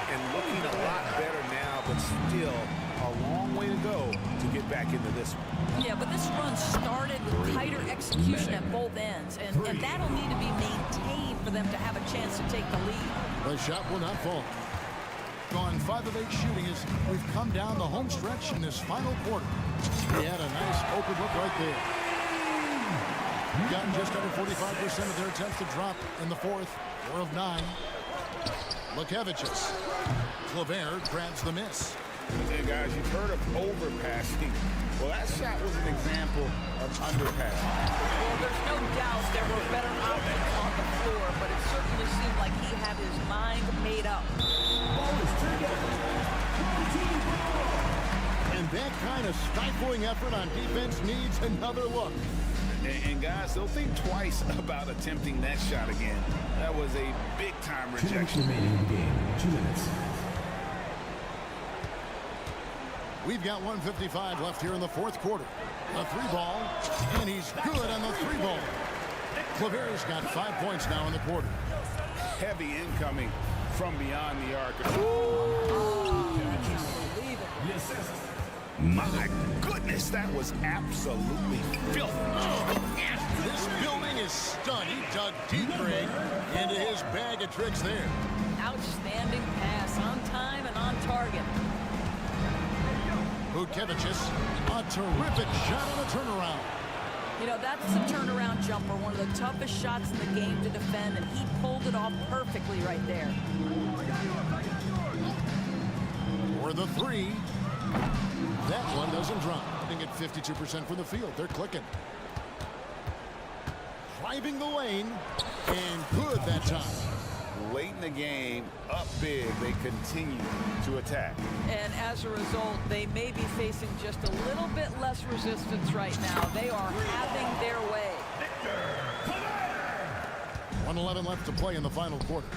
And looking a lot better now, but still a long way to go to get back into this one. Yeah, but this run started with tighter execution at both ends, and that'll need to be maintained for them to have a chance to take the lead. The shot will not fall. Gone 5 of 8 shooting as we've come down the home stretch in this final quarter. He had a nice open look right there. Gotten just under 45% of their attempts to drop in the fourth. 4 of 9. Lekevicius. Kleber grabs the miss. And guys, you've heard of overpassing. Well, that shot was an example of underpassing. Well, there's no doubt there were better options on the floor, but it certainly seemed like he had his mind made up. And that kind a stifling effort on defense needs another look. And guys, they'll think twice about attempting that shot again. That was a big-time 2 minutes rejection. remaining in the game. 2 minutes. We've got 1:55 left here in the fourth quarter. A 3-ball, and he's good on the 3-ball. Claver's got 5 points now in the quarter. Heavy incoming from beyond the arc. My goodness, that was absolutely filthy. This building is stunned. He dug deep, Greg, into his bag of tricks there. Outstanding pass, on time and on target. Bjelica, a terrific shot on a turnaround. You know, that's a turnaround jumper, one of the toughest shots in the game to defend, and he pulled it off perfectly right there. For the 3. That one doesn't drop. Hitting at 52% from the field. They're clicking. Driving the lane, and good that time. Late in the game, up big, they continue to attack. And as a result, they may be facing just a little bit less resistance right now. They are having their way. 1:11 left to play in the final quarter.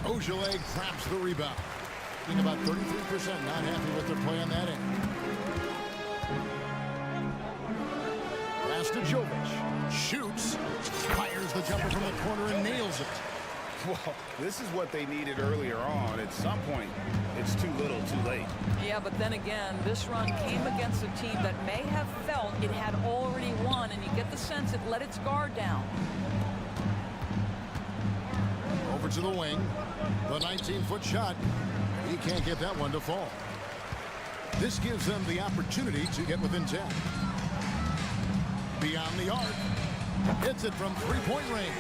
Bjelica traps the rebound. Being about 33%, not happy with their play on that end. Pass to Jovic. Shoots. Fires the jumper from the corner and nails it. Well, this is what they needed earlier on. At some point, it's too little, too late. Yeah, but then again, this run came against a team that may have felt it had already won, and you get the sense it let its guard down. Over to the wing. The 19-foot shot. He can't get that one to fall. This gives them the opportunity to get within 10. Beyond the arc. Hits it from 3-point range.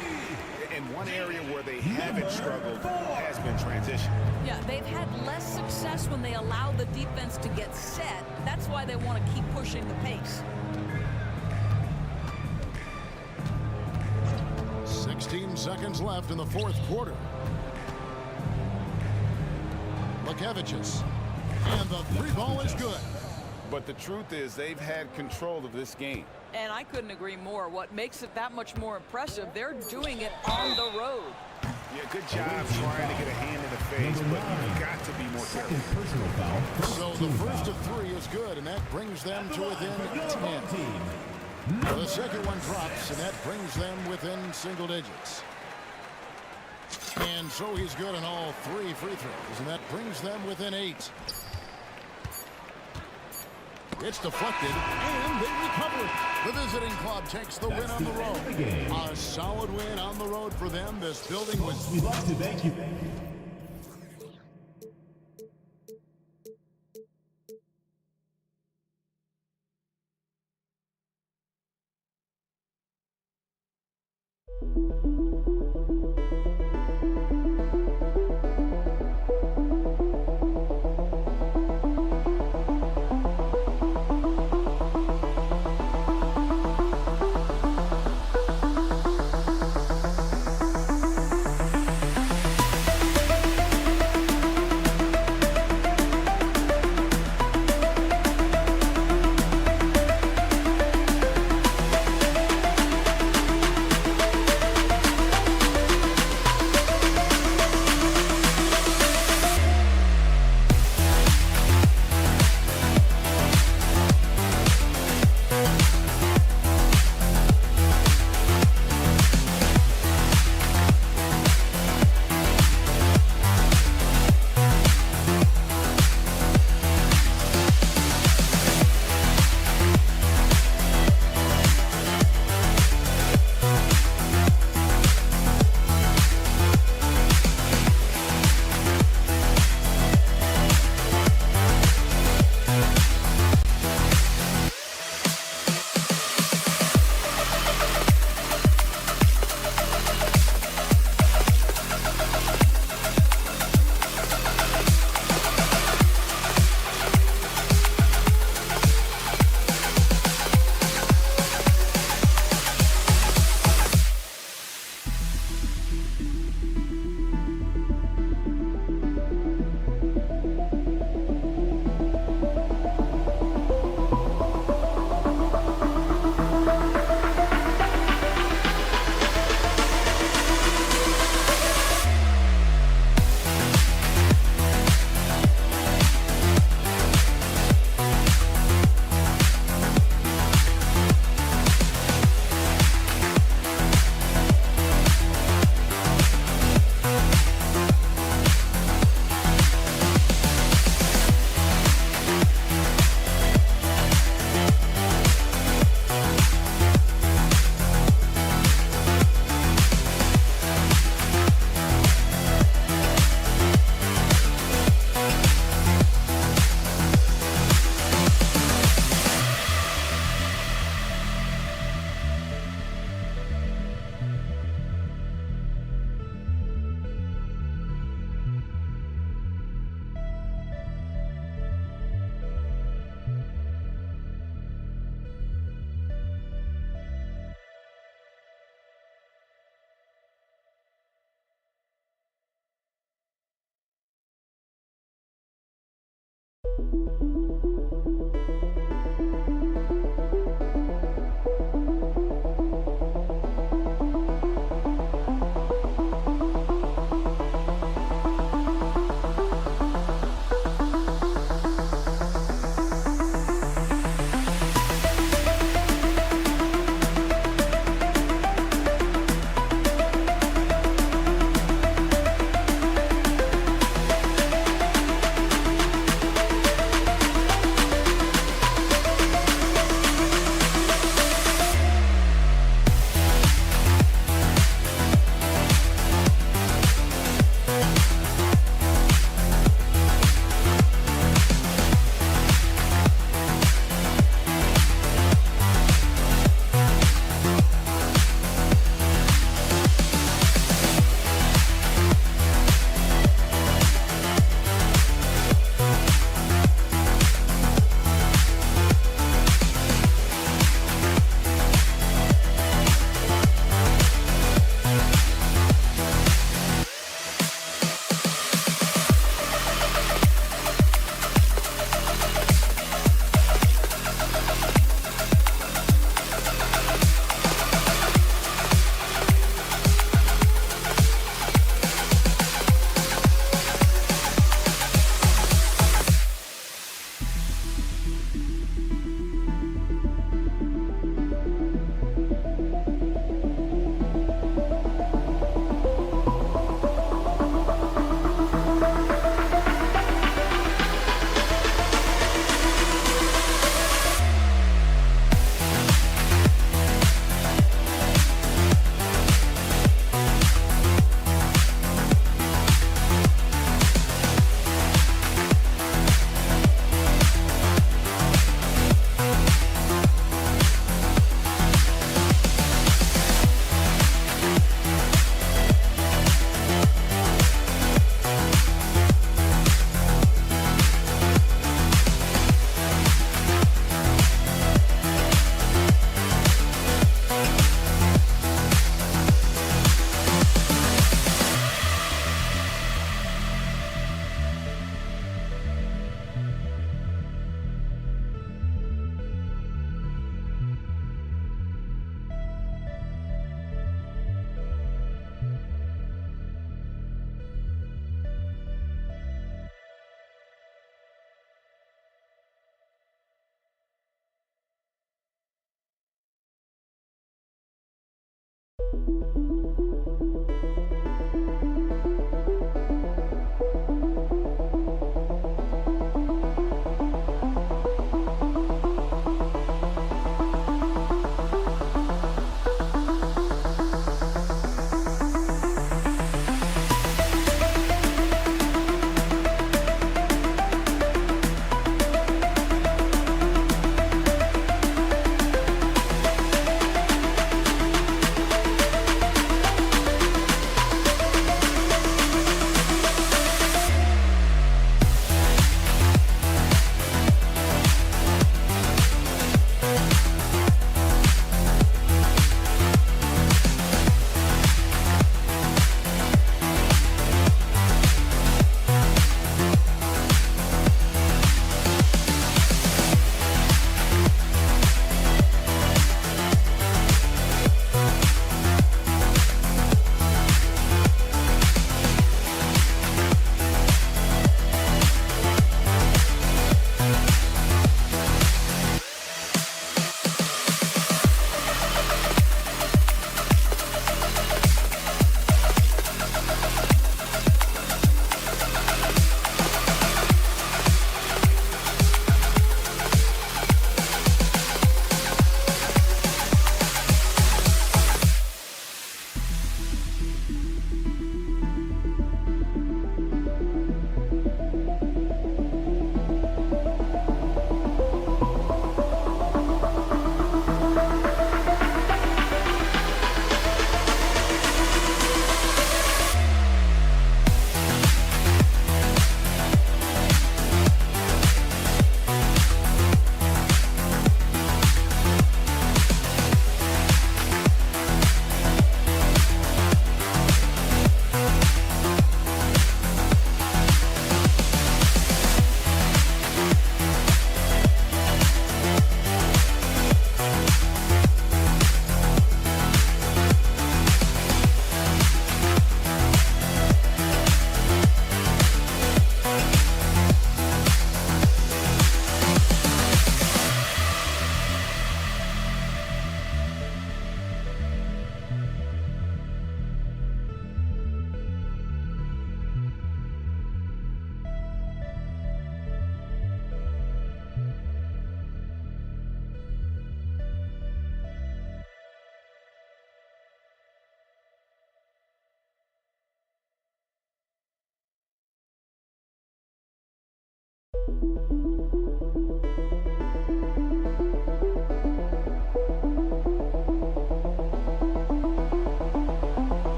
And one area where they haven't struggled has been transition. Yeah, they've had less success when they allow the defense to get set. That's why they want to keep pushing the pace. 16 seconds left in the fourth quarter. Bjelica. And the 3-ball is good. But the truth is they've had control of this game. And I couldn't agree more. What makes it that much more impressive, they're doing it on the road. Yeah, good job trying to get a hand in the face, but you've got to be more careful. Personal foul. So the first of 3 is good, and that brings them to within 10. The second one drops, and that brings them within single digits. And so he's good on all 3 free throws, and that brings them within 8. It's deflected, and they recover. The visiting club takes the win on the road. A solid win on the road for them. This building was... We'd like to thank you.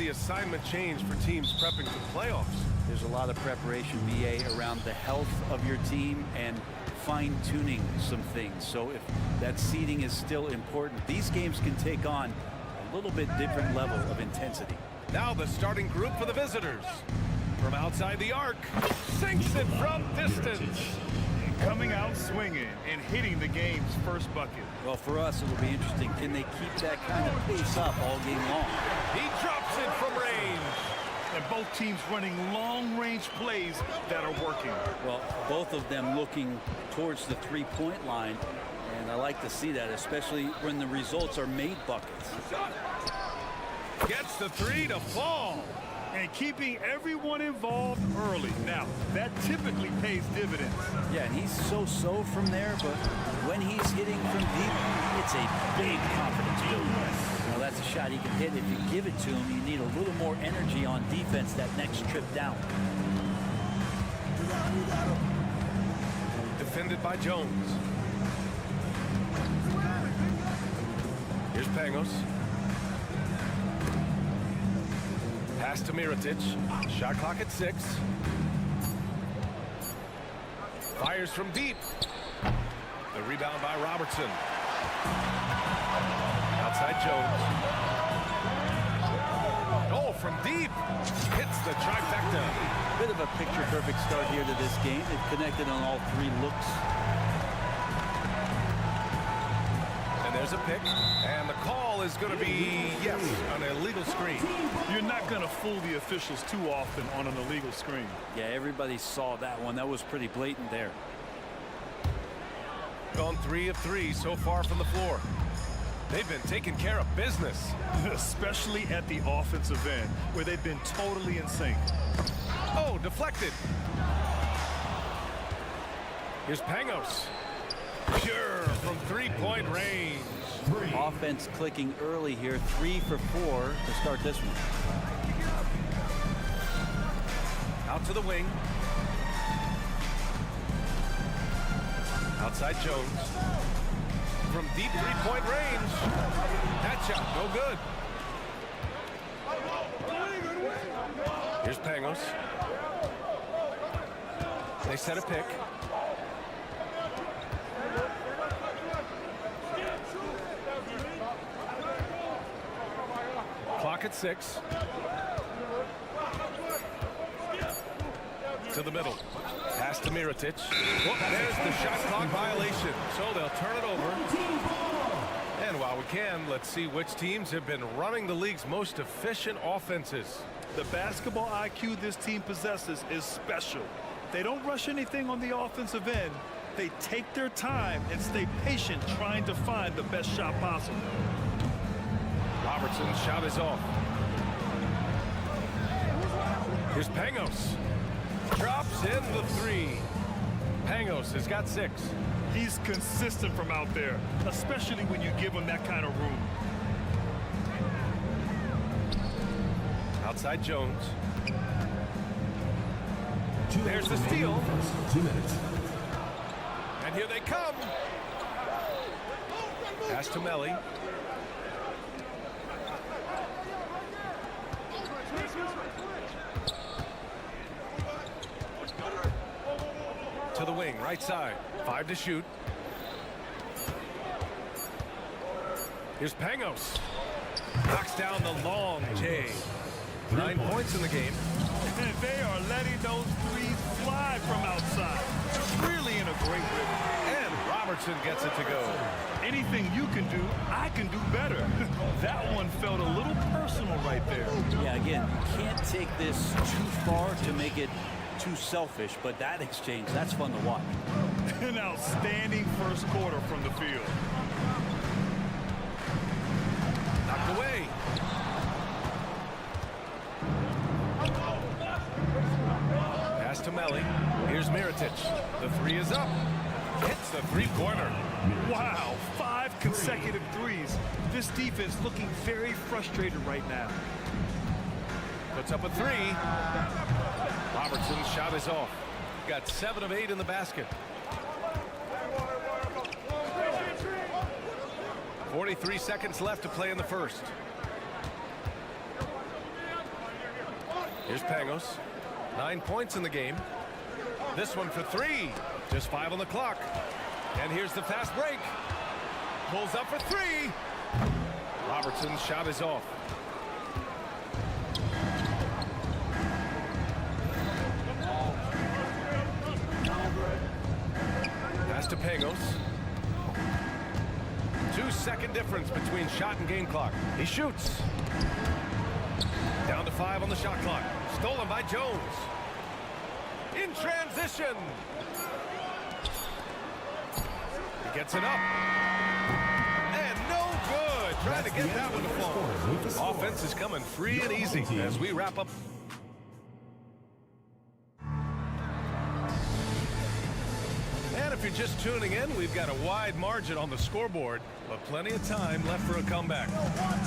assignment change for teams prepping for playoffs? There's a lot of preparation, BA, around the health of your team and fine-tuning some things. So if that seeding is still important, these games can take on a little bit different level of intensity. Now the starting group for the visitors. From outside the arc, sinks it from distance. Coming out swinging and hitting the game's first bucket. Well, for us, it'll be interesting. Can they keep that kind of pace up all game long? He drops it from range. And both teams running long-range plays that are working. Well, both of them looking towards the three-point line. And I like to see that, especially when the results are made buckets. Gets the three to fall. And keeping everyone involved early. Now, that typically pays dividends. Yeah, and he's so-so from there, but when he's hitting from deep, it's a big confidence builder. Now, that's a shot he can hit. If you give it to him, you need a little more energy on defense that next trip down. Defended by Jones. Here's Pangos. Pass to Mirotic. Shot clock at 6. Fires from deep. The rebound by Robertson. Outside Jones. Oh, from deep. Hits the trifecta. Bit of a picture-perfect start here to this game. They've connected on all 3 looks. And there's a pick. And the call is going to be, yes, an illegal screen. You're not going to fool the officials too often on an illegal screen. Yeah, everybody saw that one. That was pretty blatant there. Gone 3 of 3 so far from the floor. They've been taking care of business. Especially at the offensive end, where they've been totally in sync. Oh, deflected. Here's Pangos. Sure, from three-point range. Offense clicking early here, 3 for 4 to start this one. Out to the wing. Outside Jones. From deep three-point range. That shot, no good. Here's Pangos. They set a pick. Clock at 6. To the middle. Pass to Mirotic. There's the shot clock violation. So they'll turn it over. And while we can, let's see which teams have been running the league's most efficient offenses. The basketball IQ this team possesses is special. They don't rush anything on the offensive end. They take their time and stay patient trying to find the best shot possible. Robertson's shot is off. Here's Pangos. Drops in the three. Pangos has got 6. He's consistent from out there, especially when you give him that kind of room. Outside Jones. There's the steal. 2 minutes. And here they come. Pass to Melly. To the wing, right side. 5 to shoot. Here's Pangos. Knocks down the long J. 9 points in the game. And they are letting those threes fly from outside. Really in a great rhythm. And Robertson gets it to go. Anything you can do, I can do better. That one felt a little personal right there. Yeah, again, can't take this too far to make it too selfish, but that exchange, that's fun to watch. An outstanding first quarter from the field. Knocked away. Pass to Melly. Here's Mirotic. The 3 is up. Hits the 3-pointer. Wow, 5 consecutive threes. This defense looking very frustrated right now. Puts up a 3. Robertson's shot is off. Got 7 of 8 in the basket. 43 seconds left to play in the first. Here's Pangos. 9 points in the game. This one for 3. Just 5 on the clock. And here's the fast break. Pulls up for 3. Robertson's shot is off. Pass to Pangos. 2-second difference between shot and game clock. He shoots. Down to 5 on the shot clock. Stolen by Jones. In transition. He gets it up. And no good. Trying to get that one to fall. Offense is coming free and easy as we wrap up. And if you're just tuning in, we've got a wide margin on the scoreboard, but plenty of time left for a comeback.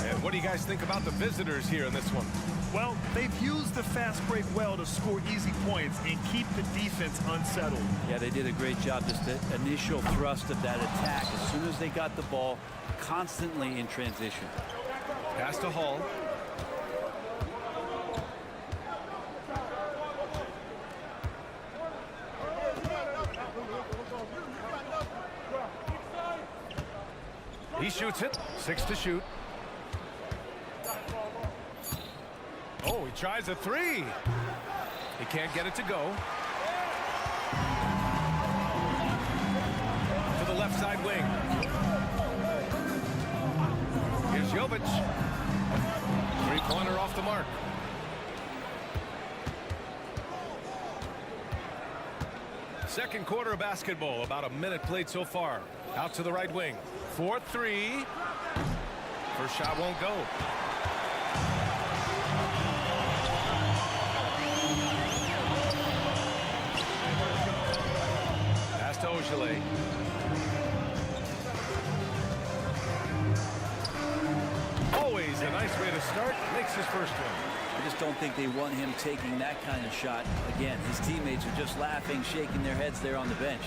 And what do you guys think about the visitors here in this one? Well, they've used the fast break well to score easy points and keep the defense unsettled. Yeah, they did a great job. Just the initial thrust of that attack, as soon as they got the ball, constantly in transition. Pass to Hall. He shoots it. 6 to shoot. Oh, he tries a 3. He can't get it to go. To the left side wing. Here's Jovic. 3-pointer off the mark. Second quarter of basketball. About a minute played so far. Out to the right wing. 4-3. First shot won't go. Pass to Ogilvy. Always a nice way to start. Makes his first one. I just don't think they want him taking that kind of shot. Again, his teammates are just laughing, shaking their heads there on the bench.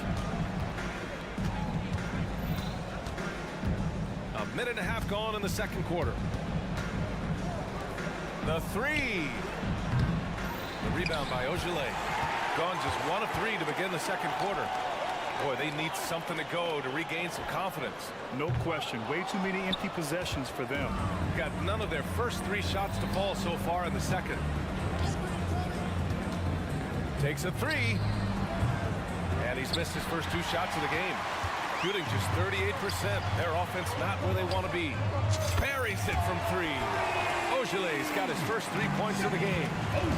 A minute and a half gone in the second quarter. The 3. The rebound by Ogilvy. Gone just 1 of 3 to begin the second quarter. Boy, they need something to go to regain some confidence. No question. Way too many empty possessions for them. Got none of their first 3 shots to fall so far in the second. Takes a 3. And he's missed his first 2 shots of the game. Shooting just 38%. Their offense not where they want to be. Buries it from three. Bjelica's got his first 3 points of the game.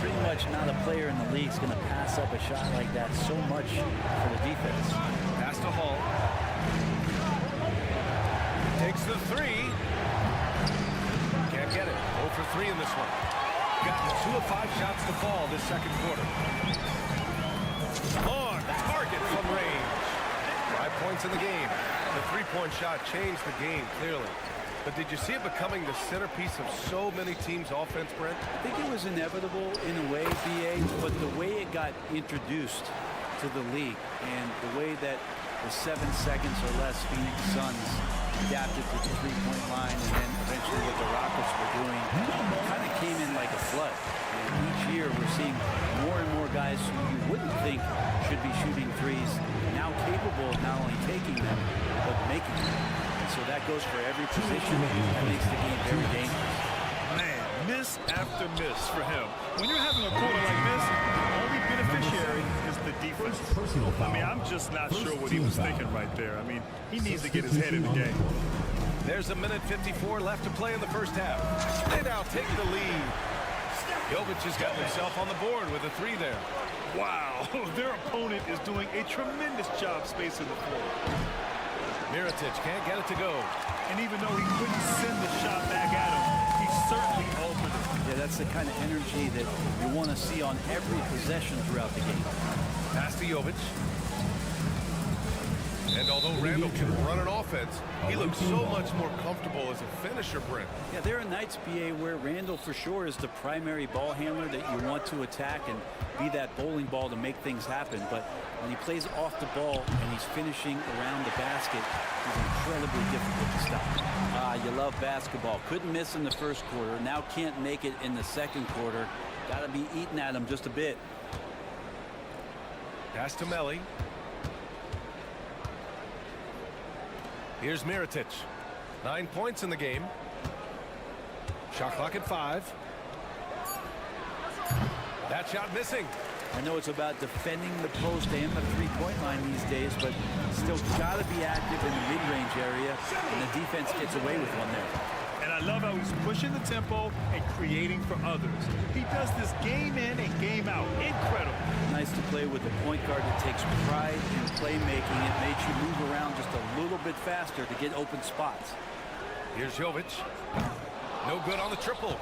Pretty much not a player in the league is going to pass up a shot like that so much for the defense. Pass to Hall. Takes the three. Can't get it. 0 for 3 in this one. Gotten 2 of 5 shots to fall this second quarter. On target from range. 5 points in the game. The three-point shot changed the game clearly. But did you see it becoming the centerpiece of so many teams' offense, Brent? I think it was inevitable in a way, BA, but the way it got introduced to the league and the way that the 7 seconds or less Phoenix Suns adapted to the three-point line and then eventually what the Rockets were doing kind of came in like a flood. And each year we're seeing more and more guys who you wouldn't think should be shooting threes now capable of not only taking them but making them. And so that goes for every position. That makes the game very dangerous. Man, miss after miss for him. When you're having a quarter like this, the only beneficiary is the defense. I mean, I'm just not sure what he was thinking right there. I mean, he needs to get his head in the game. There's a minute 54 left to play in the first half. They now take the lead. Jovic has got himself on the board with a three there. Wow, their opponent is doing a tremendous job spacing the floor. Mirotic can't get it to go. And even though he couldn't send the shot back at him, he certainly opened it. Yeah, that's the kind of energy that you want to see on every possession throughout the game. Pass to Jovic. And although Randall can run an offense, he looks so much more comfortable as a finisher, Brent. Yeah, there are nights, BA, where Randall for sure is the primary ball handler that you want to attack and be that bowling ball to make things happen. But when he plays off the ball and he's finishing around the basket, he's incredibly difficult to stop. You love basketball. Couldn't miss in the first quarter. Now can't make it in the second quarter. Got to be eating at him just a bit. Pass to Melli. Here's Mirotic. 9 points in the game. Shot clock at 5. That shot missing. I know it's about defending the post and the three-point line these days, but still got to be active in the mid-range area, and the defense gets away with one there. And I love how he's pushing the tempo and creating for others. He does this game in and game out. Incredible. Nice to play with a point guard that takes pride in playmaking. It makes you move around just a little bit faster to get open spots. Here's Jovic. No good on the triple.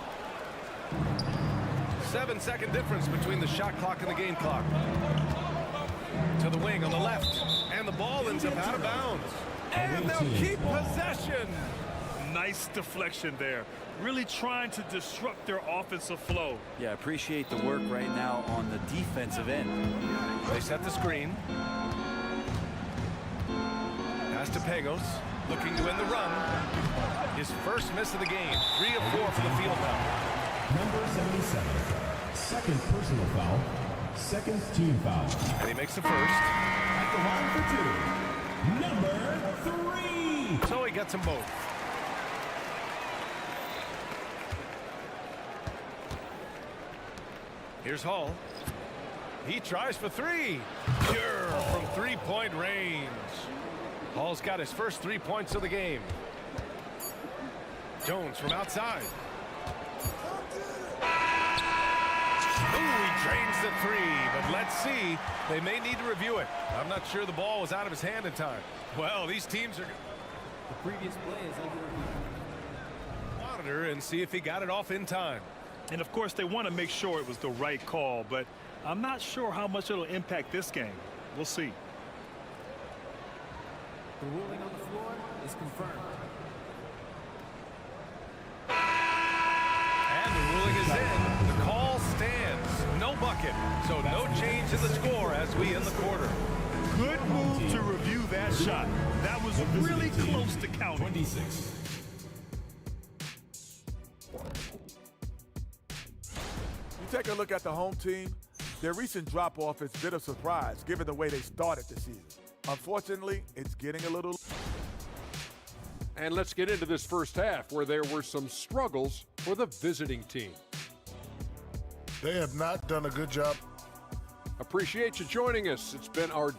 7-second difference between the shot clock and the game clock. To the wing on the left. And the ball ends up out of bounds. And they'll keep possession. Nice deflection there. Really trying to disrupt their offensive flow. Yeah, appreciate the work right now on the defensive end. They set the screen. Pass to Pagos. Looking to end the run. His first miss of the game. 3 of 4 for the field now. Number 77. Second personal foul. Second team foul. And he makes the first. At the line for 2. Number 3. So he gets them both. Here's Hall. He tries for 3. Pure from three-point range. Hall's got his first 3 points of the game. Jones from outside. Ooh, he drains the 3, but let's see. They may need to review it. I'm not sure the ball was out of his hand in time. Well, these teams are... The previous play is under review. Monitor and see if he got it off in time. And of course, they want to make sure it was the right call, but I'm not sure how much it'll impact this game. We'll see. The ruling on the floor is confirmed. And the ruling is in. The call stands. No bucket. So no change in the score as we end the quarter. Good move to review that shot. That was really close to counting. 26. You take a look at the home team, their recent drop-off is a bit of surprise given the way they started the season. Unfortunately, it's getting a little... And let's get into this first half where there were some struggles for the visiting team. They have not done a good job. Appreciate you joining us. It's been our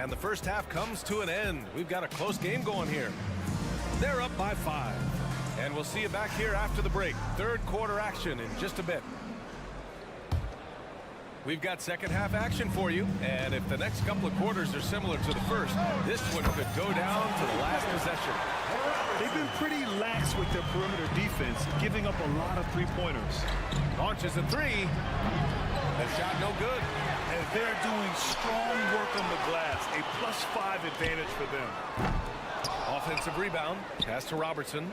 And the first half comes to an end. We've got a close game going here. They're up by 5. And we'll see you back here after the break. Third quarter action in just a bit. We've got second half action for you. And if the next couple of quarters are similar to the first, this one could go down to the last possession. They've been pretty lax with their perimeter defense, giving up a lot of three-pointers. Launches a 3. The shot no good. And they're doing strong work on the glass. A +5 advantage for them. Offensive rebound. Pass to Robertson.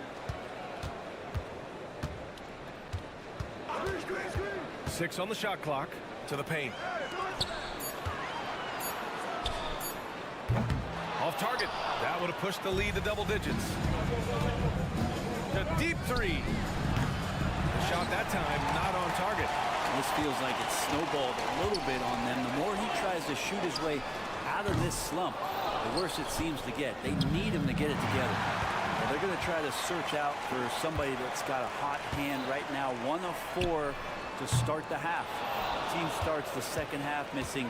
6 on the shot clock. To the paint. Off target. That would have pushed the lead to double digits. The deep 3. The shot that time not on target. This feels like it's snowballed a little bit on them. The more he tries to shoot his way out of this slump, the worse it seems to get. They need him to get it together. Well, they're going to try to search out for somebody that's got a hot hand right now. 1 of 4 to start the half. The team starts the second half missing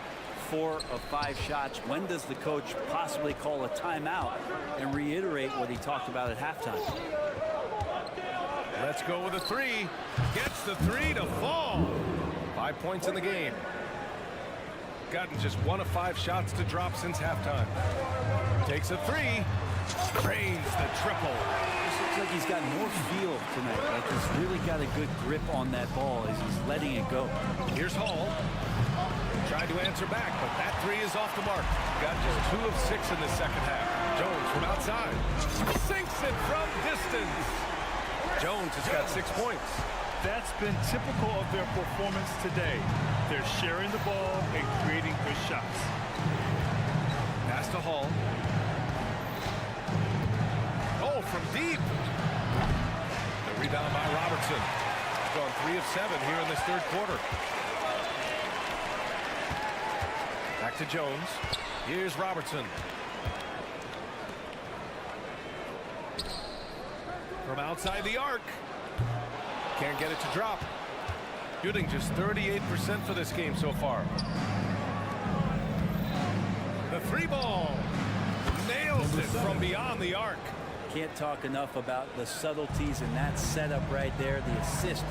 4 of 5 shots. When does the coach possibly call a timeout and reiterate what he talked about at halftime? Let's go with a 3. Gets the 3 to fall. 5 points in the game. Gotten just 1 of 5 shots to drop since halftime. Takes a 3. Drains the triple. Looks like he's got more feel tonight. Like he's really got a good grip on that ball as he's letting it go. Here's Hall. Tried to answer back, but that 3 is off the mark. Got just 2 of 6 in the second half. Jones from outside. Sinks it from distance. Jones has got 6 points. That's been typical of their performance today. They're sharing the ball and creating good shots. Pass to Hall. Oh, from deep. The rebound by Robertson. He's gone 3 of 7 here in this third quarter. Back to Jones. Here's Robertson. From outside the arc. Can't get it to drop. Shooting just 38% for this game so far. The 3 ball. Nails it from beyond the arc. Can't talk enough about the subtleties in that setup right there. The assist,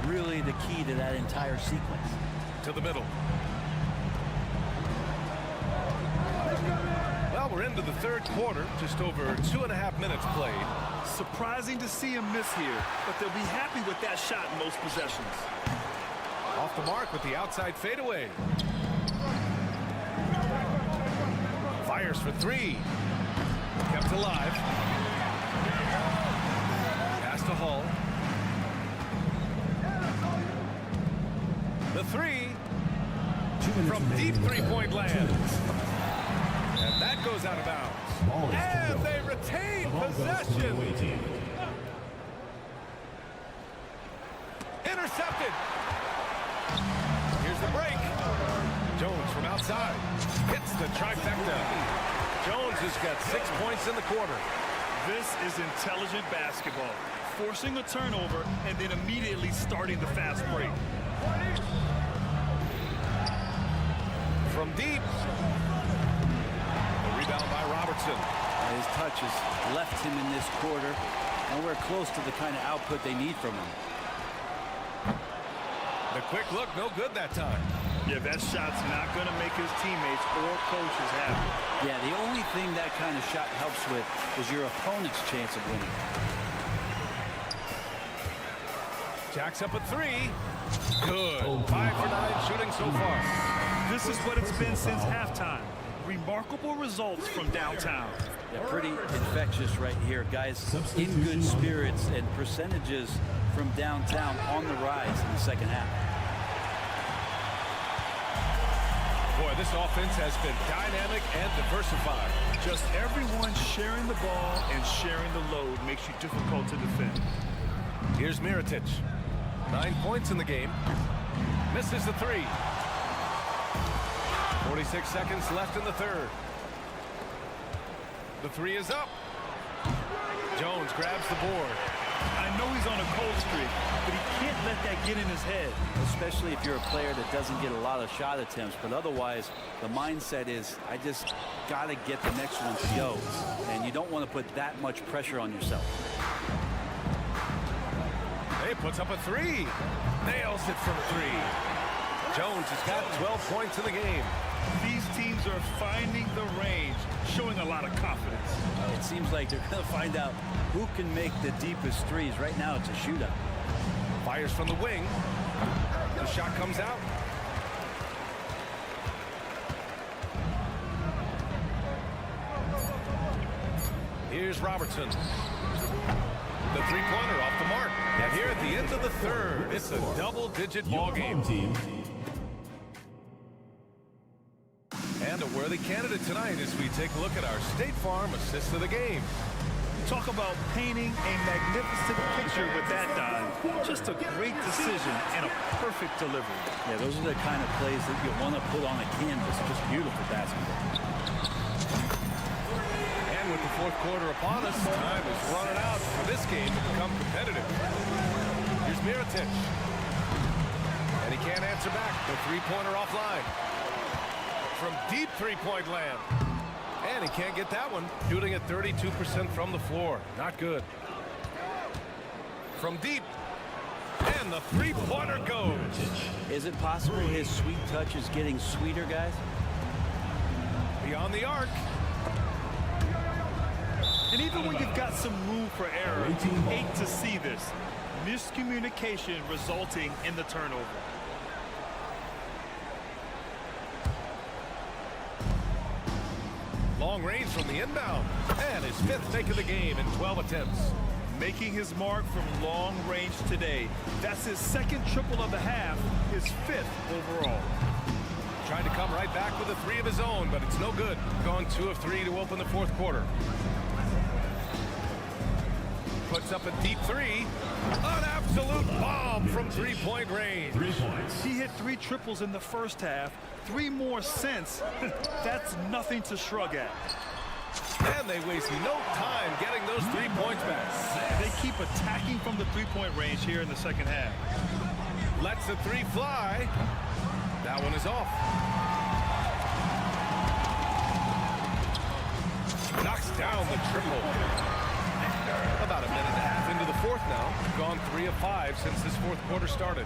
really the key to that entire sequence. To the middle. Well, we're into the third quarter. Just over 2.5 minutes played. Surprising to see him miss here, but they'll be happy with that shot in most possessions. Off the mark with the outside fadeaway. Fires for 3. Kept alive. Pass to Hall. The 3 from deep 3-point land. And that goes out of bounds. And they retain possession. Intercepted. Here's the break. Jones from outside. Hits the trifecta. Jones has got 6 points in the quarter. This is intelligent basketball. Forcing a turnover and then immediately starting the fast break. From deep. The rebound by Robertson. His touch has left him in this quarter. Nowhere close to the kind of output they need from him. The quick look, no good that time. Yeah, that shot's not going to make his teammates or coaches happy. Yeah, the only thing that kind of shot helps with is your opponent's chance of winning. Jacks up a 3. Good. 5 for 9 shooting so far. This is what it's been since halftime. Remarkable results from downtown. Yeah, pretty infectious right here, guys. In good spirits and percentages from downtown on the rise in the second half. Boy, this offense has been dynamic and diversified. Just everyone sharing the ball and sharing the load makes you difficult to defend. Here's Mirotic. 9 points in the game. Misses the 3. 46 seconds left in the third. The 3 is up. Jones grabs the board. I know he's on a cold streak, but he can't let that get in his head. Especially if you're a player that doesn't get a lot of shot attempts, but otherwise the mindset is, I just got to get the next one to go. And you don't want to put that much pressure on yourself. He puts up a three. Nails it from three. Jones has got 12 points in the game. These teams are finding the range, showing a lot of confidence. It seems like they're going to find out who can make the deepest threes. Right now it's a shootout. Fires from the wing. The shot comes out. Here's Robertson. The three-pointer off the mark. And here at the end of the third, it's a double-digit ball game. And a worthy candidate tonight as we take a look at our State Farm assist of the game. Talk about painting a magnificent picture with that dive. Just a great decision and a perfect delivery. Yeah, those are the kind of plays that you want to put on a canvas. Just beautiful basketball. And with the fourth quarter upon us, time is running out for this game to become competitive. Here's Mirotic. And he can't answer back. The three-pointer offline. From deep three-point land. And he can't get that one. Shooting at 32% from the floor. Not good. From deep. And the three-pointer goes. Is it possible his sweet touch is getting sweeter, guys? Beyond the arc. And even when you've got some room for error, you hate to see this. Miscommunication resulting in the turnover. Long range from the inbound. And his fifth make of the game in 12 attempts. Making his mark from long range today. That's his second triple of the half, his fifth overall. Trying to come right back with a three of his own, but it's no good. Gone 2 of 3 to open the fourth quarter. Puts up a deep three. An absolute bomb from three-point range. 3 points. He hit 3 triples in the first half. 3 more since. That's nothing to shrug at. And they waste no time getting those 3 points back. They keep attacking from the three-point range here in the second half. Lets the three fly. That one is off. Knocks down the triple. About a minute and a half into the fourth now. Gone 3 of 5 since this fourth quarter started.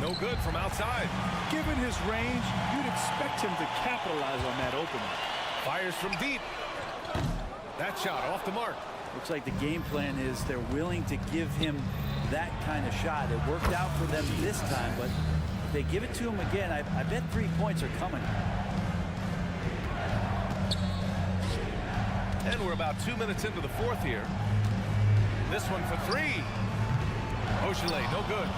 No good from outside. Given his range, you'd expect him to capitalize on that opening. Fires from deep. That shot off the mark. Looks like the game plan is they're willing to give him that kind of shot. It worked out for them this time, but if they give it to him again, I bet 3 points are coming. And we're about 2 minutes into the fourth here. This one for three. Oshile, no good.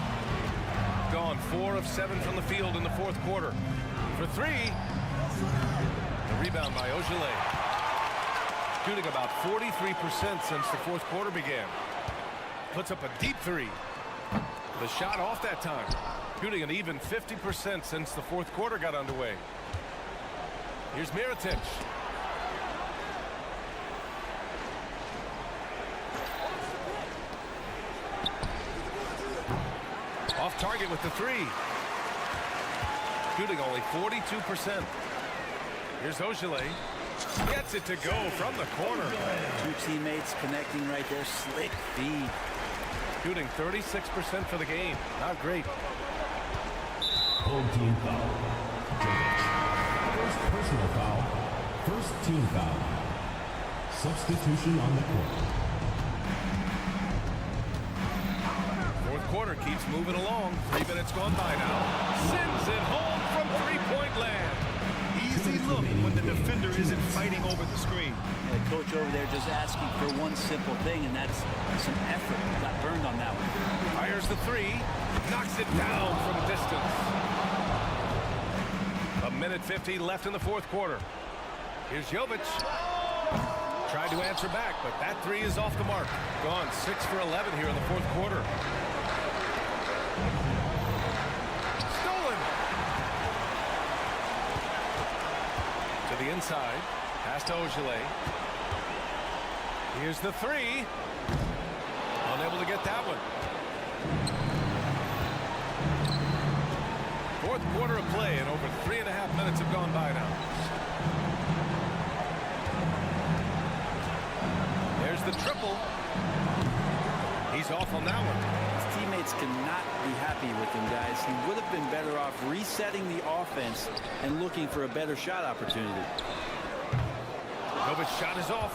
Gone 4 of 7 from the field in the fourth quarter. For three. The rebound by Oshile. Shooting about 43% since the fourth quarter began. Puts up a deep three. The shot off that time. Shooting an even 50% since the fourth quarter got underway. Here's Mirotic. Off target with the three. Shooting only 42%. Here's Oshile. Gets it to go from the corner. 2 teammates connecting right there. Slick feed. Shooting 36% for the game. Not great. Home team foul. First personal foul. First team foul. Substitution on the court. Fourth quarter keeps moving along. 3 minutes gone by now. Sends it home from three-point land. Easy look when the defender isn't fighting over the screen. The coach over there just asking for one simple thing, and that's some effort. Got burned on that one. Fires the three. Knocks it down from distance. 1:50 left in the fourth quarter. Here's Jovic. Tried to answer back, but that three is off the mark. Gone 6 for 11 here in the fourth quarter. Stolen. To the inside. Pass to Oshile. Here's the three. He's off on that one. His teammates cannot be happy with him, guys. He would have been better off resetting the offense and looking for a better shot opportunity. Jovic's shot is off.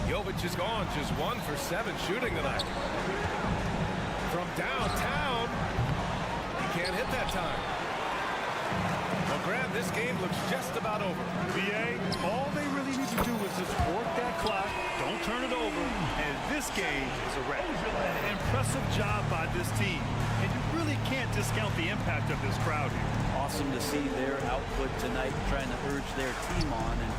Jovic is gone, just 1 for 7 shooting tonight. From downtown, he can't hit that time. Well, Grant, this game looks just about over. BA, all they really need to do is just work that clock, don't turn it over, and this game is a wrap. An impressive job by this team, and you really can't discount the impact of this crowd here. Awesome to see their output tonight, trying to urge their team on, and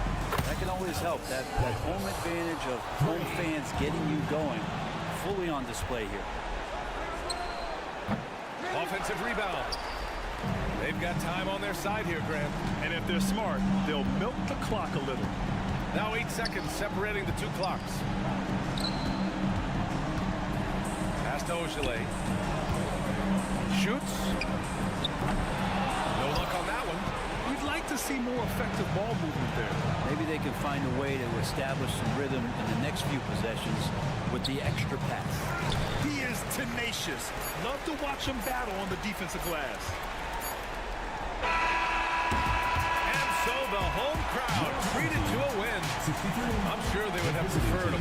that can always help. That home advantage of home fans getting you going, fully on display here. Offensive rebound. They've got time on their side here, Grant. And if they're smart, they'll milk the clock a little. Now 8 seconds separating the two clocks. Pass to Ogilvy. Shoots. No luck on that one. We'd like to see more effective ball movement there. Maybe they can find a way to establish some rhythm in the next few possessions with the extra pass. He is tenacious. Love to watch him battle on the defensive glass. And so the home crowd treated to a win. I'm sure they would have preferred a...